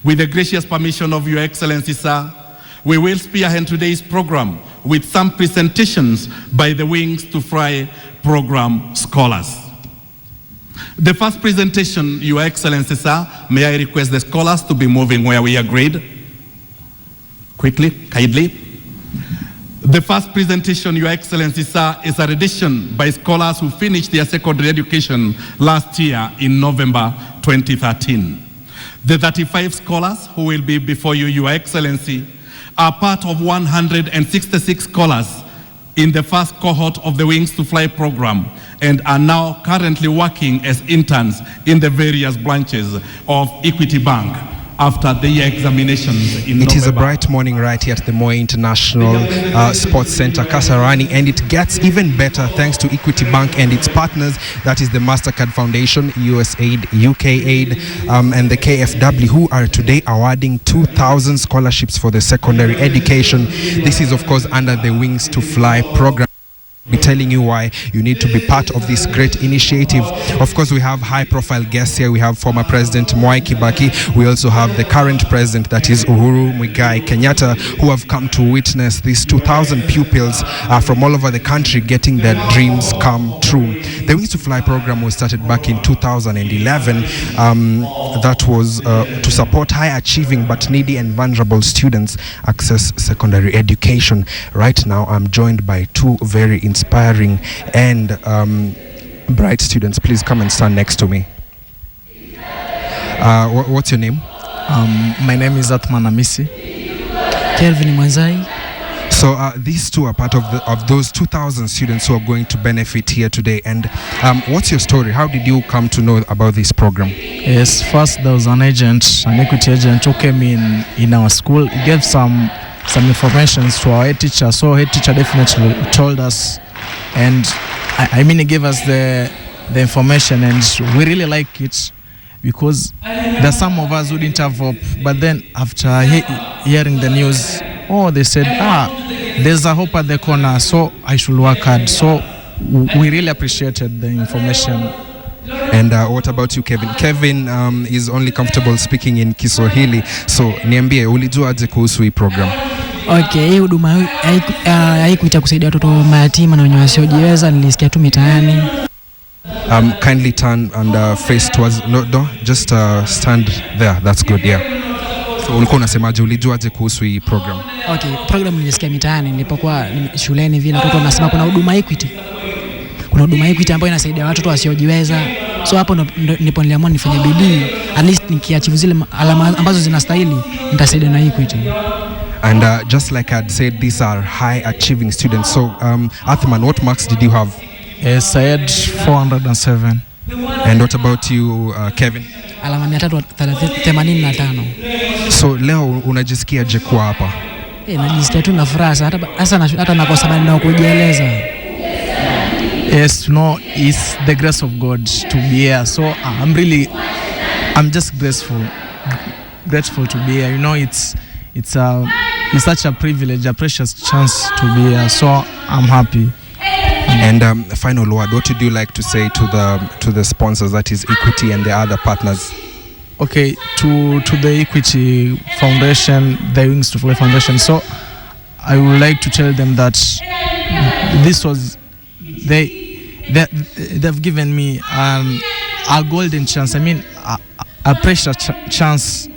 With the gracious permission of Your Excellency, sir, we will spearhead today's program with some presentations by the Wings to Fly program scholars. The first presentation, Your Excellency, sir, may I request the scholars to be moving where we agreed? Quickly, kindly. The first presentation, Your Excellency, sir, is a rendition by scholars who finished their secondary education last year in November 2013. The 35 scholars who will be before you, Your Excellency, are part of 166 scholars in the first cohort of the Wings to Fly program and are now currently working as interns in the various branches of Equity Bank after the year examinations in November. It is a bright morning right here at the Moi International Sports Center, Kasarani, and it gets even better thanks to Equity Bank and its partners, that is the MasterCard Foundation, USAID, UKAID, and the KFW, who are today awarding 2,000 scholarships for the secondary education. This is, of course, under the Wings to Fly program. Be telling you why you need to be part of this great initiative. Of course, we have high-profile guests here. We have former President Mwai Kibaki. We also have the current president, that is Uhuru Muigai Kenyatta, who have come to witness these 2,000 pupils from all over the country getting their dreams come true. The Wings to Fly program was started back in 2011. That was to support high-achieving but needy and vulnerable students access secondary education. Right now, I'm joined by two very inspiring and bright students. Please come and stand next to me. What's your name? My name is Athman Amisi. Kelvin Mwanzai. So these two are part of those 2,000 students who are going to benefit here today. And what's your story? How did you come to know about this program? Yes, first there was an equity agent who came in our school. He gave some information to our head teacher. So head teacher definitely told us, and he gave us the information, and we really like it because there's some of us who didn't have hope. But then after hearing the news, they said, there's a hope at the corner, so I should work hard. So we really appreciated the information. And what about you, Kevin? Kevin is only comfortable speaking in Kiswahili. So niambie, ulijuaje kuhusu hii program? Okay, hii huduma haikuita kusaidia watoto mayatima na wenye wasiojiweza, nilisikia tu mitaani. Kindly turn and face towards just stand there. That's good, yeah. So ulikuwa unasemaje, ulijuaje kuhusu hii program? Okay, program nilisikia mitaani nilipokuwa shuleni vile watoto wanasema kuna huduma Equity. Kuna huduma Equity ambayo inasaidia watoto wasiojiweza. So hapo ndipo niliamua nifanye bidii, at least nikiachieve zile alama ambazo zinastahili nitasaidia na Equity. And just like I'd said, these are high achieving students. So Athman, what marks did you have? Yes, I had 407. And what about you, Kevin? Alama 385. So leo unajisikia je kuwa hapa? Najisikia tu na furaha hata nakosa bali na kujieleza. Yes, it's the grace of God to be here. So I'm just grateful to be here. It's such a privilege, a precious chance to be here. So I'm happy. And final word, what would you like to say to the sponsors, that is Equity and the other partners? Okay, to the Equity Foundation, the Wings to Fly Foundation. So I would like to tell them that this was they've given me a golden chance. A precious chance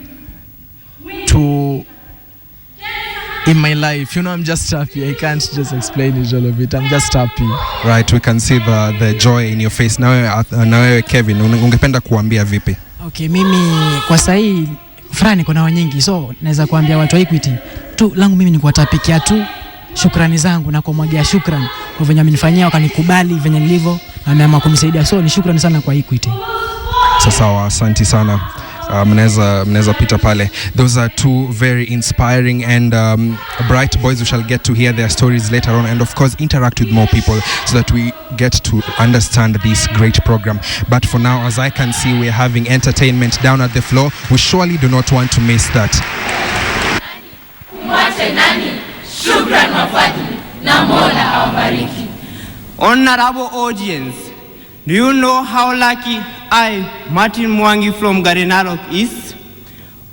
in my life. I'm just happy. I can't just explain it, all of it. I'm just happy. Right, we can see the joy in your face. Now Kevin, ungependa kuambia vipi? Okay, mimi kwa sahi furaha niko nao nyingi. So naweza kuambia watu wa Equity tu langu mimi ni kuwatapikia tu shukrani zangu na kumwagia shukrani kwa venye amenifanyia, wakanikubali venye nilivyo na wameamua kunisaidia. So ni shukrani sana kwa Equity. Sawa, asante sana. Mnaweza pita pale. Those are two very inspiring and bright boys. We shall get to hear their stories later on and of course interact with more people so that we get to understand this great program. But for now, as I can see, we're having entertainment down at the floor. We surely do not want to miss that. Honorable audience, do you know how lucky I, Martin Mwangi from Garenarok, is?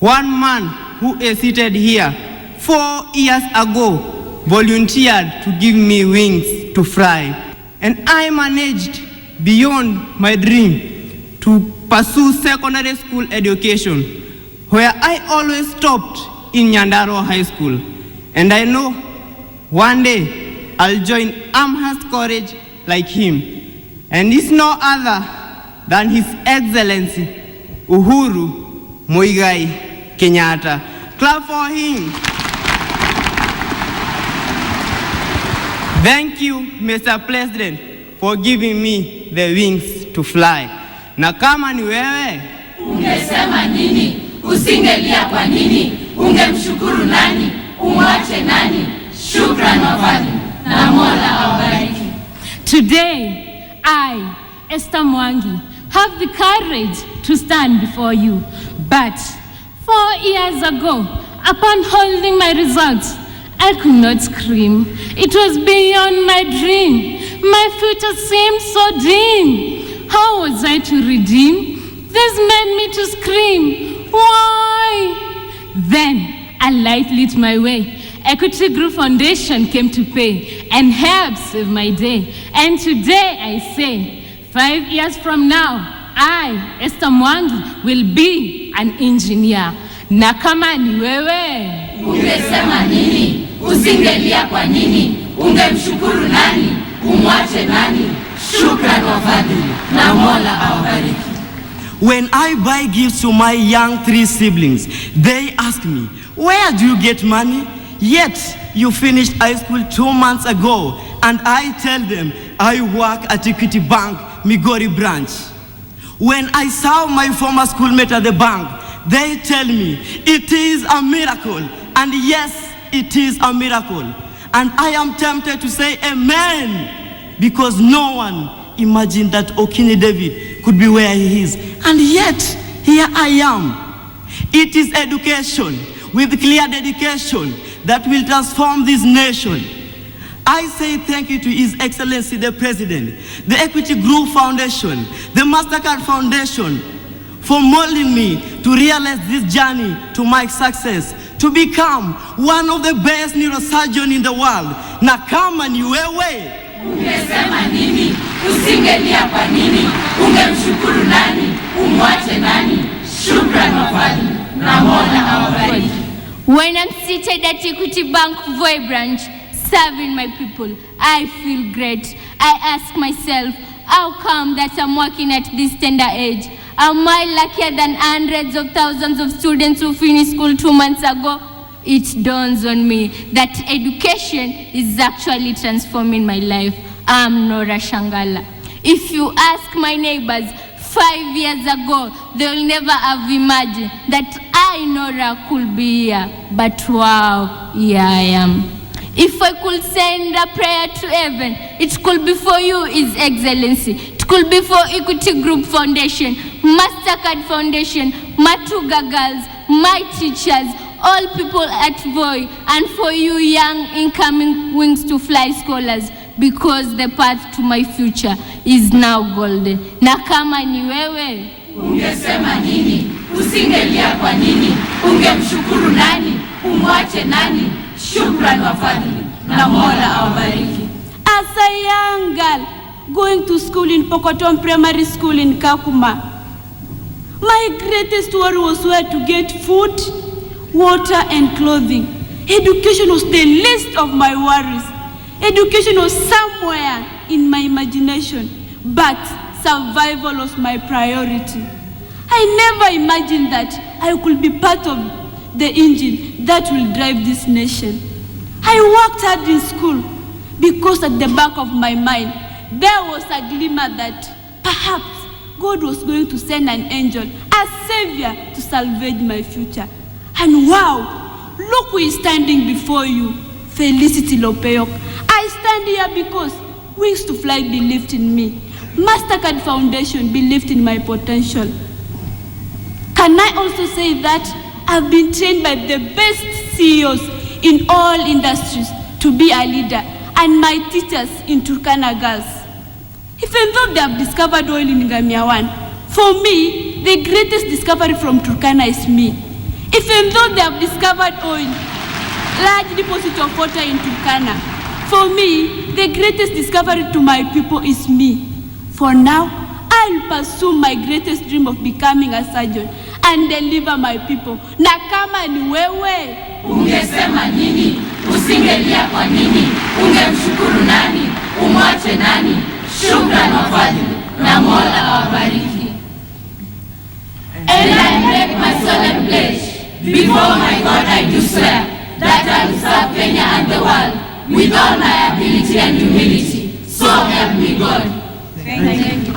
One man who is seated here 4 years ago volunteered to give me wings to fly, and I managed beyond my dream to pursue secondary school education, where I always stopped in Nyandarua High School. And I know one day I'll join Amherst College like him. And it's no other than His Excellency Uhuru Muigai Kenyatta. Clap for him. Thank you, Mr. President, for giving me the wings to fly. Na kama ni wewe, ungesema nini? Usingelia kwa nini? Ungemshukuru nani? Umwache nani? Shukran wafadhili na Mola awabariki. Today, I, Esther Mwangi, have the courage to stand before you. But 4 years ago, upon holding my results, I could not scream. It was beyond my dream. My future seemed so dim. How was I to redeem? This made me to scream. Why? Then a light lit my way. Equity Group Foundation came to pay and help save my day. And today I say, 5 years from now, I, Esther Mwangi, will be an engineer. Na kama ni wewe, ungesema nini? Usingelia kwa nini? Ungemshukuru nani? Umwache nani? Shukran wafadhili na Mola awabariki. When I buy gifts to my young 3 siblings, they ask me, where do you get money? Yet you finished high school 2 months ago, and I tell them I work at Equity Bank, Migori branch. When I saw my former schoolmate at the bank, they tell me it is a miracle, and yes, it is a miracle. And I am tempted to say amen, because no one imagined that Okini David could be where he is. And yet, here I am. It is education with clear dedication that will transform this nation. I say thank you to His Excellency the President, the Equity Group Foundation, the MasterCard Foundation, for molding me to realize this journey to my success, to become one of the best neurosurgeons in the world. Na kama ni wewe, ungesema nini? Usingelia kwa nini? Ungemshukuru nani? Umwache nani? Shukran wafadhili na Mola awabariki. When I'm seated at Equity Bank Voi branch, serving my people, I feel great. I ask myself, how come that I'm working at this tender age? Am I luckier than hundreds of thousands of students who finished school 2 months ago? It dawns on me that education is actually transforming my life. I'm Nora Shangala. If you ask my neighbors, 5 years ago, they'll never have imagined that I, Nora, could be here. But wow, here I am. If I could send a prayer to heaven, it could be for you, His Excellency. It could be for Equity Group Foundation, MasterCard Foundation, Matuga Girls, my teachers, all people at Voi, and for you young incoming Wings to Fly scholars, because the path to my future is now golden. Na kama ni wewe, ungesema nini? Usingelia kwa nini? Ungemshukuru nani? Umwache nani? Shukran wafadhili na Mola awabariki. As a young girl going to school in Pokoton Primary School in Kakuma, my greatest worry was where to get food, water and clothing. Education was the least of my worries. Education was somewhere in my imagination, but survival was my priority. I never imagined that I could be part of the engine that will drive this nation. I worked hard in school because at the back of my mind, there was a glimmer that perhaps God was going to send an angel, a savior, to salvage my future. And wow, look who is standing before you, Felicity Lopeyok. I stand here because Wings to Fly believed in me. MasterCard Foundation believed in my potential. Can I also say that I've been trained by the best CEOs in all industries to be a leader, and my teachers in Turkana Girls. Even though they have discovered oil in Ngamia 1, for me, the greatest discovery from Turkana is me. Even though they have discovered oil, large deposit of water in Turkana, for me, the greatest discovery to my people is me. For now, I'll pursue my greatest dream of becoming a surgeon and deliver my people. Na kama ni wewe, ungesema nini? Usingelia kwa nini? Ungemshukuru nani? Umwache nani? Shukran wafadhili na Mola awabariki. And I make my solemn pledge before my God I do swear that I will serve Kenya and the world with all my ability and humility. So help me God. Thank you.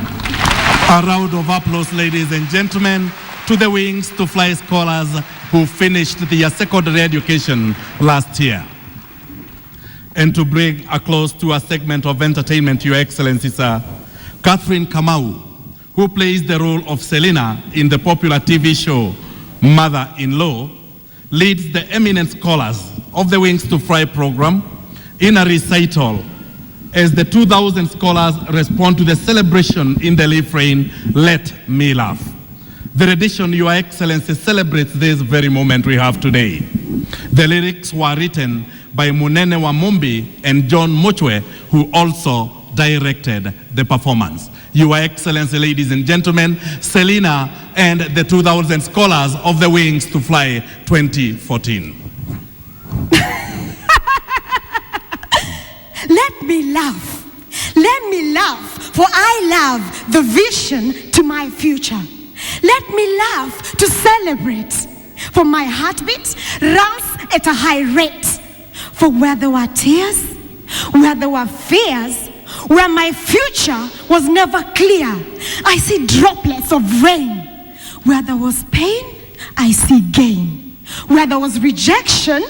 A round of applause, ladies and gentlemen, to the Wings to Fly scholars who finished their secondary education last year. And to bring a close to a segment of entertainment, Your Excellency, sir, Catherine Kamau, who plays the role of Selina in the popular TV show Mother-in-Law, leads the eminent scholars of the Wings to Fly program in a recital as the 2,000 scholars respond to the celebration in the refrain, "Let me laugh." The rendition, Your Excellency, celebrates this very moment we have today. The lyrics were written by Munene Wamumbi and John Muchwe, who also directed the performance. Your Excellency, ladies and gentlemen, Selina and the 2,000 scholars of the Wings to Fly 2014. Let me laugh. Let me laugh, for I love the vision to my future. Let me laugh to celebrate, for my heartbeat runs at a high rate. For where there were tears, where there were fears, where my future was never clear, I see droplets of rain. Where there was pain, I see gain. Where there was rejection,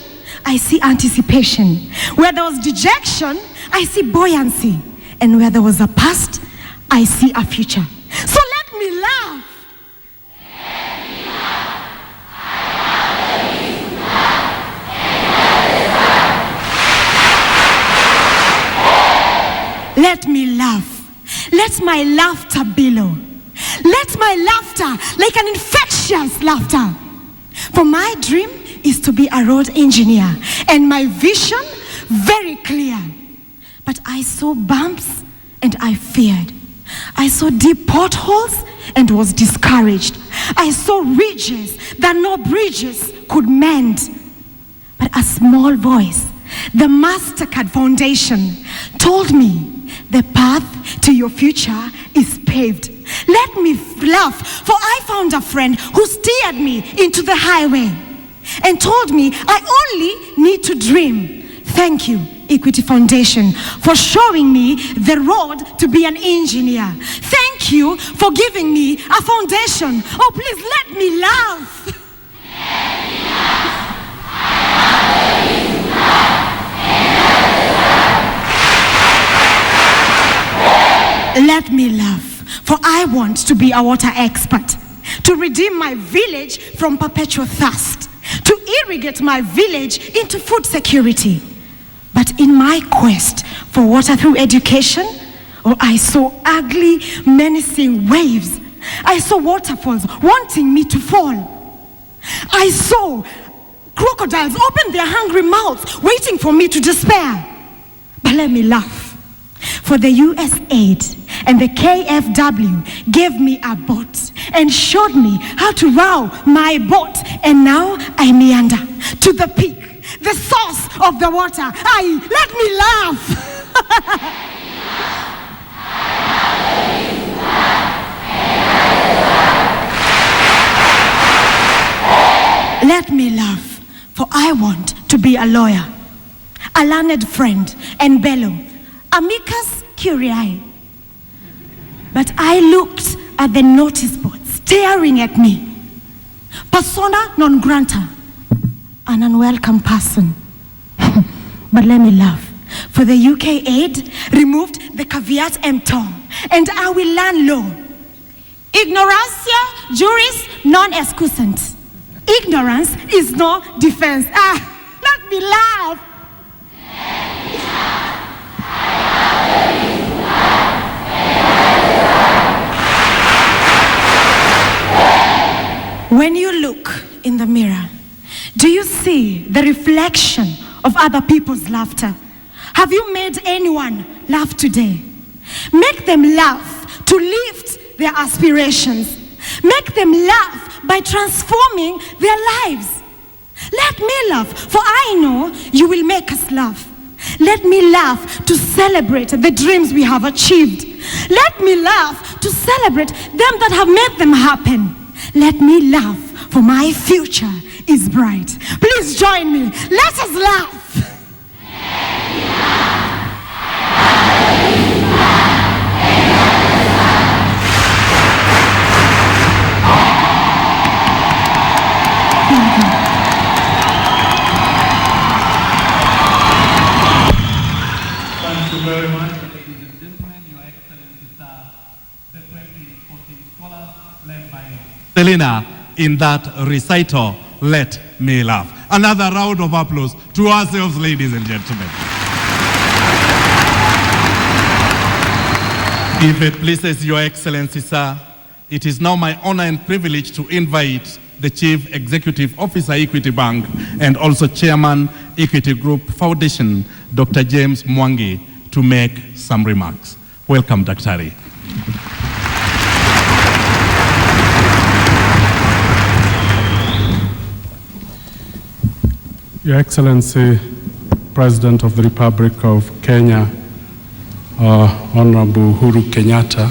I see anticipation. Where there was dejection, I see buoyancy. And where there was a past, I see a future. So let me laugh. Let me laugh. Let my laughter billow. Let my laughter like an infectious laughter. For my dream is to be a road engineer, and my vision very clear. But I saw bumps and I feared. I saw deep potholes and was discouraged. I saw ridges that no bridges could mend. But a small voice, the MasterCard Foundation, told me the path to your future is paved. Let me laugh, for I found a friend who steered me into the highway and told me I only need to dream. Thank you, Equity Foundation, for showing me the road to be an engineer. Thank you for giving me a foundation. Oh, please let me laugh. Let me laugh, for I want to be a water expert, to redeem my village from perpetual thirst, to irrigate my village into food security. But in my quest for water through education, I saw ugly, menacing waves. I saw waterfalls wanting me to fall. I saw crocodiles open their hungry mouths, waiting for me to despair. But let me laugh, for the USAID and the KFW gave me a boat and showed me how to row my boat. And now I meander to the peak, the source of the water. Let me laugh. Let me laugh, for I want to be a lawyer, a learned friend, and bellow, amicus curiae. But I looked at the notice board staring at me. Persona non grata, an unwelcome person. But let me laugh, for the UK aid removed the caveat emptor, and I will learn law. Ignorantia juris non excusant. Ignorance is no defense. Let me laugh. When you look in the mirror, Do you see the reflection of other people's laughter? Have you made anyone laugh today? Make them laugh to lift their aspirations. Make them laugh by transforming their lives. Let me laugh, for I know you will make us laugh. Let me laugh to celebrate the dreams we have achieved. Let me laugh to celebrate them that have made them happen. Let me laugh, for my future is bright. Please join me. Let us laugh. Thank you very much, ladies and gentlemen. Your Excellencies are the 2014 scholars led by Selena in that recital, Let Me Laugh. Another round of applause to ourselves, ladies and gentlemen. If it pleases Your Excellency, sir, it is now my honor and privilege to invite the Chief Executive Officer, Equity Bank, and also Chairman, Equity Group Foundation, Dr. James Mwangi, to make some remarks. Welcome, Daktari. Your Excellency, President of the Republic of Kenya, Honorable Uhuru Kenyatta,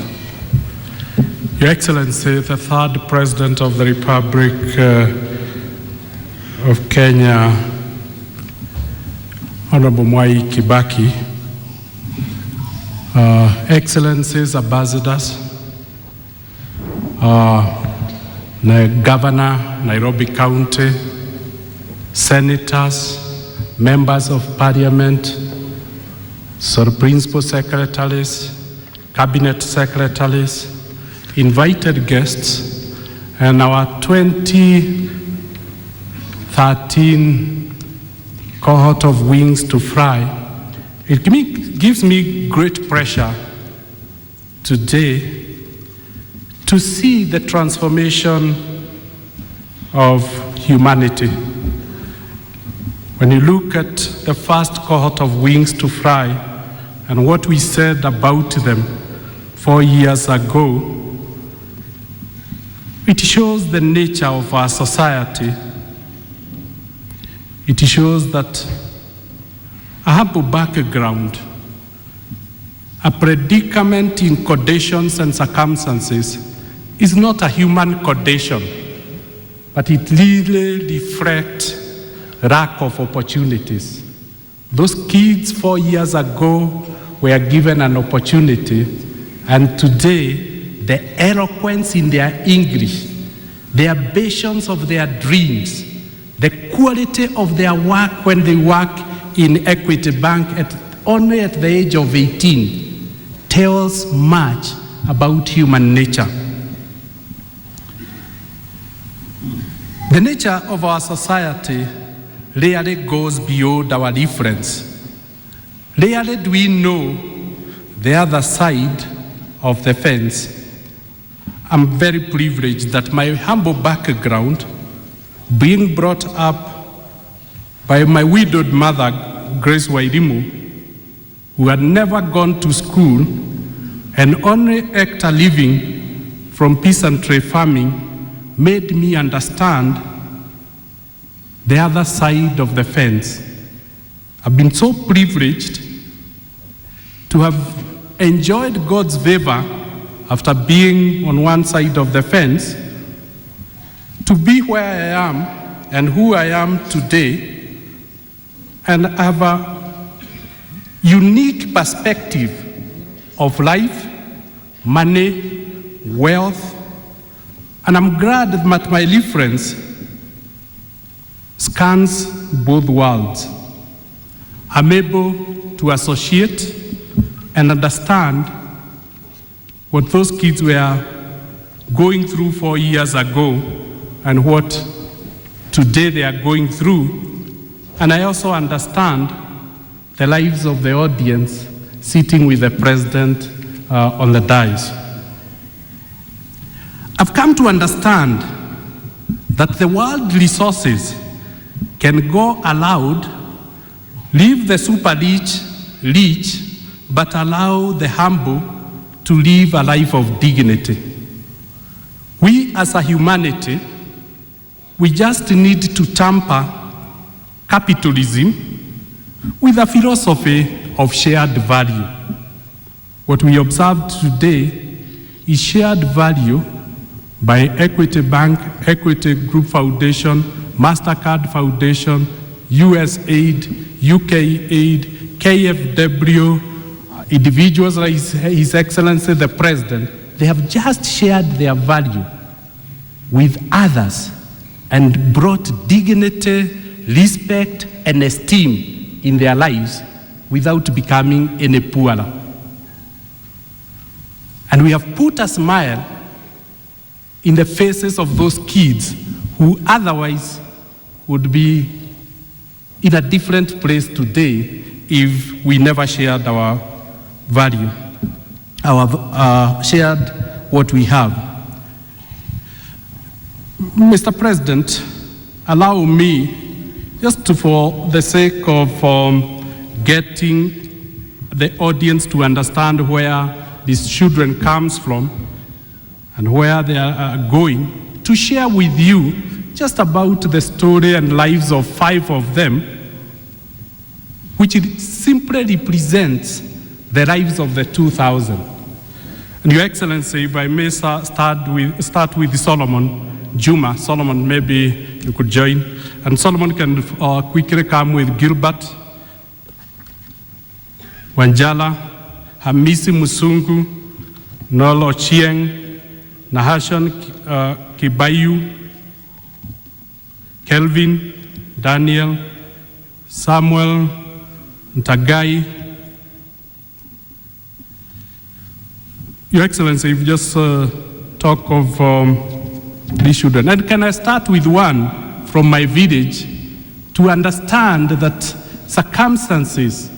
Your Excellency, the third President of the Republic of Kenya, Honorable Mwai Kibaki, Excellencies, Ambassadors, Governor, Nairobi County, Senators, Members of Parliament, Principal Secretaries, Cabinet Secretaries, invited guests, and our 2013 cohort of Wings to Fly. It gives me great pleasure today to see the transformation of humanity. When you look at the first cohort of Wings to Fly and what we said about them 4 years ago, it shows the nature of our society. It shows that a humble background, a predicament in conditions and circumstances is not a human condition, but it really reflects lack of opportunities. Those kids 4 years ago were given an opportunity, and today the eloquence in their English, the ambitions of their dreams, the quality of their work when they work in Equity Bank only at the age of 18 tells much about human nature. The nature of our society rarely goes beyond our reference. Rarely do we know the other side of the fence. I'm very privileged that my humble background, being brought up by my widowed mother, Grace Wairimu, who had never gone to school and only eked a living from peasantry farming, made me understand the other side of the fence. I've been so privileged to have enjoyed God's favor after being on one side of the fence, to be where I am and who I am today, and have a unique perspective of life, money, wealth, and I'm glad that my reference scans both worlds. I'm able to associate and understand what those kids were going through 4 years ago and what today they are going through. And I also understand the lives of the audience sitting with the president on the dais. I've come to understand that the world resources can go aloud, leave the super rich, but allow the humble to live a life of dignity. We as a humanity, we just need to tamper capitalism with a philosophy of shared value. What we observed today is shared value by Equity Bank, Equity Group Foundation, MasterCard Foundation, USAID, UKAID, KFW, individuals like His Excellency the President. They have just shared their value with others and brought dignity, respect, and esteem in their lives without becoming any poorer. And we have put a smile in the faces of those kids who otherwise would be in a different place today if we never shared our value, shared what we have. Mr. President, allow me, just for the sake of getting the audience to understand where these children comes from and where they are going, to share with you just about the story and lives of 5 of them, which simply represents the lives of the 2,000. And Your Excellency, if I may start with Solomon Juma. Solomon, maybe you could join. And Solomon can quickly come with Gilbert, Wanjala, Hamisi Musungu, Nolo Chieng, Nahashon Kibayu, Kelvin, Daniel, Samuel, Ntagai. Your Excellency, if you just talk of these children. And can I start with one from my village to understand that circumstances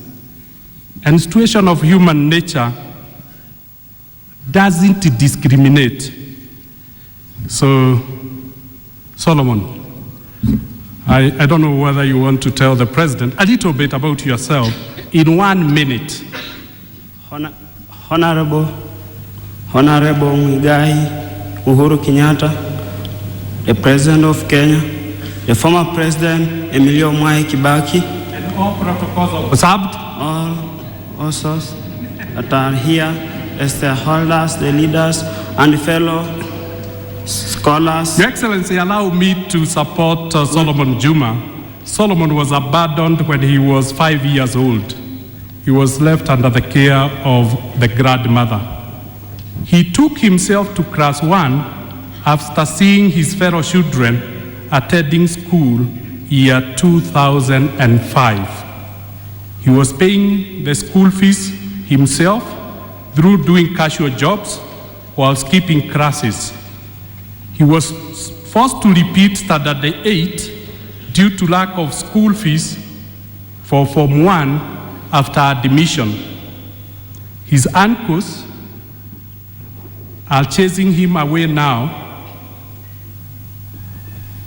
and situation of human nature doesn't discriminate. So, Solomon, I don't know whether you want to tell the President a little bit about yourself in 1 minute. Honorable Muigai Uhuru Kenyatta, the President of Kenya, the former President Emilio Mwai Kibaki, and all protocols observed. All also that are here, the stakeholders, the leaders, and the fellow scholars. Your Excellency, allow me to support Solomon Juma. Solomon was abandoned when he was 5 years old. He was left under the care of the grandmother. He took himself to class 1 after seeing his fellow children attending school year 2005. He was paying the school fees himself through doing casual jobs while skipping classes. He was forced to repeat standard 8 due to lack of school fees for Form 1 after admission. His uncles are chasing him away now,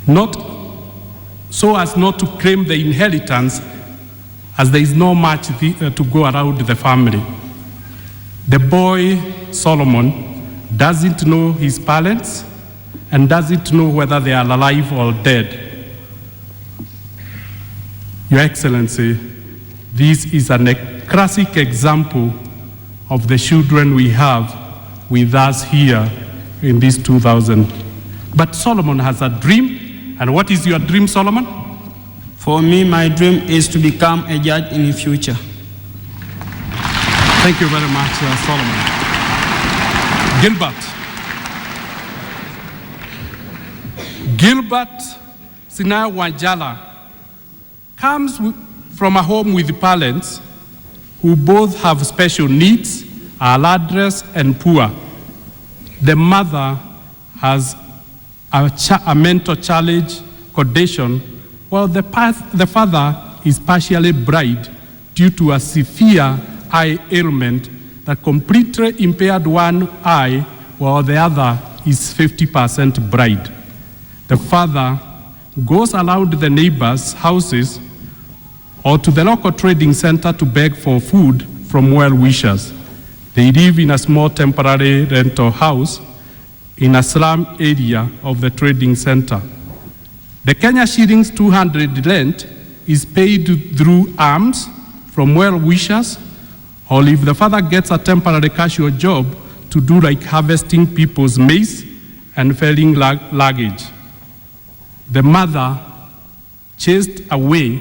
not so as not to claim the inheritance, as there is no much to go around the family. The boy, Solomon, doesn't know his parents and doesn't know whether they are alive or dead. Your Excellency, this is a classic example of the children we have with us here in this 2000. But Solomon has a dream. And what is your dream, Solomon? For me, my dream is to become a judge in the future. Thank you very much, Solomon. Gilbert Sinai Wanjala comes from a home with parents who both have special needs, are ladress and poor. The mother has a mental challenge condition, while the father is partially blind due to a severe eye ailment that completely impaired one eye, while the other is 50% blind. The father goes around the neighbors' houses or to the local trading center to beg for food from well-wishers. They live in a small temporary rental house in a slum area of the trading center. The Kenya shillings 200 rent is paid through alms from well-wishers, or if the father gets a temporary casual job to do like harvesting people's maize and ferrying luggage. The mother chased away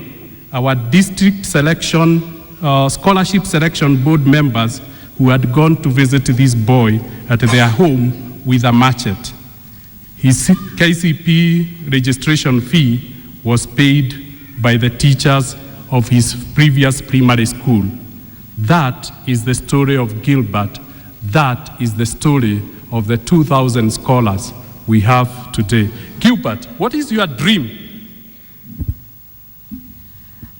our district scholarship selection board members who had gone to visit this boy at their home with a machete. His KCP registration fee was paid by the teachers of his previous primary school. That is the story of Gilbert. That is the story of the 2,000 scholars we have today. Gilbert, what is your dream?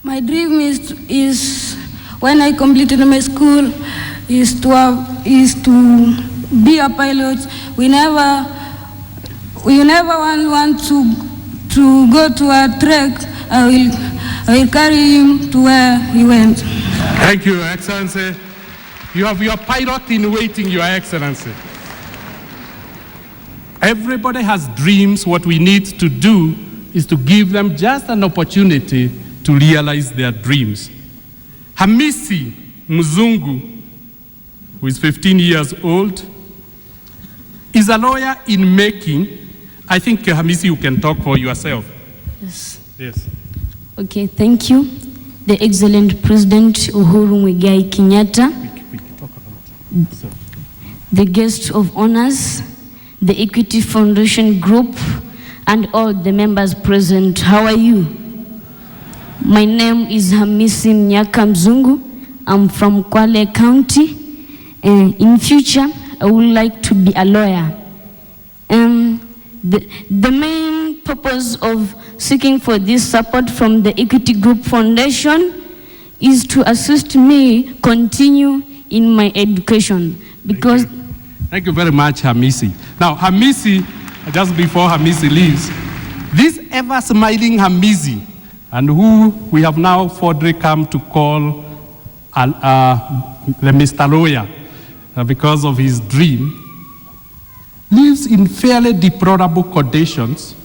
My dream is when I completed my school is to be a pilot. We never want to go to a trek. I will carry him to where he went. Thank you, Your Excellency. You have your pilot in waiting, Your Excellency. Everybody has dreams. What we need to do is to give them just an opportunity to realize their dreams. Hamisi Mzungu, who is 15 years old, is a lawyer in making. I think, Hamisi, you can talk for yourself. Yes. Yes. Okay, thank you. The excellent President Uhuru Muigai Kenyatta, the guests of honors, the Equity Foundation Group, and all the members present. How are you? My name is Hamisi Mnyaka Mzungu. I'm from Kwale County. In future, I would like to be a lawyer. The main purpose of seeking for this support from the Equity Group Foundation is to assist me continue in my education. Because Thank you very much, Hamisi. Now, Hamisi, just before Hamisi leaves, this ever-smiling Hamisi, and who we have now further come to call the Mr. Lawyer because of his dream, lives in fairly deplorable conditions.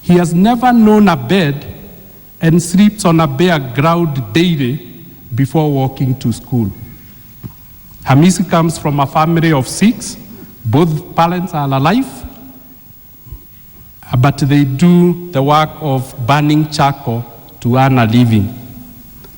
He has never known a bed and sleeps on a bare ground daily before walking to school. Hamisi comes from a family of 6. Both parents are alive, but they do the work of burning charcoal to earn a living.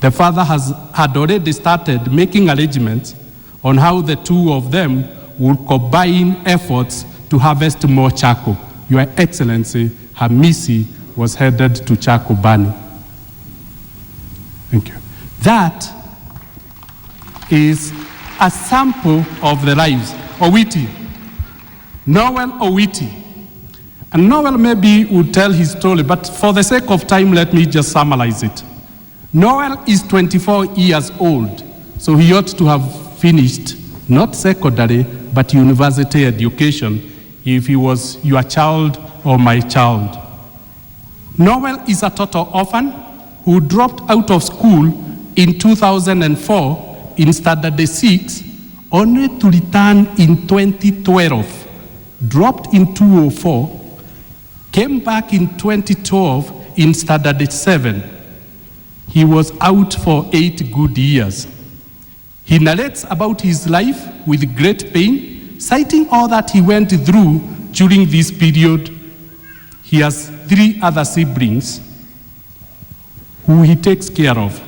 The father had already started making arrangements on how the two of them would combine efforts to harvest more charcoal. Your Excellency, Hamisi was headed to charcoal burning. Thank you. That is a sample of the lives. Owiti, Noel Owiti. And Noel maybe would tell his story, but for the sake of time, let me just summarize it. Noel is 24 years old, so he ought to have finished not secondary, but university education if he was your child or my child. Noel is a total orphan who dropped out of school in 2004 in standard 6, only to return in 2012. Dropped in 2004, came back in 2012 in standard 7. He was out for 8 good years. He narrates about his life with great pain, citing all that he went through during this period. He has 3 other siblings who he takes care of.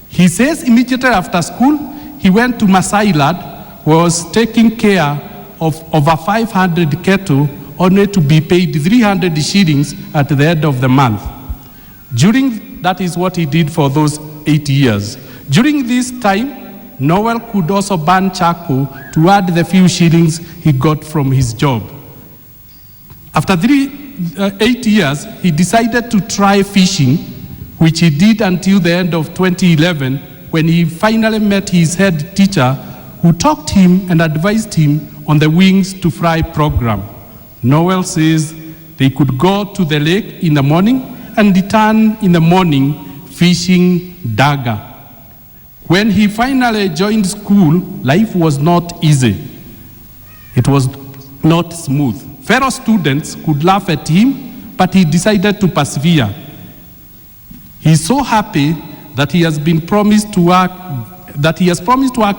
He says immediately after school, he went to Masai Lad, was taking care of over 500 cattle, only to be paid 300 shillings at the end of the month. That is what he did for those 8 years. During this time, Noel could also burn charcoal to add the few shillings he got from his job. After 8 years, he decided to try fishing, which he did until the end of 2011, when he finally met his head teacher, who taught him and advised him on the Wings to Fly program. Noel says they could go to the lake in the morning and return in the morning fishing dagger. When he finally joined school, life was not easy. It was not smooth. Fellow students could laugh at him, but he decided to persevere. He is so happy that he has promised to work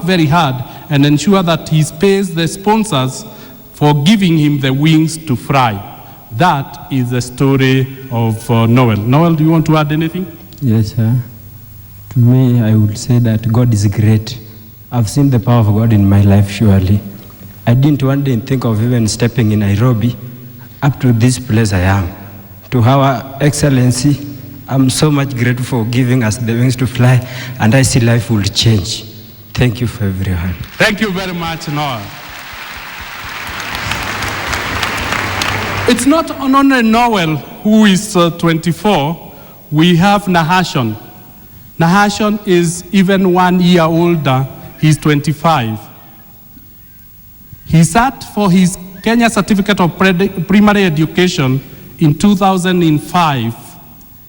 very hard and ensure that he pays the sponsors for giving him the wings to fly. That is the story of Noel. Noel, do you want to add anything? Yes, sir. To me, I would say that God is great. I've seen the power of God in my life, surely. I didn't one day think of even stepping in Nairobi up to this place I am. To our Excellency, I'm so much grateful for giving us the wings to fly, and I see life will change. Thank you for everyone. Thank you very much, Noel. It's not only Noel who is 24. We have Nahashon. Nahashon is even 1 year older. He's 25. He sat for his Kenya Certificate of Primary Education in 2005.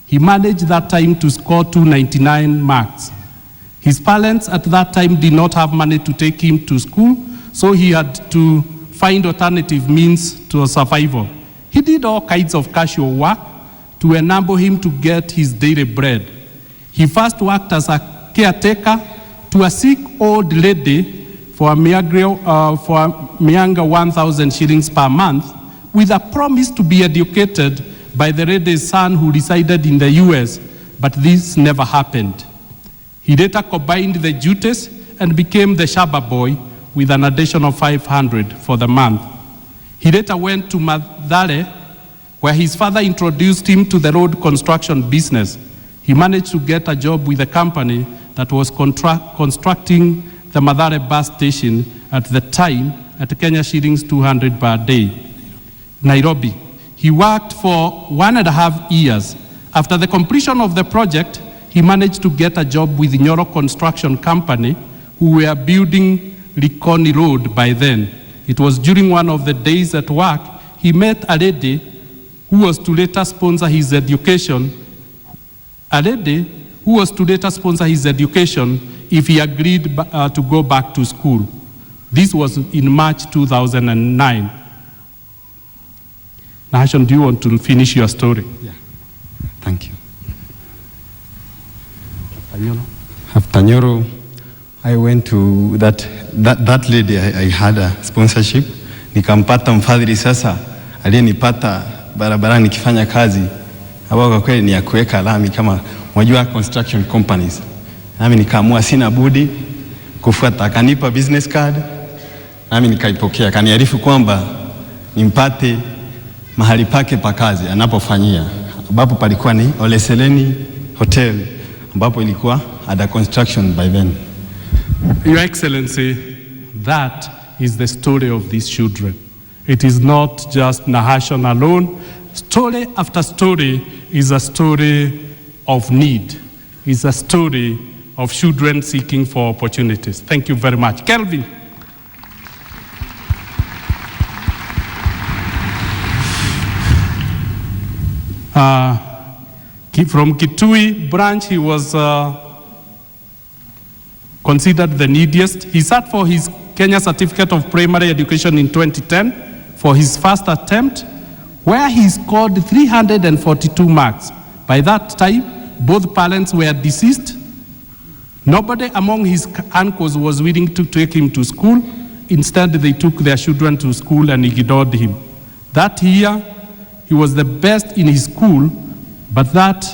He managed that time to score 299 marks. His parents at that time did not have money to take him to school, so he had to find alternative means to survival. He did all kinds of casual work to enable him to get his daily bread. He first worked as a caretaker to a sick old lady for a meager 1,000 shillings per month, with a promise to be educated by the lady's son who resided in the US, but this never happened. He later combined the duties and became the Shaba boy with an addition of 500 for the month. He later went to Mathare, where his father introduced him to the road construction business. He managed to get a job with a company that was constructing the Mathare bus station at the time at Kenya shillings 200 per day. Nairobi. He worked for 1.5 years. After the completion of the project, he managed to get a job with the Nyoro Construction Company, who were building Likoni Road by then. It was during one of the days at work, he met a lady who was to later sponsor his education. A lady who was to later sponsor his education if he agreed to go back to school. This was in March 2009. Nahashon, do you want to finish your story? Yeah. Thank you. After Nyoro, I went to that lady. I had a sponsorship. Nikampata mfadhili sasa aliyenipata barabarani nikifanya kazi ambao kwa kweli ni ya kuweka lami kama mwajua construction companies. Nami nikaamua sina budi kufuata, akanipa business card, nami nikaipokea, kaniarifu kwamba nimpate mahali pake pa kazi anapofanyia, ambapo palikuwa ni Oleseleni Hotel, ambapo ilikuwa under construction by then. Your Excellency, that is the story of these children. It is not just Nahashon alone. Story after story is a story of need. It's a story of children seeking for opportunities. Thank you very much. Kelvin. From Kitui branch, he was considered the neediest. He sat for his Kenya Certificate of Primary Education in 2010 for his first attempt, where he scored 342 marks. By that time, both parents were deceased. Nobody among his uncles was willing to take him to school. Instead, they took their children to school and ignored him. That year, he was the best in his school, but that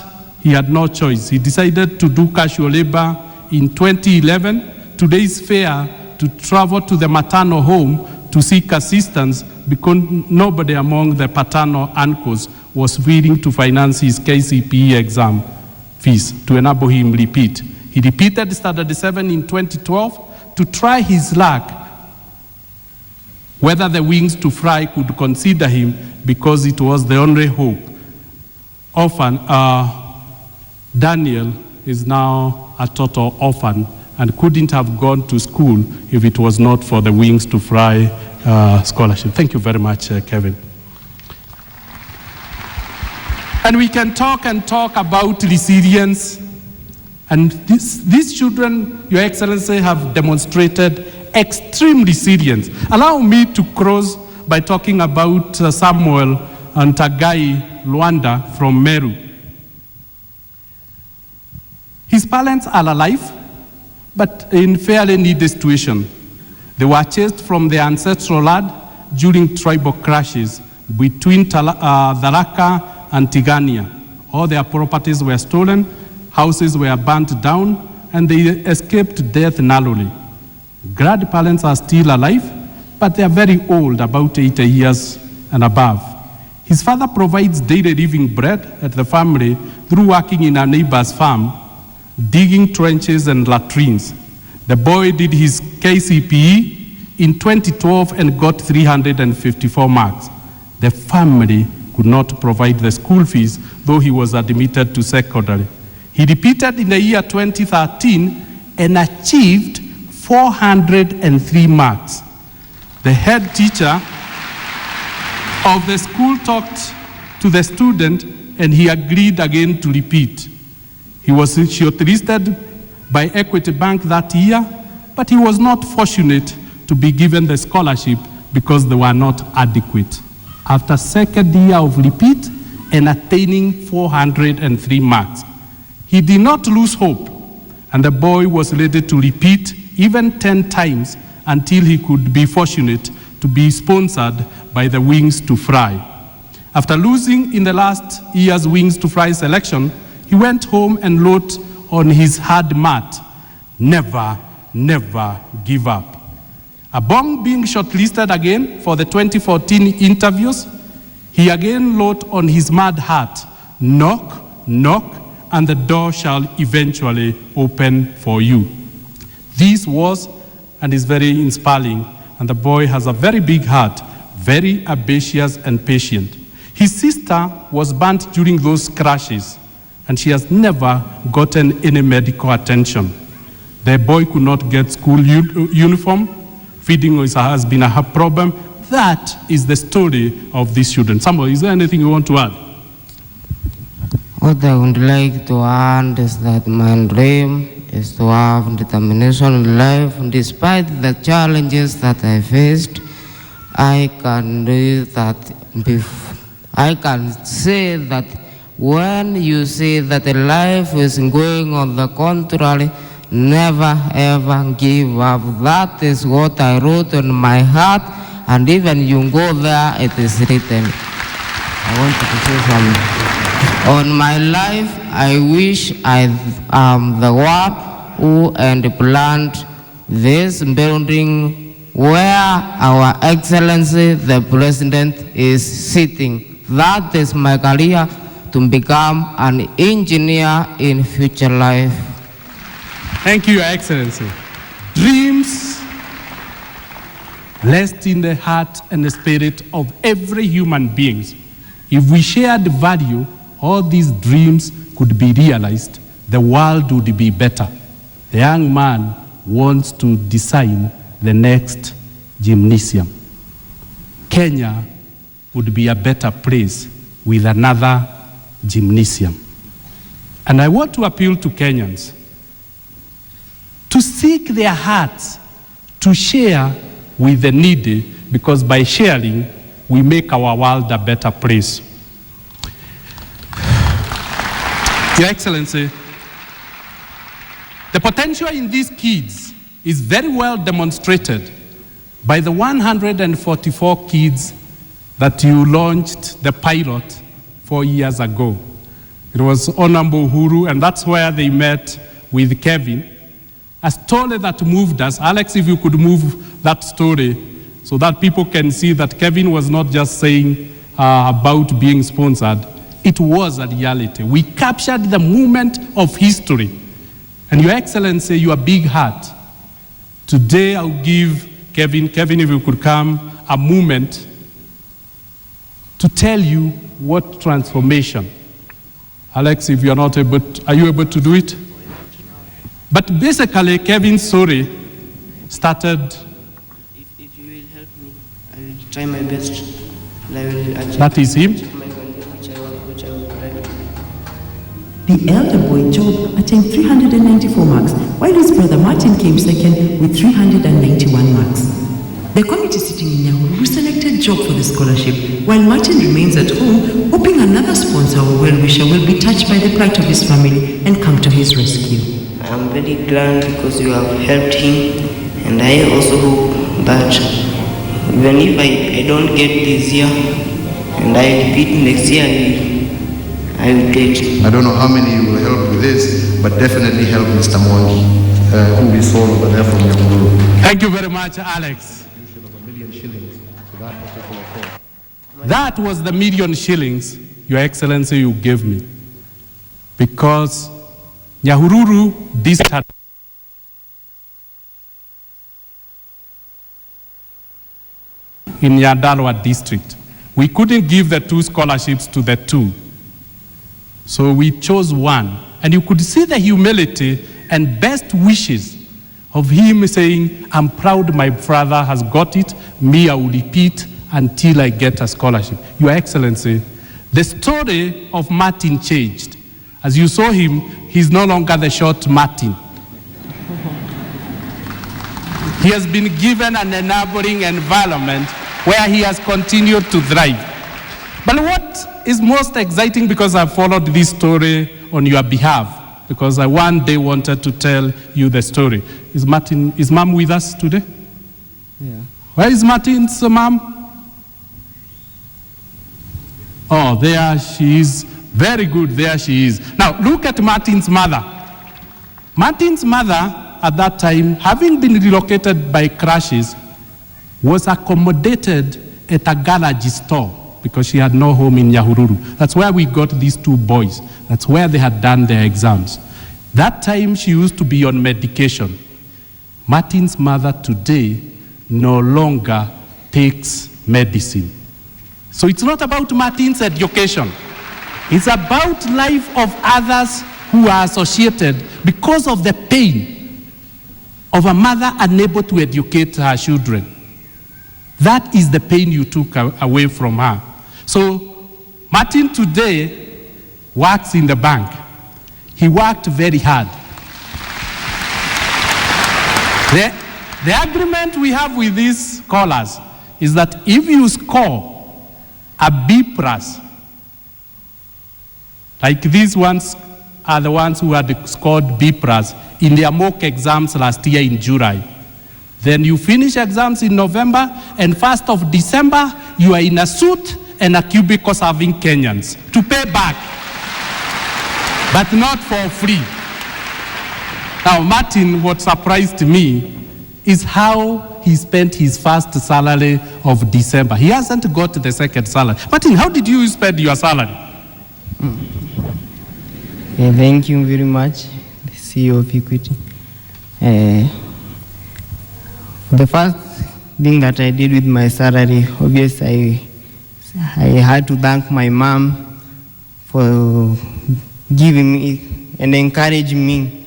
he had no choice. He decided to do casual labor in 2011. Today's fare to travel to the maternal home to seek assistance because nobody among the paternal uncles was willing to finance his KCPE exam fees to enable him repeat. He repeated Standard 7 in 2012 to try his luck whether the Wings to Fly could consider him because it was the only hope. Orphan, Daniel is now a total orphan and couldn't have gone to school if it was not for the Wings to Fly scholarship. Thank you very much, Kevin. And we can talk and talk about resilience. And these children, Your Excellency, have demonstrated extreme resilience. Allow me to close by talking about Samuel and Tagai Luanda from Meru. His parents are alive, but in fairly needy situation. They were chased from their ancestral land during tribal clashes between Tharaka and Tigania. All their properties were stolen, houses were burnt down, and they escaped death narrowly. Grandparents are still alive, but they are very old, about 80 years and above. His father provides daily living bread at the family through working in a neighbor's farm, digging trenches and latrines. The boy did his KCPE in 2012 and got 354 marks. The family could not provide the school fees, though he was admitted to secondary. He repeated in the year 2013 and achieved 403 marks. The head teacher of the school talked to the student and he agreed again to repeat. He was shortlisted by Equity Bank that year, but he was not fortunate to be given the scholarship because they were not adequate. After second year of repeat and attaining 403 marks, he did not lose hope, and the boy was ready to repeat even 10 times until he could be fortunate to be sponsored by the Wings to Fly. After losing in the last year's Wings to Fly selection, he went home and wrote on his hard mat, "Never, never give up." Upon being shortlisted again for the 2014 interviews, he again wrote on his mad heart, "Knock, knock, and the door shall eventually open for you." This was and is very inspiring, and the boy has a very big heart, very ambitious and patient. His sister was burnt during those crashes, and she has never gotten any medical attention. The boy could not get school uniform. Feeding has been a problem. That is the story of these children. Samuel, is there anything you want to add? What I would like to add is that my dream is to have determination in life. Despite the challenges that I faced, I can do that. I can say that when you see that life is going on the contrary, never ever give up. That is what I wrote on my heart, and even you go there, it is written. I want to say something. On my life, I wish I am the one who and planned this building where Our Excellency the President is sitting. That is my career, to become an engineer in future life. Thank you, Your Excellency. Dreams rest in the heart and the spirit of every human being. If we shared value, all these dreams could be realized. The world would be better. The young man wants to design the next gymnasium. Kenya would be a better place with another gymnasium. And I want to appeal to Kenyans to seek their hearts, to share with the needy, because by sharing, we make our world a better place. Your Excellency, the potential in these kids is very well demonstrated by the 144 kids that you launched the pilot 4 years ago. It was Honorable Uhuru, and that's where they met with Kevin. A story that moved us. Alex, if you could move that story so that people can see that Kevin was not just saying about being sponsored. It was a reality. We captured the moment of history. And Your Excellency, your big heart. Today I'll give Kevin, if you could come, a moment to tell you what transformation. Alex, if you're not able to, are you able to do it? But basically, Kevin's story started. If you will help me, I will try my best. And I will achieve. That is him. Which I would like to The elder boy, Job, attained 394 marks, while his brother Martin came second with 391 marks. The committee sitting in Nyahururu selected Job for the scholarship, while Martin remains at home, hoping another sponsor or well-wisher will be touched by the plight of his family and come to his rescue. I am very glad because you have helped him, and I also hope that even if I don't get this year, and I repeat next year, I will get. I don't know how many you will help with this, but definitely help Mr. Mwangi, who we saw over there from Nyahururu. Thank you very much, Alex. That was the million shillings, Your Excellency, you gave me. Because Nyahururu district in Nyandarua district. We couldn't give the 2 scholarships to the 2. So we chose one. And you could see the humility and best wishes of him saying, I'm proud my brother has got it. Me, I will repeat until I get a scholarship. Your Excellency, the story of Martin changed. As you saw him, he's no longer the short Martin. He has been given an enabling environment where he has continued to thrive. But what is most exciting, because I've followed this story on your behalf, because I one day wanted to tell you the story. Is Mom with us today? Yeah. Where is Martin's mom? Oh, there she is. Very good, there she is. Now, look at Martin's mother. Martin's mother, at that time, having been relocated by crashes, was accommodated at a garage store because she had no home in Nyahururu. That's where we got these 2 boys. That's where they had done their exams. That time, she used to be on medication. Martin's mother today no longer takes medicine. So it's not about Martin's education. It's about life of others who are associated because of the pain of a mother unable to educate her children. That is the pain you took away from her. So Martin today works in the bank. He worked very hard. The agreement we have with these scholars is that if you score a B+, like these ones are the ones who had scored B+ in their mock exams last year in July. Then you finish exams in November, and 1st of December, you are in a suit and a cubicle serving Kenyans to pay back, but not for free. Now, Martin, what surprised me is how he spent his first salary of December. He hasn't got the second salary. Martin, how did you spend your salary? Thank you very much, the CEO of Equity. The first thing that I did with my salary, obviously I had to thank my mom for giving me and encouraging me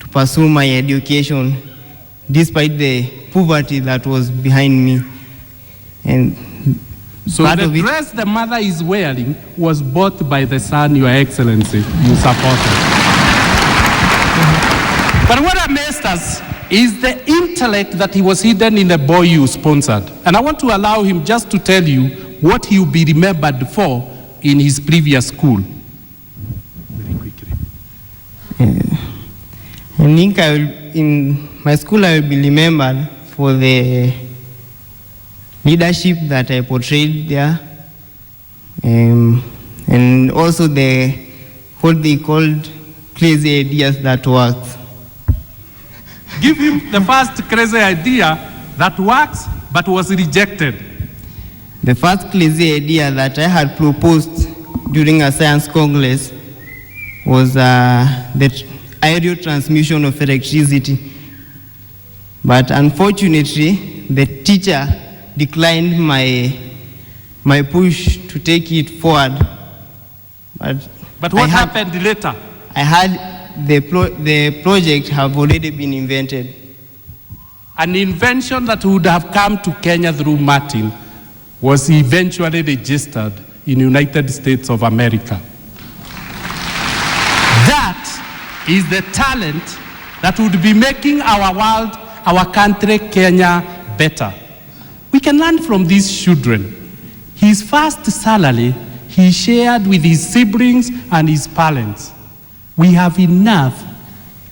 to pursue my education despite the poverty that was behind me. And so the dress the mother is wearing was bought by the son, Your Excellency, you supported. But what amazed us is the intellect that he was hidden in the boy you sponsored. And I want to allow him just to tell you what he will be remembered for in his previous school. Very quickly. I think in my school I will be remembered for the leadership that I portrayed there, and also what they called crazy ideas that worked. Give him the first crazy idea that works but was rejected. The first crazy idea that I had proposed during a science congress was the aerial transmission of electricity. But unfortunately, the teacher declined my push to take it forward. But what happened later? I had the project have already been invented. An invention that would have come to Kenya through Martin was eventually registered in the United States of America. is the talent that would be making our world, our country, Kenya, better. We can learn from these children. His first salary, he shared with his siblings and his parents. We have enough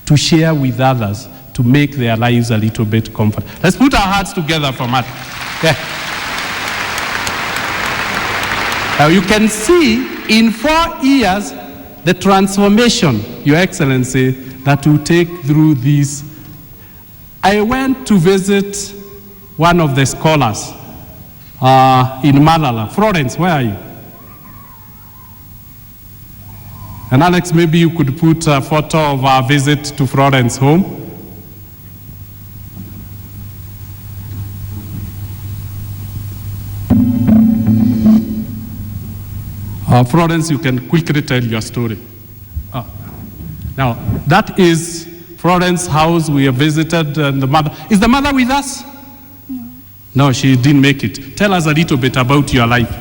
to share with others to make their lives a little bit comfortable. Let's put our hearts together for Matt. Yeah. Now you can see in 4 years the transformation, Your Excellency, that will take through this. I went to visit one of the scholars in Malala. Florence, where are you? And Alex, maybe you could put a photo of our visit to Florence home. Florence, you can quickly tell your story. Now, that is Florence's house we have visited, and the mother. Is the mother with us? No, she didn't make it. Tell us a little bit about your life.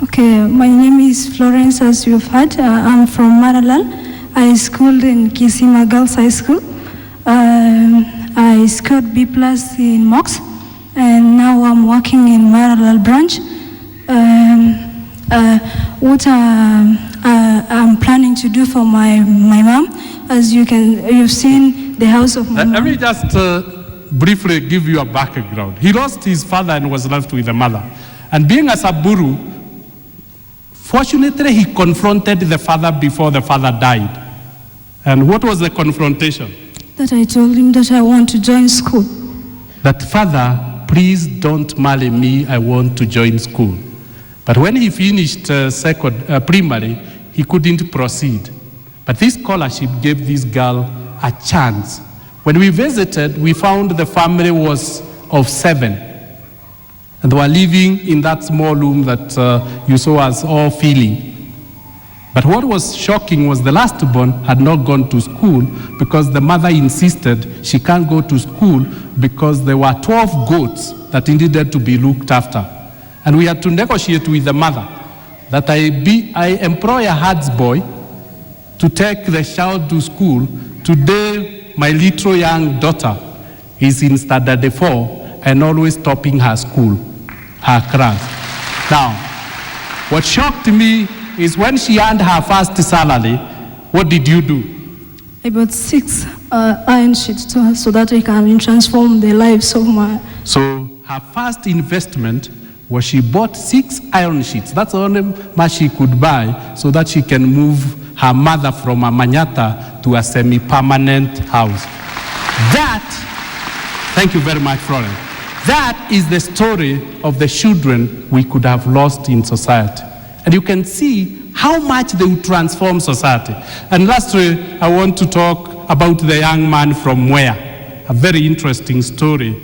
Okay, my name is Florence, as you've heard. I'm from Maralal. I schooled in Kisima Girls High School. I scored B+ in mocks, and now I'm working in Maralal branch. What I'm planning to do for my mom, as you've seen the house of my mom. Let me just briefly give you a background. He lost his father and was left with a mother. And being a Samburu, fortunately he confronted the father before the father died. And what was the confrontation? That I told him that I want to join school. That, father, please don't marry me, I want to join school. But when he finished primary, he couldn't proceed. But this scholarship gave this girl a chance. When we visited, we found the family was of 7. And they were living in that small room that you saw us all feeling. But what was shocking was the last born had not gone to school because the mother insisted she can't go to school because there were 12 goats that needed to be looked after. And we had to negotiate with the mother that I employ a herds boy to take the child to school. Today, my little young daughter is in standard 4 and always topping her school, her class. Now, what shocked me is when she earned her first salary, what did you do? I bought 6 iron sheets to her so that I can transform the lives of my... So her first investment was she bought 6 iron sheets. That's the only much she could buy so that she can move her mother from a manyatta to a semi-permanent house. That, thank you very much, Florence. That is the story of the children we could have lost in society. And you can see how much they will transform society. And lastly, I want to talk about the young man from Mwea. A very interesting story.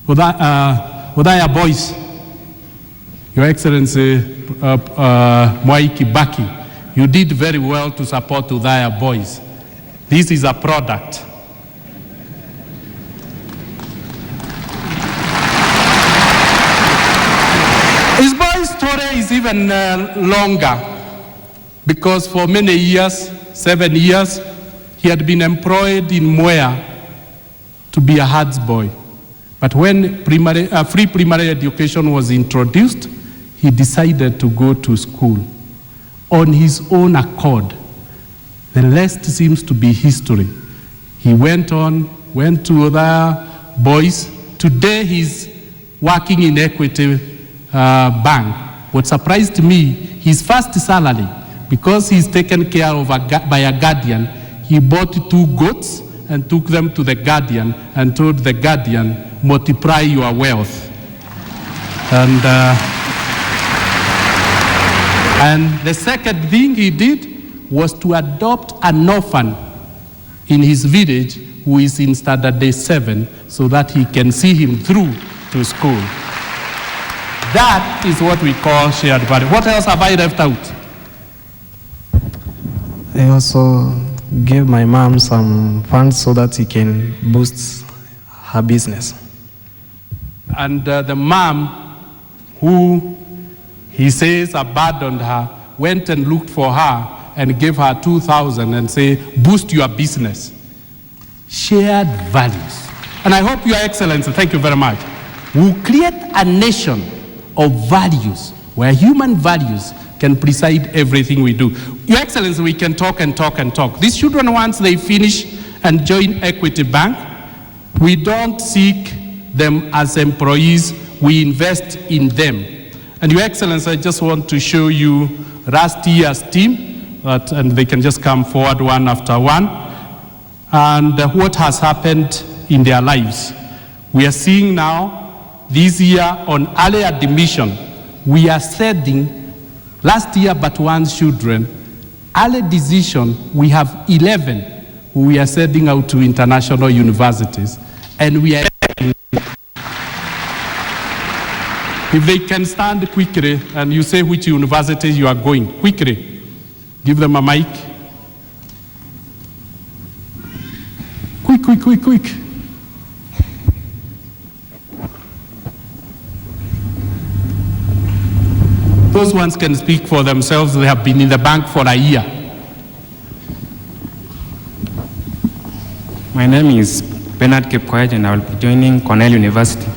Udaya boys, Your Excellency Mwai Kibaki, you did very well to support Udaya boys. This is a product. His boy's story is even longer because for many years, 7 years, he had been employed in Mwea to be a herds boy. But when free primary education was introduced, he decided to go to school on his own accord. The rest seems to be history. He went to other boys. Today he's working in Equity Bank. What surprised me, his first salary, because he's taken care of by a guardian, he bought 2 goats and took them to the guardian and told the guardian, multiply your wealth. And the second thing he did was to adopt an orphan in his village who is in standard 7 so that he can see him through to school. That is what we call shared value. What else have I left out? I also gave my mom some funds so that he can boost her business. And the mom, who he says abandoned her, went and looked for her and give her 2,000 and say, boost your business. Shared values. And I hope Your Excellency, thank you very much, will create a nation of values where human values can preside everything we do. Your Excellency, we can talk and talk and talk. These children, once they finish and join Equity Bank, we don't seek them as employees, we invest in them. And Your Excellency, I just want to show you last year's team, and they can just come forward one after one, and what has happened in their lives. We are seeing now, this year on early admission, we are sending, last year but one children, early decision, we have 11 who we are sending out to international universities. And we are, if they can stand quickly and you say which university you are going, quickly, give them a mic. Quick, quick, quick, quick. Those ones can speak for themselves. They have been in the bank for a year. My name is Bernard Kipkoech, and I will be joining Cornell University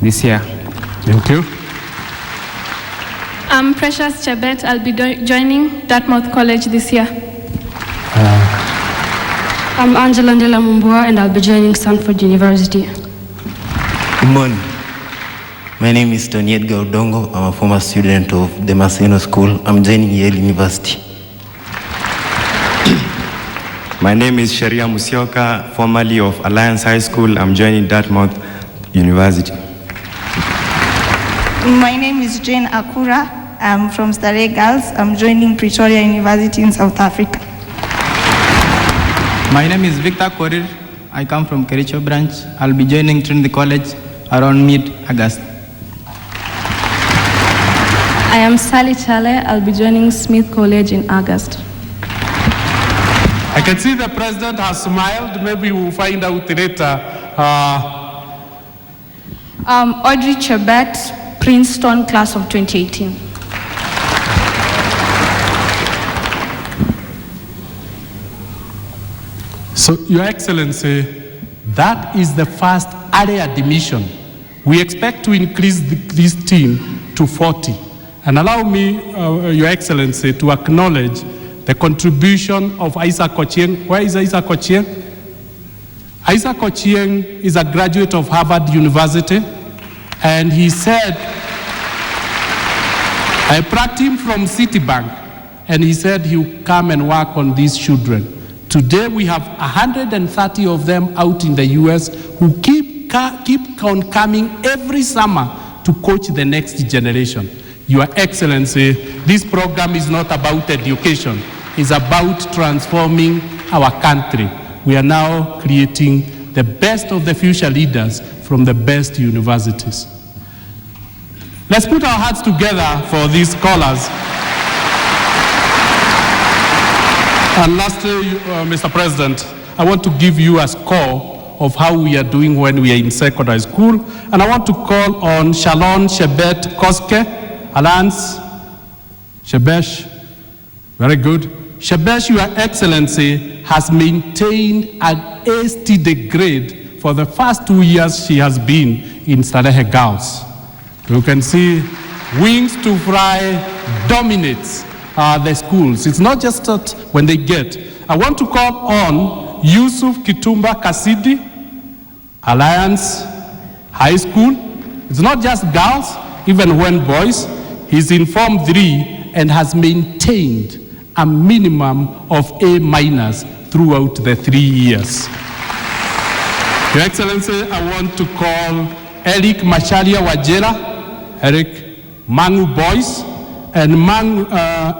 this year. Thank you. I'm Precious Chebet. I'll be joining Dartmouth College this year. I'm Angela Ndela Mumbua, and I'll be joining Stanford University. Good morning. My name is Tony Edgar Odongo. I'm a former student of the Maseno School. I'm joining Yale University. My name is Sharia Musioka, formerly of Alliance High School. I'm joining Dartmouth University. My name is Jane Akura. I'm from Starehe Girls. I'm joining Pretoria University in South Africa. My name is Victor Korir. I come from Kericho branch. I'll be joining Trinity College around mid-August. I am Sally Chale. I'll be joining Smith College in August. I can see the president has smiled. Maybe we'll find out later. Audrey Chebet, Princeton, class of 2018. So, Your Excellency, that is the first early admission. We expect to increase this team to 40. And allow me, Your Excellency, to acknowledge the contribution of Isaac Ochieng. Where is Isaac Ochieng? Isaac Ochieng is a graduate of Harvard University, and he said, I plucked him from Citibank, and he said he'll come and work on these children. Today we have 130 of them out in the US who keep on coming every summer to coach the next generation. Your Excellency, this program is not about education. It's about transforming our country. We are now creating the best of the future leaders from the best universities. Let's put our hearts together for these scholars. And lastly, Mr. President, I want to give you a score of how we are doing when we are in secondary school. And I want to call on Shalon Shebet Koske, Alliance. Shebesh, very good. Shebesh, Your Excellency, has maintained an A grade for the first 2 years she has been in Starehe Girls. You can see Wings to Fly dominates the schools. It's not just that when they get. I want to call on Yusuf Kitumba Kasidi, Alliance High School. It's not just girls, even when boys. He's in Form 3 and has maintained a minimum of A- throughout the 3 years. Your Excellency, I want to call Eric Macharia Wajera, Eric Mangu Boys, and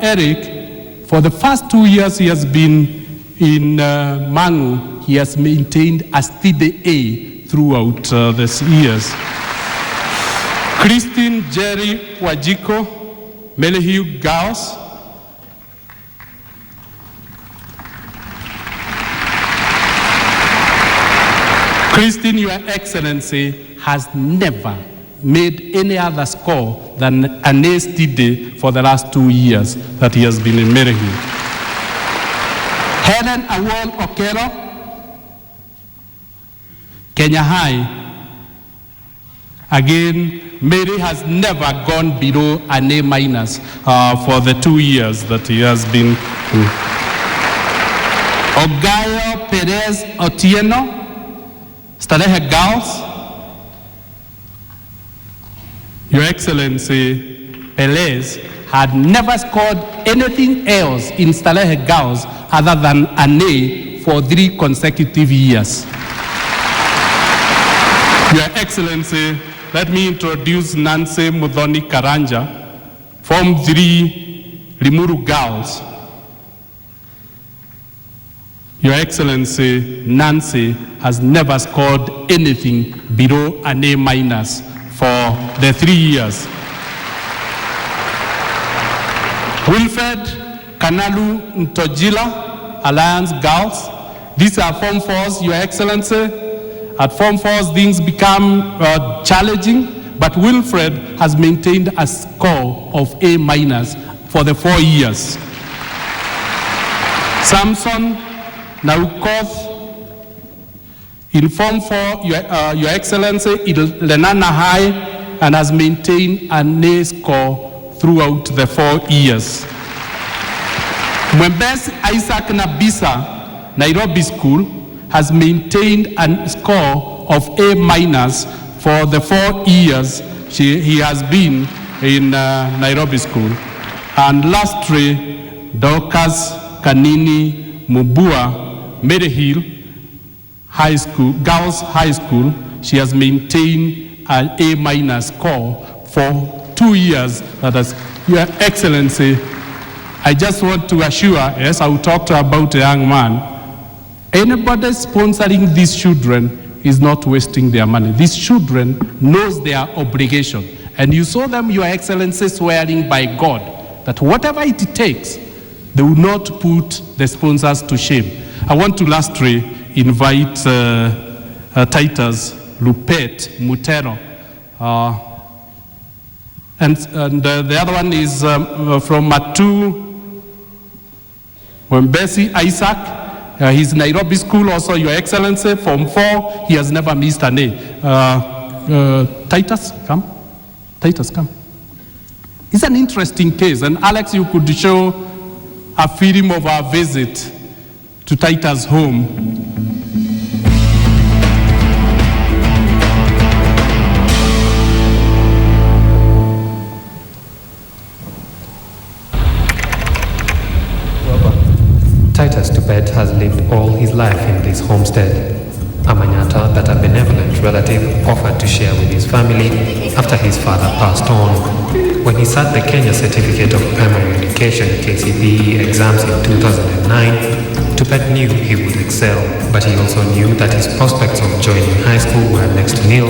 Eric, for the first 2 years he has been in Mangu, he has maintained a steady A throughout these years. Christine Jerry Wajiko, Melehiu Girls. Christine, Your Excellency, has never made any other score than an A for the last 2 years that he has been in Melehiu. Helen Awol Okero, Kenya High. Again, Mary has never gone below an A- for the 2 years that he has been. Ogayo Perez Otieno, Starehe Girls. Your Excellency, Perez had never scored anything else in Starehe Girls other than an A for 3 consecutive years. Your Excellency, let me introduce Nancy Mudhoni Karanja, Form 3 Limuru Girls. Your Excellency, Nancy has never scored anything below an A- for the 3 years. Wilfred Kanalu Ntojila, Alliance Girls. These are Form 4s, Your Excellency. At Form 4s, things become challenging, but Wilfred has maintained a score of A- for the 4 years. Samson Naukoth, in Form 4, Your Excellency, Lenana High, and has maintained an A score throughout the 4 years. Mwembesi Isaac Nabisa, Nairobi School, has maintained a score of A- for the 4 years he has been in Nairobi School. And lastly, Dorcas Kanini Mubua, Maryhill High School, Girls High School, she has maintained an A- score for 2 years. That is, Your Excellency, I just want to assure, yes, I will talk to about a young man. Anybody sponsoring these children is not wasting their money. These children knows their obligation. And you saw them, Your Excellency, swearing by God that whatever it takes, they will not put the sponsors to shame. I want to lastly invite Titus Lupet Mutero. And the other one is from Matu Mwembesi Isaac. He's Nairobi School, also, Your Excellency, Form 4. He has never missed an A. Titus, come. Titus, come. It's an interesting case. And Alex, you could show a film of our visit to Titus' home. Titus Tupet has lived all his life in this homestead, a manyatta that a benevolent relative offered to share with his family after his father passed on. When he sat the Kenya Certificate of Primary Education KCPE exams in 2009, Tupet knew he would excel, but he also knew that his prospects of joining high school were next to nil,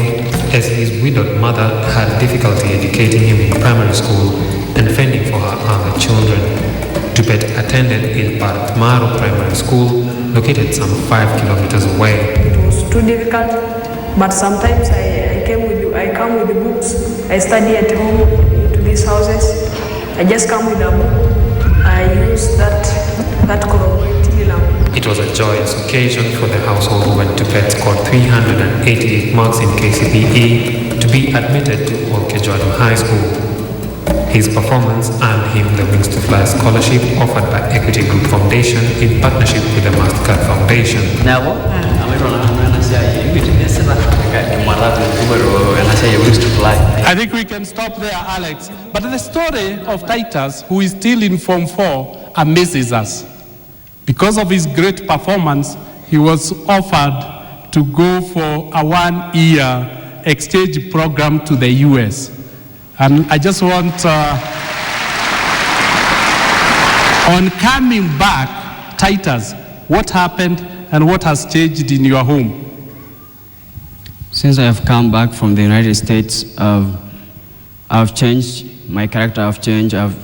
as his widowed mother had difficulty educating him in primary school and fending for her other children. Tupet attended Ilpartmaro Primary School, located some 5 kilometers away. It was too difficult, but sometimes I come with the books. I study at home to these houses. I just come with a book. I use that curriculum. It was a joyous occasion for the household when Tupet scored 388 marks in KCPE to be admitted to Olkejuado High School. His performance earned him the Wings to Fly scholarship offered by Equity Group Foundation in partnership with the Mastercard Foundation. I think we can stop there, Alex. But the story of Titus, who is still in Form 4, amazes us. Because of his great performance, he was offered to go for a 1-year exchange program to the US. And I just want, on coming back, Titus, what happened and what has changed in your home? Since I have come back from the United States, I've changed, my character have changed, and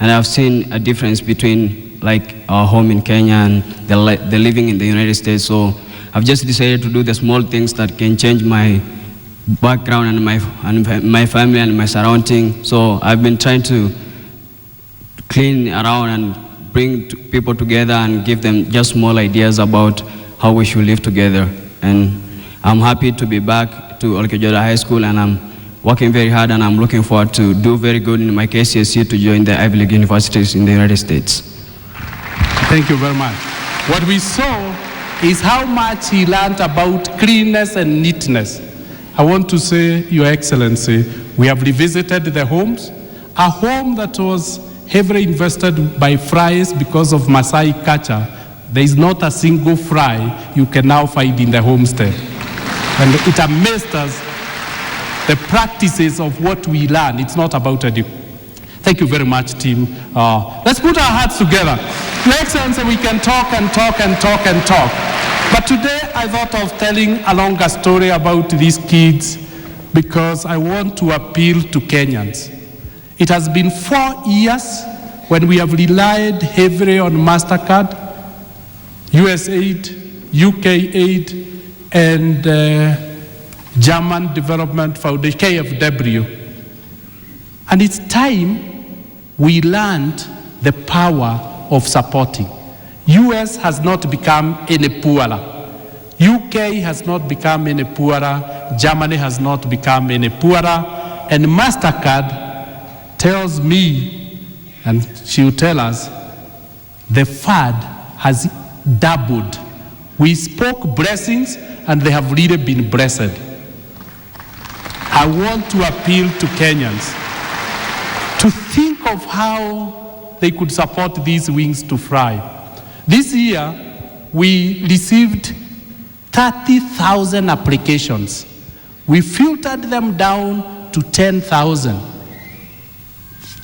I've seen a difference between like our home in Kenya and the living in the United States. So I've just decided to do the small things that can change my background and my family and my surrounding. So I've been trying to clean around and bring people together and give them just small ideas about how we should live together. And I'm happy to be back to Olkejoda High School, and I'm working very hard, and I'm looking forward to do very good in my KCSE to join the Ivy League universities in the United States. Thank you very much. What we saw is how much he learned about cleanness and neatness. I want to say, Your Excellency, we have revisited the homes. A home that was heavily invested by Fries because of Maasai culture. There is not a single fry you can now find in the homestead. And it amazed us, the practices of what we learn. It's not about education. Thank you very much, team. Let's put our hearts together. Your Excellency, we can talk and talk and talk and talk. But today I thought of telling a longer story about these kids because I want to appeal to Kenyans. It has been 4 years when we have relied heavily on MasterCard, US aid, UK aid, and German Development Foundation, KfW. And it's time we learned the power of supporting. US has not become any poorer. UK has not become any poorer. Germany has not become any poorer. And MasterCard tells me, and she will tell us, the FAD has doubled. We spoke blessings, and they have really been blessed. I want to appeal to Kenyans to think of how they could support these wings to fly. This year, we received 30,000 applications. We filtered them down to 10,000.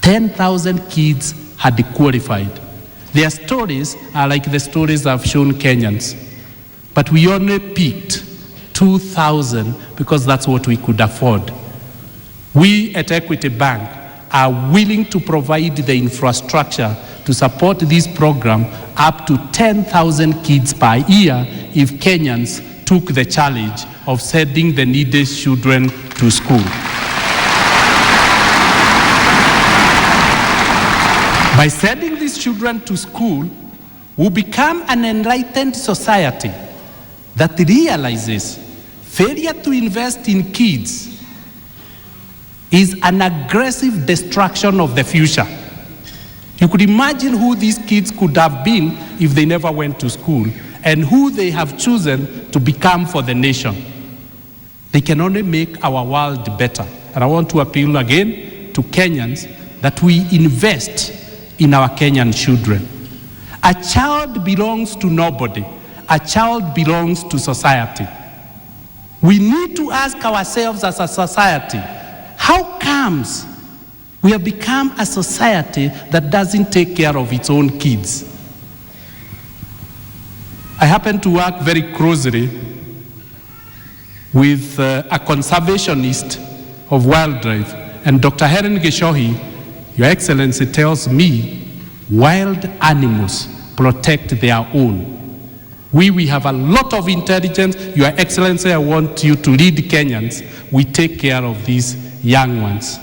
10,000 kids had qualified. Their stories are like the stories I've shown Kenyans. But we only picked 2,000 because that's what we could afford. We at Equity Bank are willing to provide the infrastructure to support this program up to 10,000 kids per year if Kenyans took the challenge of sending the needy children to school. By sending these children to school, we become an enlightened society that realizes failure to invest in kids is an aggressive destruction of the future. You could imagine who these kids could have been if they never went to school and who they have chosen to become for the nation. They can only make our world better. And I want to appeal again to Kenyans that we invest in our Kenyan children. A child belongs to nobody. A child belongs to society. We need to ask ourselves as a society, how comes we have become a society that doesn't take care of its own kids? I happen to work very closely with a conservationist of wildlife, and Dr. Helen Geshohi, Your Excellency, tells me wild animals protect their own. We have a lot of intelligence. Your Excellency, I want you to lead Kenyans. We take care of these young ones,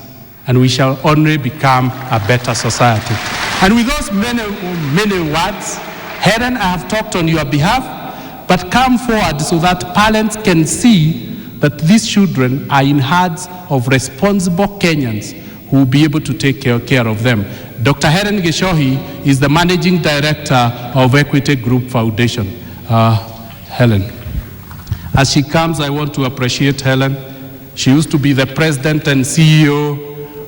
and we shall only become a better society. And with those many words, Helen, I have talked on your behalf, but come forward so that parents can see that these children are in hands of responsible Kenyans who will be able to take care of them. Dr. Helen Geshohi is the Managing Director of Equity Group Foundation. Helen. As she comes, I want to appreciate Helen. She used to be the President and CEO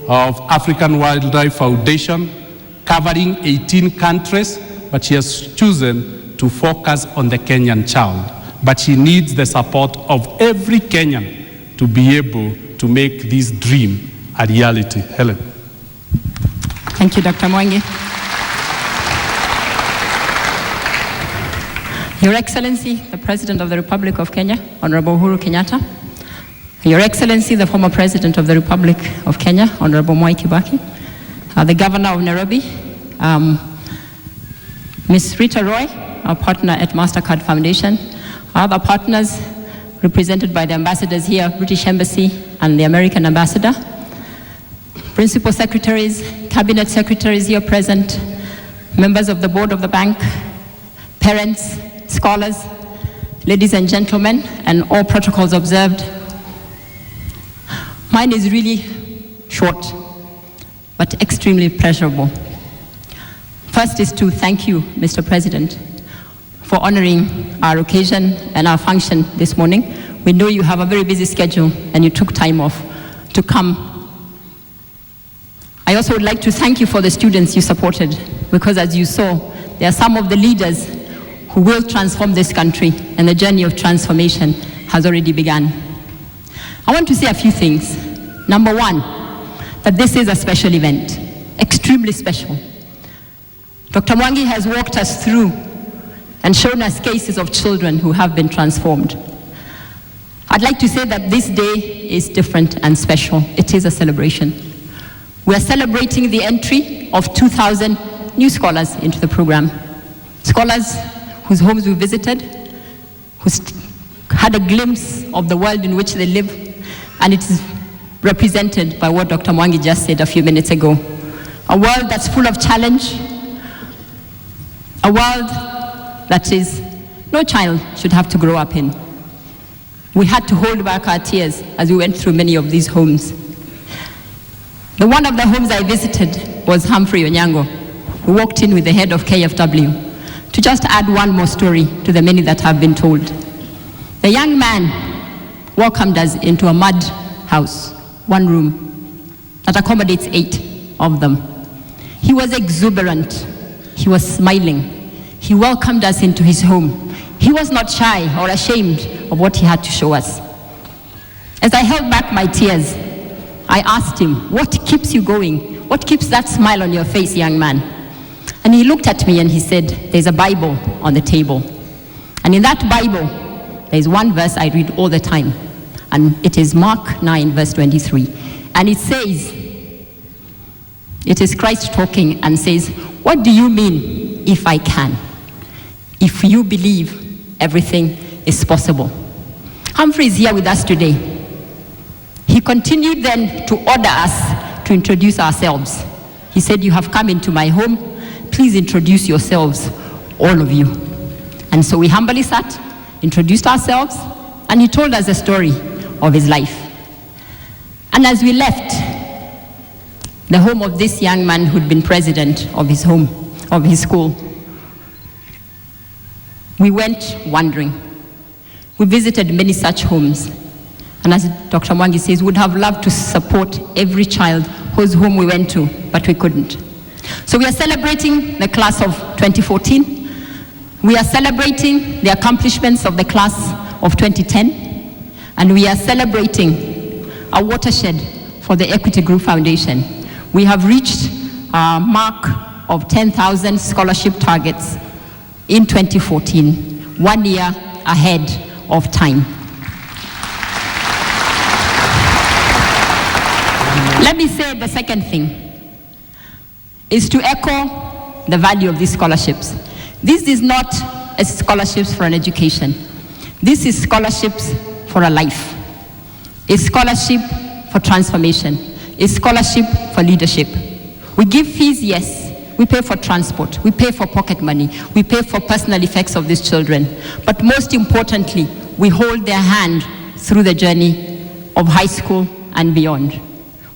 of African Wildlife Foundation, covering 18 countries, but she has chosen to focus on the Kenyan child. But she needs the support of every Kenyan to be able to make this dream a reality. Helen. Thank you, Dr. Mwangi. Your Excellency, the President of the Republic of Kenya, Honorable Uhuru Kenyatta, Your Excellency, the former President of the Republic of Kenya, Honorable Mwai Kibaki, the Governor of Nairobi, Ms. Rita Roy, our partner at MasterCard Foundation, other partners represented by the ambassadors here, British Embassy and the American Ambassador, Principal Secretaries, Cabinet Secretaries here present, members of the board of the bank, parents, scholars, ladies and gentlemen, and all protocols observed. Mine is really short, but extremely pleasurable. First is to thank you, Mr. President, for honoring our occasion and our function this morning. We know you have a very busy schedule and you took time off to come. I also would like to thank you for the students you supported, because as you saw, there are some of the leaders who will transform this country, and the journey of transformation has already begun. I want to say a few things. Number one, that this is a special event, extremely special. Dr. Mwangi has walked us through and shown us cases of children who have been transformed. I'd like to say that this day is different and special. It is a celebration. We are celebrating the entry of 2,000 new scholars into the program. Scholars whose homes we visited, who had a glimpse of the world in which they live, and it is represented by what Dr. Mwangi just said a few minutes ago. A world that's full of challenge, a world that is no child should have to grow up in. We had to hold back our tears as we went through many of these homes. The one of the homes I visited was Humphrey Onyango, who walked in with the head of KFW. To just add one more story to the many that have been told. The young man welcomed us into a mud house, one room, that accommodates 8 of them. He was exuberant. He was smiling. He welcomed us into his home. He was not shy or ashamed of what he had to show us. As I held back my tears, I asked him, what keeps you going? What keeps that smile on your face, young man? And he looked at me and he said, there's a Bible on the table. And in that Bible, there's one verse I read all the time. And it is Mark 9, verse 23. And it says, it is Christ talking and says, what do you mean, if I can? If you believe, everything is possible. Humphrey is here with us today. He continued then to order us to introduce ourselves. He said, you have come into my home. Please introduce yourselves, all of you. And so we humbly sat, introduced ourselves, and he told us the story of his life. And as we left the home of this young man who'd been president of his home, of his school, we went wandering. We visited many such homes. And as Dr. Mwangi says, would have loved to support every child whose home we went to, but we couldn't. So we are celebrating the class of 2014. We are celebrating the accomplishments of the class of 2010. And we are celebrating a watershed for the Equity Group Foundation. We have reached a mark of 10,000 scholarship targets in 2014, 1 year ahead of time. Let me say the second thing is to echo the value of these scholarships. This is not a scholarships for an education. This is scholarships for a life. It's scholarship for transformation. It's scholarship for leadership. We give fees, yes. We pay for transport. We pay for pocket money. We pay for personal effects of these children. But most importantly, we hold their hand through the journey of high school and beyond.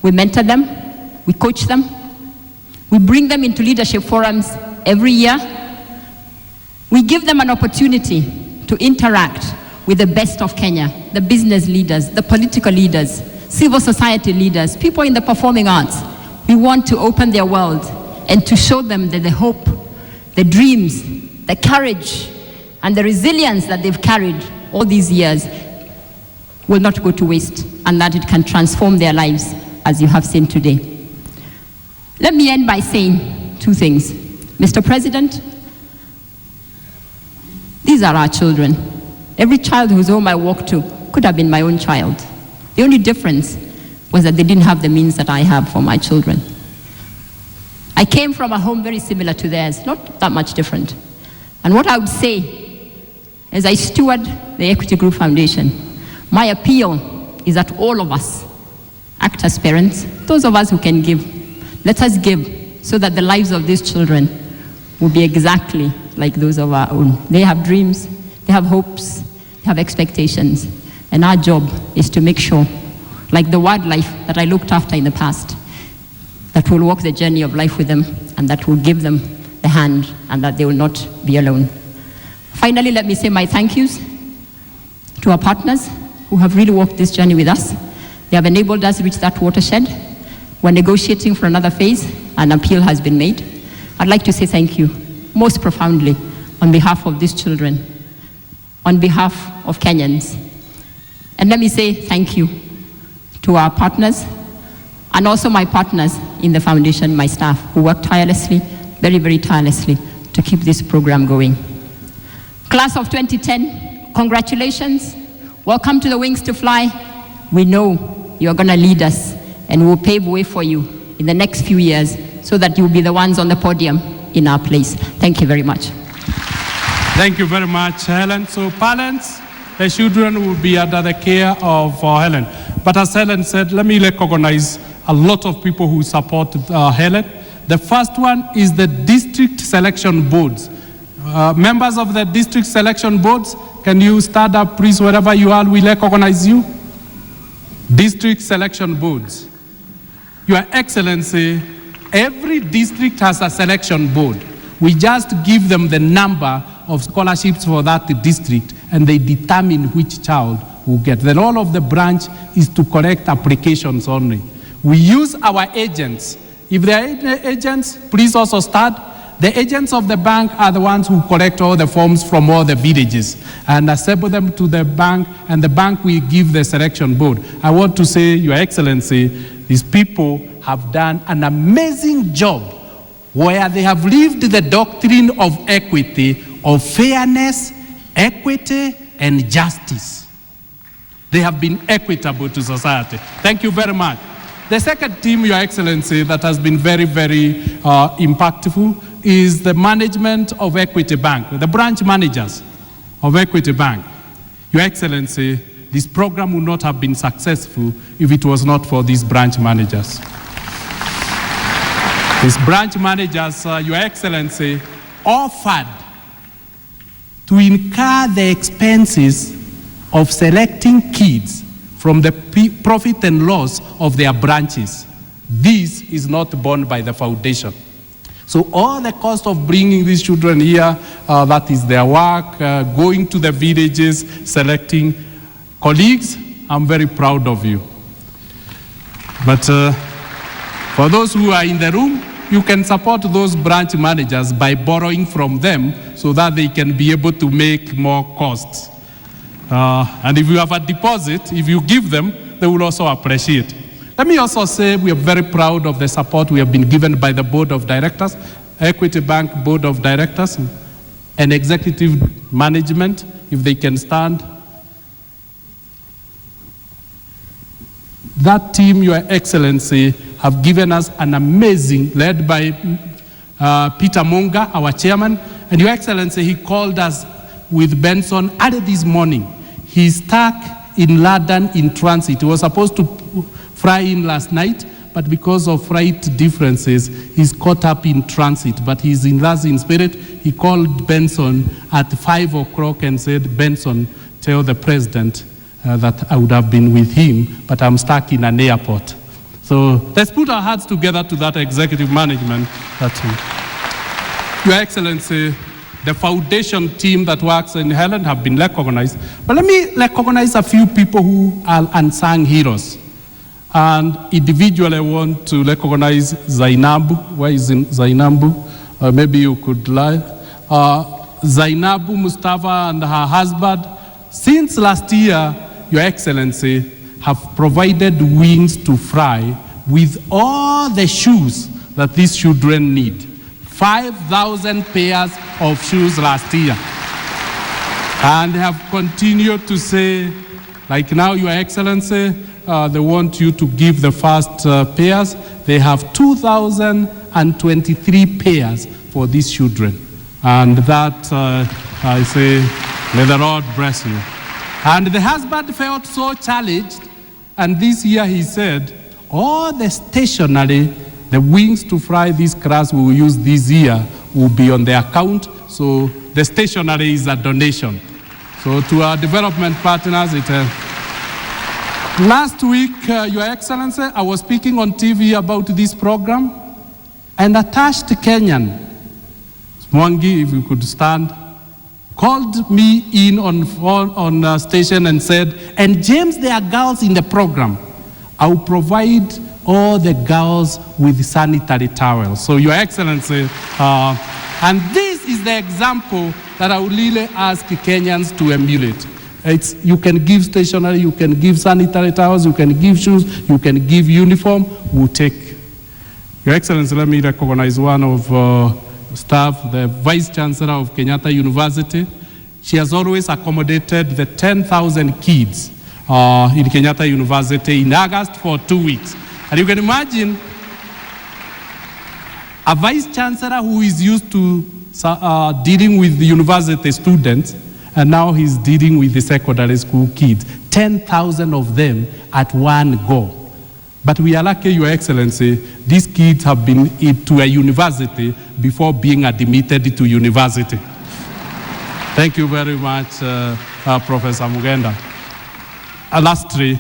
We mentor them. We coach them. We bring them into leadership forums every year. We give them an opportunity to interact with the best of Kenya, the business leaders, the political leaders, civil society leaders, people in the performing arts. We want to open their world and to show them that the hope, the dreams, the courage, and the resilience that they've carried all these years will not go to waste, and that it can transform their lives, as you have seen today. Let me end by saying 2 things. Mr. President, these are our children. Every child whose home I walked to could have been my own child. The only difference was that they didn't have the means that I have for my children. I came from a home very similar to theirs, not that much different. And what I would say, as I steward the Equity Group Foundation, my appeal is that all of us act as parents, those of us who can give. Let us give so that the lives of these children will be exactly like those of our own. They have dreams, they have hopes, they have expectations. And our job is to make sure, like the wildlife that I looked after in the past, that will walk the journey of life with them and that will give them the hand and that they will not be alone. Finally, let me say my thank yous to our partners who have really walked this journey with us. They have enabled us to reach that watershed. We're negotiating for another phase. An appeal has been made. I'd like to say thank you most profoundly on behalf of these children, on behalf of Kenyans. And let me say thank you to our partners and also my partners in the foundation, my staff, who work tirelessly, very, very tirelessly to keep this program going. Class of 2010, congratulations. Welcome to the Wings to Fly. We know you're going to lead us and we'll pave way for you in the next few years so that you'll be the ones on the podium in our place. Thank you very much. Thank you very much, Helen. So parents, the children will be under the care of Helen. But as Helen said, let me recognize a lot of people who support Helen. The first one is the district selection boards. Members of the district selection boards, can you stand up, please, wherever you are, we recognize you. District selection boards. Your Excellency, every district has a selection board. We just give them the number of scholarships for that district and they determine which child will get. The role of the branch is to collect applications only. We use our agents. If there are agents, please also start. The agents of the bank are the ones who collect all the forms from all the villages and assemble them to the bank, and the bank will give the selection board. I want to say, Your Excellency, these people have done an amazing job where they have lived the doctrine of equity, of fairness, equity, and justice. They have been equitable to society. Thank you very much. The second team, Your Excellency, that has been very, very impactful is the management of Equity Bank, the branch managers of Equity Bank. Your Excellency, this program would not have been successful if it was not for these branch managers. These branch managers, Your Excellency, offered to incur the expenses of selecting kids from the profit and loss of their branches. This is not borne by the foundation. So all the cost of bringing these children here, that is their work, going to the villages, selecting colleagues, I'm very proud of you. But for those who are in the room, you can support those branch managers by borrowing from them so that they can be able to make more costs. And if you have a deposit, if you give them, they will also appreciate. Let me also say we are very proud of the support we have been given by the Board of Directors, Equity Bank Board of Directors, and Executive Management, if they can stand. That team, Your Excellency, have given us an amazing, led by Peter Monga, our chairman, and Your Excellency, he called us with Benson early this morning. He's stuck in London in transit. He was supposed to fly in last night, but because of flight differences, he's caught up in transit, but he's in last in spirit. He called Benson at 5 o'clock and said, Benson, tell the president that I would have been with him, but I'm stuck in an airport. So let's put our hearts together to that executive management. Your Excellency, the foundation team that works in Helen have been recognized. But let me recognize a few people who are unsung heroes. And individually, I want to recognize Zainabu. Where is Zainabu? Maybe you could lie. Zainabu Mustafa and her husband, since last year, Your Excellency, have provided wings to fly with all the shoes that these children need. 5,000 pairs of shoes last year. And they have continued to say, like now, Your Excellency, they want you to give the first pairs. They have 2,023 pairs for these children. And that, I say, may the Lord bless you. And the husband felt so challenged. And this year he said, all the stationery, the wings to fly this class we will use this year will be on the account. So the stationery is a donation. So to our development partners, last week, Your Excellency, I was speaking on TV about this program, and attached Kenyan, Mwangi, if you could stand, called me in on station and said, and James, there are girls in the program. I will provide all the girls with sanitary towels. So Your Excellency, and this is the example that I would really ask Kenyans to emulate. You can give stationery, you can give sanitary towels, you can give shoes, you can give uniform, we'll take. Your Excellency, let me recognize one of staff, the Vice Chancellor of Kenyatta University. She has always accommodated the 10,000 kids in Kenyatta University in August for 2 weeks. And you can imagine a Vice Chancellor who is used to dealing with the university students, and now he's dealing with the secondary school kids, 10,000 of them at one go. But we are lucky, Your Excellency, these kids have been to a university before being admitted to university. Thank you very much, Professor Mugenda. Lastly,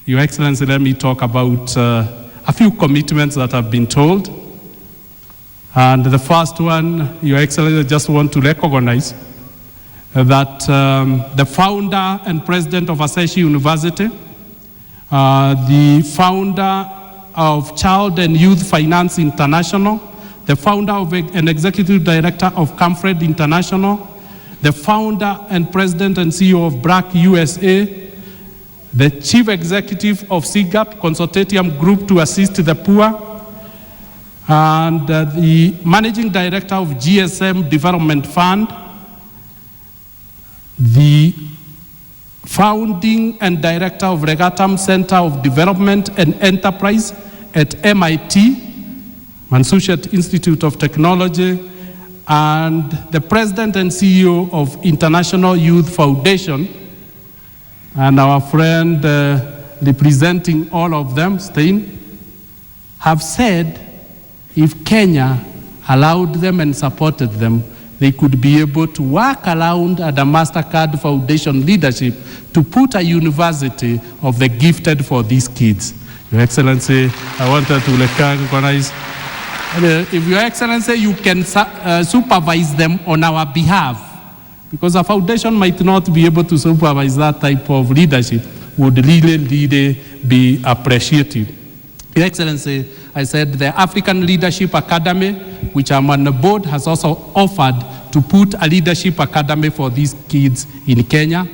Your Excellency, let me talk about a few commitments that have been told. And the first one, Your Excellency, I just want to recognize that the founder and president of Scholarshi University, the founder of Child and Youth Finance International, the founder of and executive director of Camfred International, the founder and president and CEO of BRAC USA, the chief executive of CGAP, Consortium Group to Assist the Poor, and the managing director of GSM Development Fund, the founding and director of Regatam Center of Development and Enterprise at MIT, Massachusetts Institute of Technology, and the president and CEO of International Youth Foundation, and our friend representing all of them, Stein, have said if Kenya allowed them and supported them, they could be able to work around at the MasterCard Foundation leadership to put a university of the gifted for these kids. Your Excellency, I wanted to recognize, if Your Excellency, you can supervise them on our behalf, because a foundation might not be able to supervise that type of leadership, would really be appreciated. Your Excellency, I said the African Leadership Academy, which I'm on the board, has also offered to put a leadership academy for these kids in Kenya.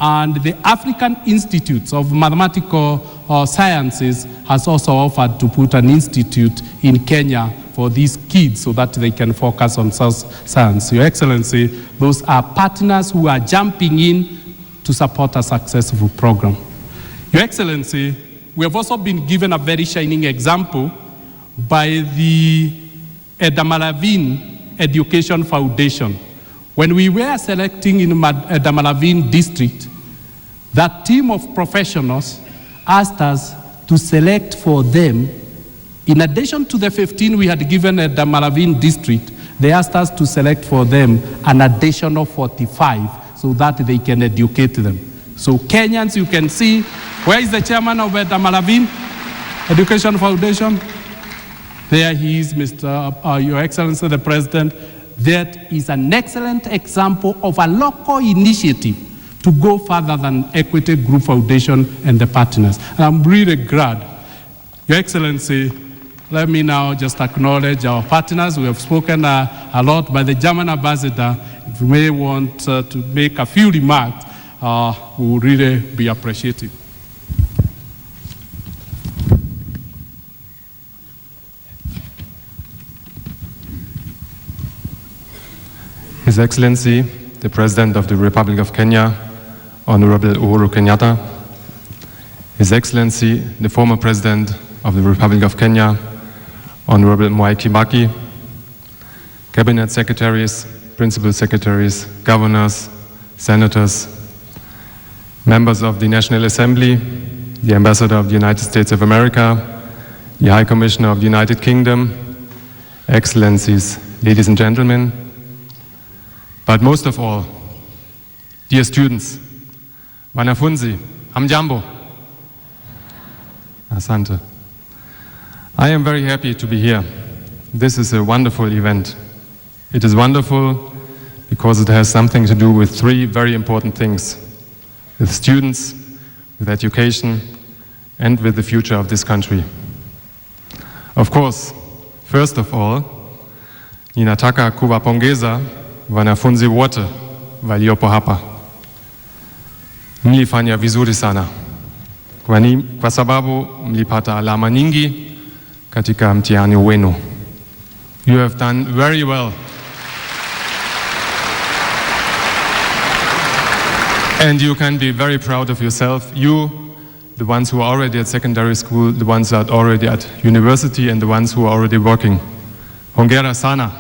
And the African Institutes of Mathematical Sciences has also offered to put an institute in Kenya for these kids so that they can focus on science. Your Excellency, those are partners who are jumping in to support a successful program. Your Excellency, we have also been given a very shining example by the Edamalavin Education Foundation. When we were selecting in Edamalavin district, that team of professionals asked us to select for them, in addition to the 15 we had given at the Malavin district, they asked us to select for them an additional 45 so that they can educate them. So Kenyans, you can see, where is the chairman of the Malavin Education Foundation? There he is, Your Excellency, the President. That is an excellent example of a local initiative to go further than Equity Group Foundation and the partners. And I'm really glad. Your Excellency, let me now just acknowledge our partners. We have spoken a lot by the German ambassador. If you may want to make a few remarks, we will really be appreciative. His Excellency, the President of the Republic of Kenya, Honorable Uhuru Kenyatta, His Excellency, the former President of the Republic of Kenya, Honorable Mwai Kibaki, Cabinet Secretaries, Principal Secretaries, Governors, Senators, members of the National Assembly, the Ambassador of the United States of America, the High Commissioner of the United Kingdom, Excellencies, ladies and gentlemen, but most of all, dear students, wanafunzi, hamjambo. Asante. I am very happy to be here. This is a wonderful event. It is wonderful because it has something to do with three very important things: with students, with education, and with the future of this country. Of course, first of all, ninataka kuwapongeza wanafunzi wote waliopo hapa. Mlifanya vizuri sana kwa sababu mlipata alama nyingi katika mtihani wenu. You have done very well. And you can be very proud of yourself. You, the ones who are already at secondary school, the ones that are already at university, and the ones who are already working. Hongera sana.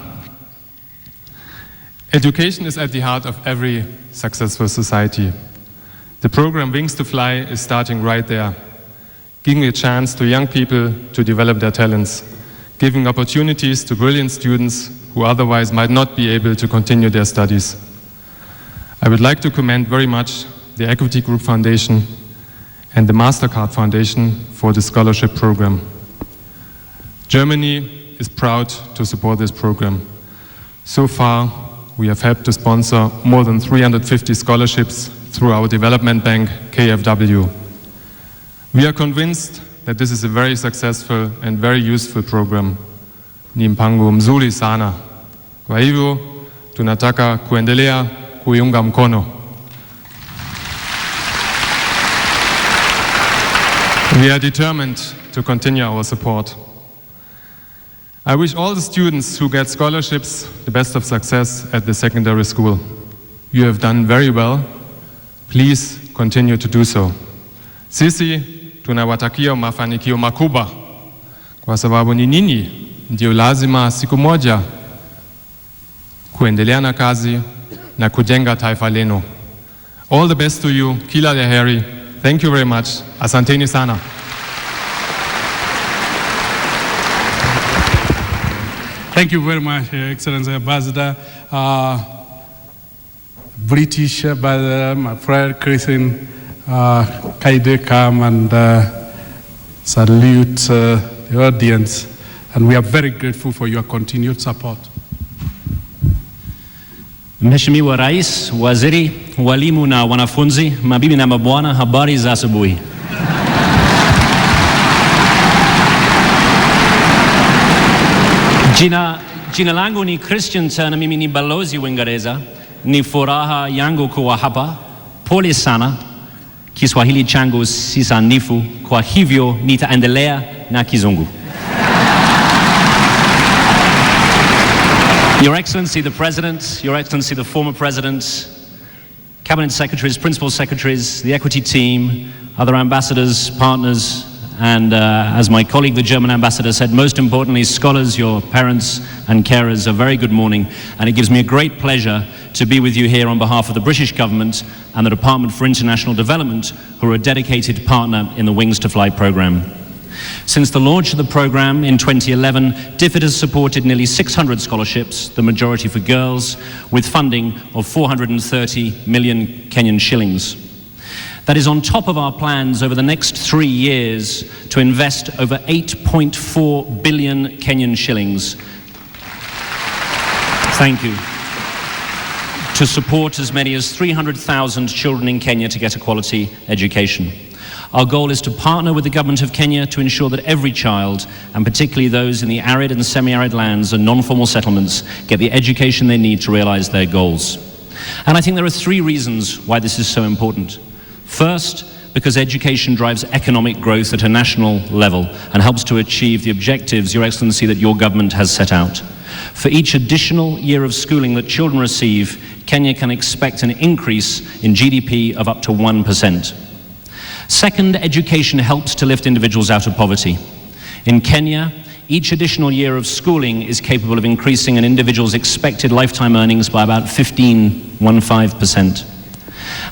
Education is at the heart of every successful society. The program Wings to Fly is starting right there, giving a chance to young people to develop their talents, giving opportunities to brilliant students who otherwise might not be able to continue their studies. I would like to commend very much the Equity Group Foundation and the MasterCard Foundation for the scholarship program. Germany is proud to support this program. So far, we have helped to sponsor more than 350 scholarships through our development bank, KfW. We are convinced that this is a very successful and very useful program. Ni mpango mzuri sana. Kwa hivyo, tunataka kuendelea kuiunga mkono. We are determined to continue our support. I wish all the students who get scholarships the best of success at the secondary school. You have done very well. Please continue to do so. Sisi tunawatakia mafanikio makubwa kwa sababu ni ninyi ndio lazima siku moja kuendelea na kazi na kujenga taifa lenu. All the best to you. Kila la heri. Thank you very much. Asanteni sana. Thank you very much, Excellency Ambassador. British Ambassador, my friend Christine, kindly come and salute the audience. And we are very grateful for your continued support. Mheshimiwa Rais, Waziri, walimu na wanafunzi, mabibi na mabwana, habari za asubuhi. Jina langu ni Christian na mimi ni balozi Uingereza. Ni furaha yangu kuwa hapa. Pole sana, Kiswahili changu si sanifu, kwa hivyo nitaendelea na Kizungu. Your Excellency the President, Your Excellency the former President, Cabinet Secretaries, Principal Secretaries, the Equity team, other ambassadors, partners, and as my colleague, the German ambassador said, most importantly, scholars, your parents and carers, a very good morning. And it gives me a great pleasure to be with you here on behalf of the British government and the Department for International Development, who are a dedicated partner in the Wings to Fly program. Since the launch of the program in 2011, DFID has supported nearly 600 scholarships, the majority for girls, with funding of 430 million Kenyan shillings. That is on top of our plans over the next 3 years to invest over 8.4 billion Kenyan shillings. Thank you. To support as many as 300,000 children in Kenya to get a quality education. Our goal is to partner with the government of Kenya to ensure that every child, and particularly those in the arid and semi-arid lands and non-formal settlements, get the education they need to realize their goals. And I think there are 3 reasons why this is so important. First, because education drives economic growth at a national level and helps to achieve the objectives, Your Excellency, that your government has set out. For each additional year of schooling that children receive, Kenya can expect an increase in GDP of up to 1%. Second, education helps to lift individuals out of poverty. In Kenya, each additional year of schooling is capable of increasing an individual's expected lifetime earnings by about 15%.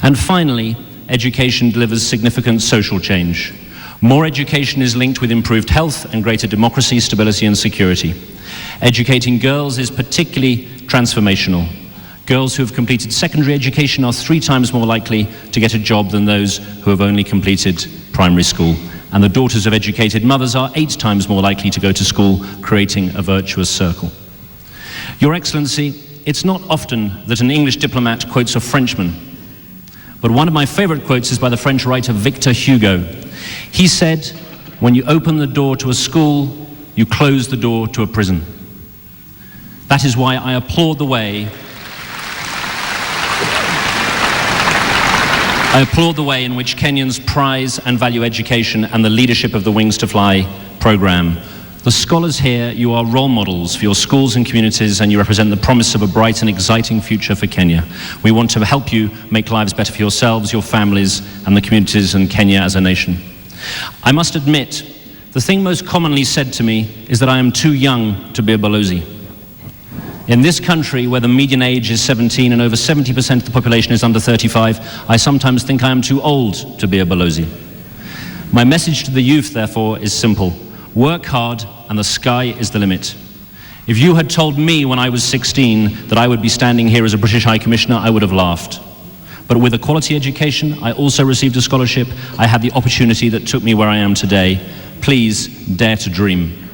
And finally, education delivers significant social change. More education is linked with improved health and greater democracy, stability and security. Educating girls is particularly transformational. Girls who have completed secondary education are 3 times more likely to get a job than those who have only completed primary school. And the daughters of educated mothers are 8 times more likely to go to school, creating a virtuous circle. Your Excellency, it's not often that an English diplomat quotes a Frenchman, but one of my favorite quotes is by the French writer Victor Hugo. He said, "When you open the door to a school, you close the door to a prison." That is why I applaud the way in which Kenyans prize and value education and the leadership of the Wings to Fly program. The scholars here, you are role models for your schools and communities, and you represent the promise of a bright and exciting future for Kenya. We want to help you make lives better for yourselves, your families, and the communities and Kenya as a nation. I must admit, the thing most commonly said to me is that I am too young to be a balozi. In this country, where the median age is 17 and over 70% of the population is under 35, I sometimes think I am too old to be a balozi. My message to the youth, therefore, is simple. Work hard, and the sky is the limit. If you had told me when I was 16 that I would be standing here as a British High Commissioner, I would have laughed. But with a quality education, I also received a scholarship. I had the opportunity that took me where I am today. Please dare to dream.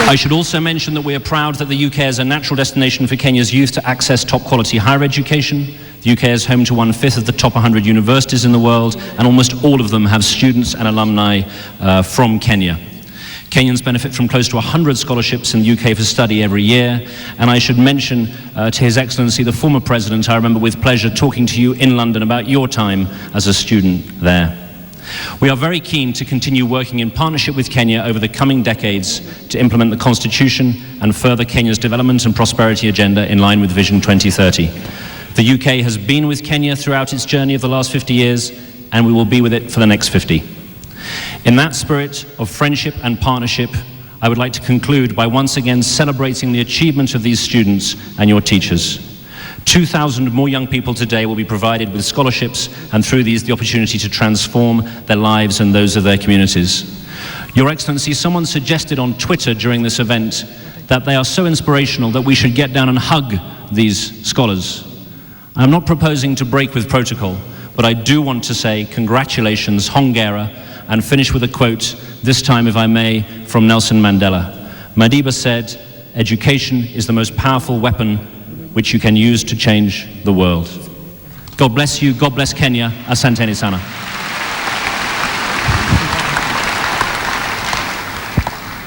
I should also mention that we are proud that the UK is a natural destination for Kenya's youth to access top quality higher education. The UK is home to 1/5 of the top 100 universities in the world, and almost all of them have students and alumni from Kenya. Kenyans benefit from close to 100 scholarships in the UK for study every year, and I should mention to His Excellency, the former President, I remember with pleasure talking to you in London about your time as a student there. We are very keen to continue working in partnership with Kenya over the coming decades to implement the Constitution and further Kenya's development and prosperity agenda in line with Vision 2030. The UK has been with Kenya throughout its journey of the last 50 years, and we will be with it for the next 50. In that spirit of friendship and partnership, I would like to conclude by once again celebrating the achievement of these students and your teachers. 2,000 more young people today will be provided with scholarships, and through these the opportunity to transform their lives and those of their communities. Your Excellency, someone suggested on Twitter during this event that they are so inspirational that we should get down and hug these scholars. I'm not proposing to break with protocol, but I do want to say congratulations, hongera, and finish with a quote, this time, if I may, from Nelson Mandela. Madiba said, "Education is the most powerful weapon which you can use to change the world." God bless you, God bless Kenya, asanteni sana.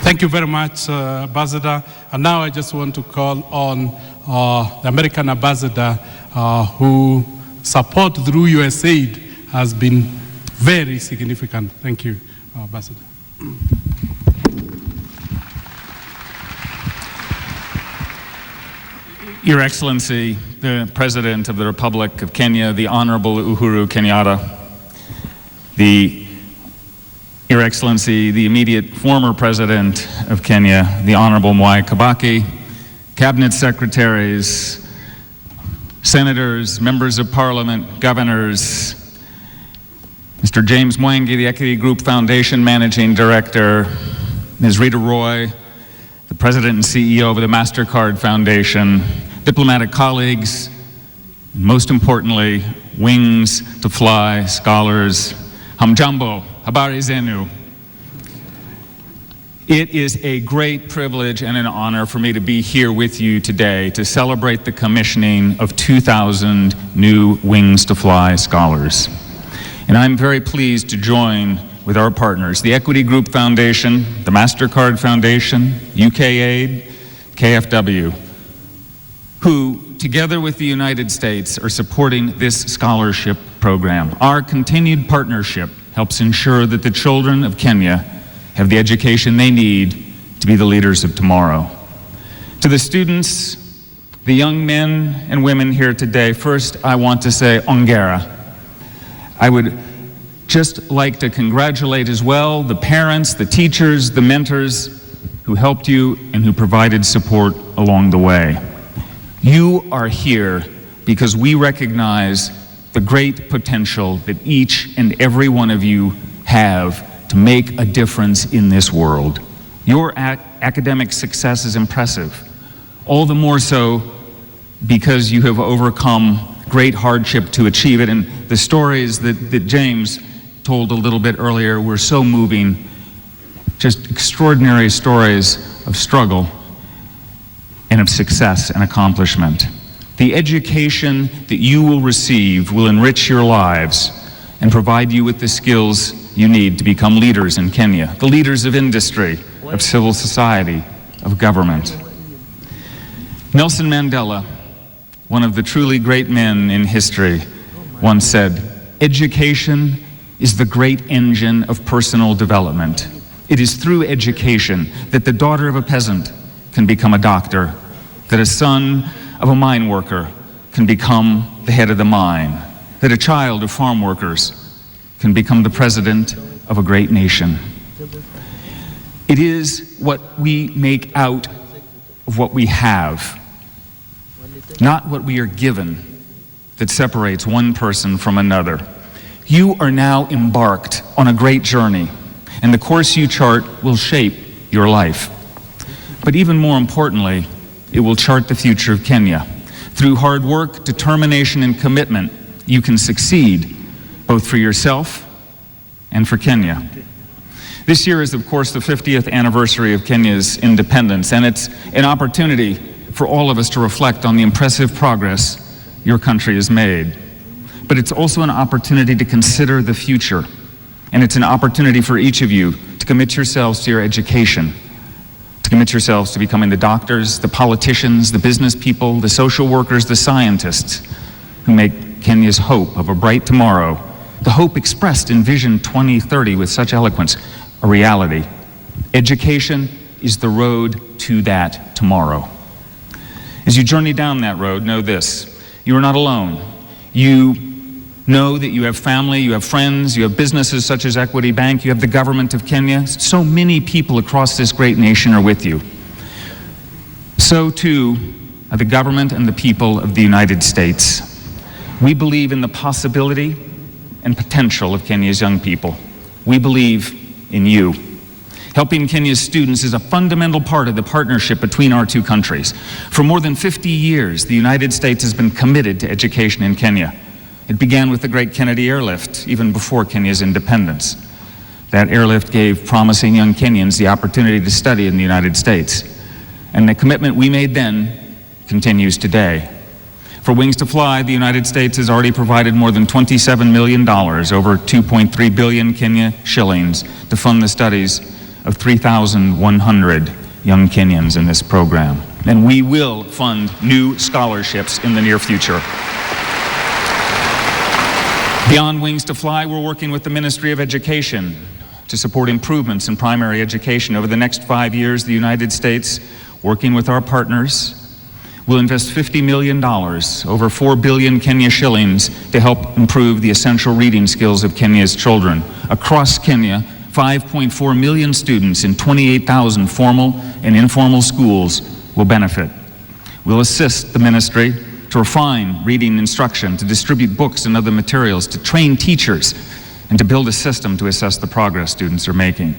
Thank you very much, Ambassador. And now I just want to call on the American Ambassador who support through USAID has been very significant. Thank you, Ambassador. Your Excellency, the President of the Republic of Kenya, the Honorable Uhuru Kenyatta, Your Excellency, the immediate former President of Kenya, the Honorable Mwai Kibaki, Cabinet Secretaries, Senators, Members of Parliament, Governors, Mr. James Mwangi, the Equity Group Foundation Managing Director, Ms. Rita Roy, the President and CEO of the MasterCard Foundation, diplomatic colleagues, and most importantly, Wings to Fly scholars, Hamjambo, habari zenu. It is a great privilege and an honor for me to be here with you today to celebrate the commissioning of 2,000 new Wings to Fly scholars. And I'm very pleased to join with our partners, the Equity Group Foundation, the MasterCard Foundation, UKAID, KFW, who, together with the United States, are supporting this scholarship program. Our continued partnership helps ensure that the children of Kenya have the education they need to be the leaders of tomorrow. To the students, the young men and women here today, first I want to say ongera. I would just like to congratulate as well the parents, the teachers, the mentors who helped you and who provided support along the way. You are here because we recognize the great potential that each and every one of you have to make a difference in this world. Your academic success is impressive, all the more so because you have overcome great hardship to achieve it. And the stories that James told a little bit earlier were so moving, just extraordinary stories of struggle and of success and accomplishment. The education that you will receive will enrich your lives and provide you with the skills you need to become leaders in Kenya, the leaders of industry, of civil society, of government. Nelson Mandela, one of the truly great men in history, once said, "Education is the great engine of personal development. It is through education that the daughter of a peasant can become a doctor, that a son of a mine worker can become the head of the mine, that a child of farm workers can become the president of a great nation." It is what we make out of what we have, not what we are given, that separates one person from another. You are now embarked on a great journey, and the course you chart will shape your life. But even more importantly, it will chart the future of Kenya. Through hard work, determination, and commitment, you can succeed, both for yourself and for Kenya. This year is, of course, the 50th anniversary of Kenya's independence, and it's an opportunity for all of us to reflect on the impressive progress your country has made. But it's also an opportunity to consider the future, and it's an opportunity for each of you to commit yourselves to your education, to commit yourselves to becoming the doctors, the politicians, the business people, the social workers, the scientists who make Kenya's hope of a bright tomorrow, the hope expressed in Vision 2030 with such eloquence, a reality. Education is the road to that tomorrow. As you journey down that road, know this: you are not alone. You know that you have family, you have friends, you have businesses such as Equity Bank, you have the government of Kenya. So many people across this great nation are with you. So too are the government and the people of the United States. We believe in the possibility and potential of Kenya's young people. We believe in you. Helping Kenya's students is a fundamental part of the partnership between our two countries. For more than 50 years, the United States has been committed to education in Kenya. It began with the Great Kennedy Airlift, even before Kenya's independence. That airlift gave promising young Kenyans the opportunity to study in the United States. And the commitment we made then continues today. For Wings to Fly, the United States has already provided more than $27 million, over 2.3 billion Kenya shillings, to fund the studies of 3,100 young Kenyans in this program. And we will fund new scholarships in the near future. Beyond Wings to Fly, we're working with the Ministry of Education to support improvements in primary education. Over the next 5 years, the United States, working with our partners, will invest $50 million, over 4 billion Kenya shillings, to help improve the essential reading skills of Kenya's children. Across Kenya, 5.4 million students in 28,000 formal and informal schools will benefit. We'll assist the ministry to refine reading instruction, to distribute books and other materials, to train teachers, and to build a system to assess the progress students are making.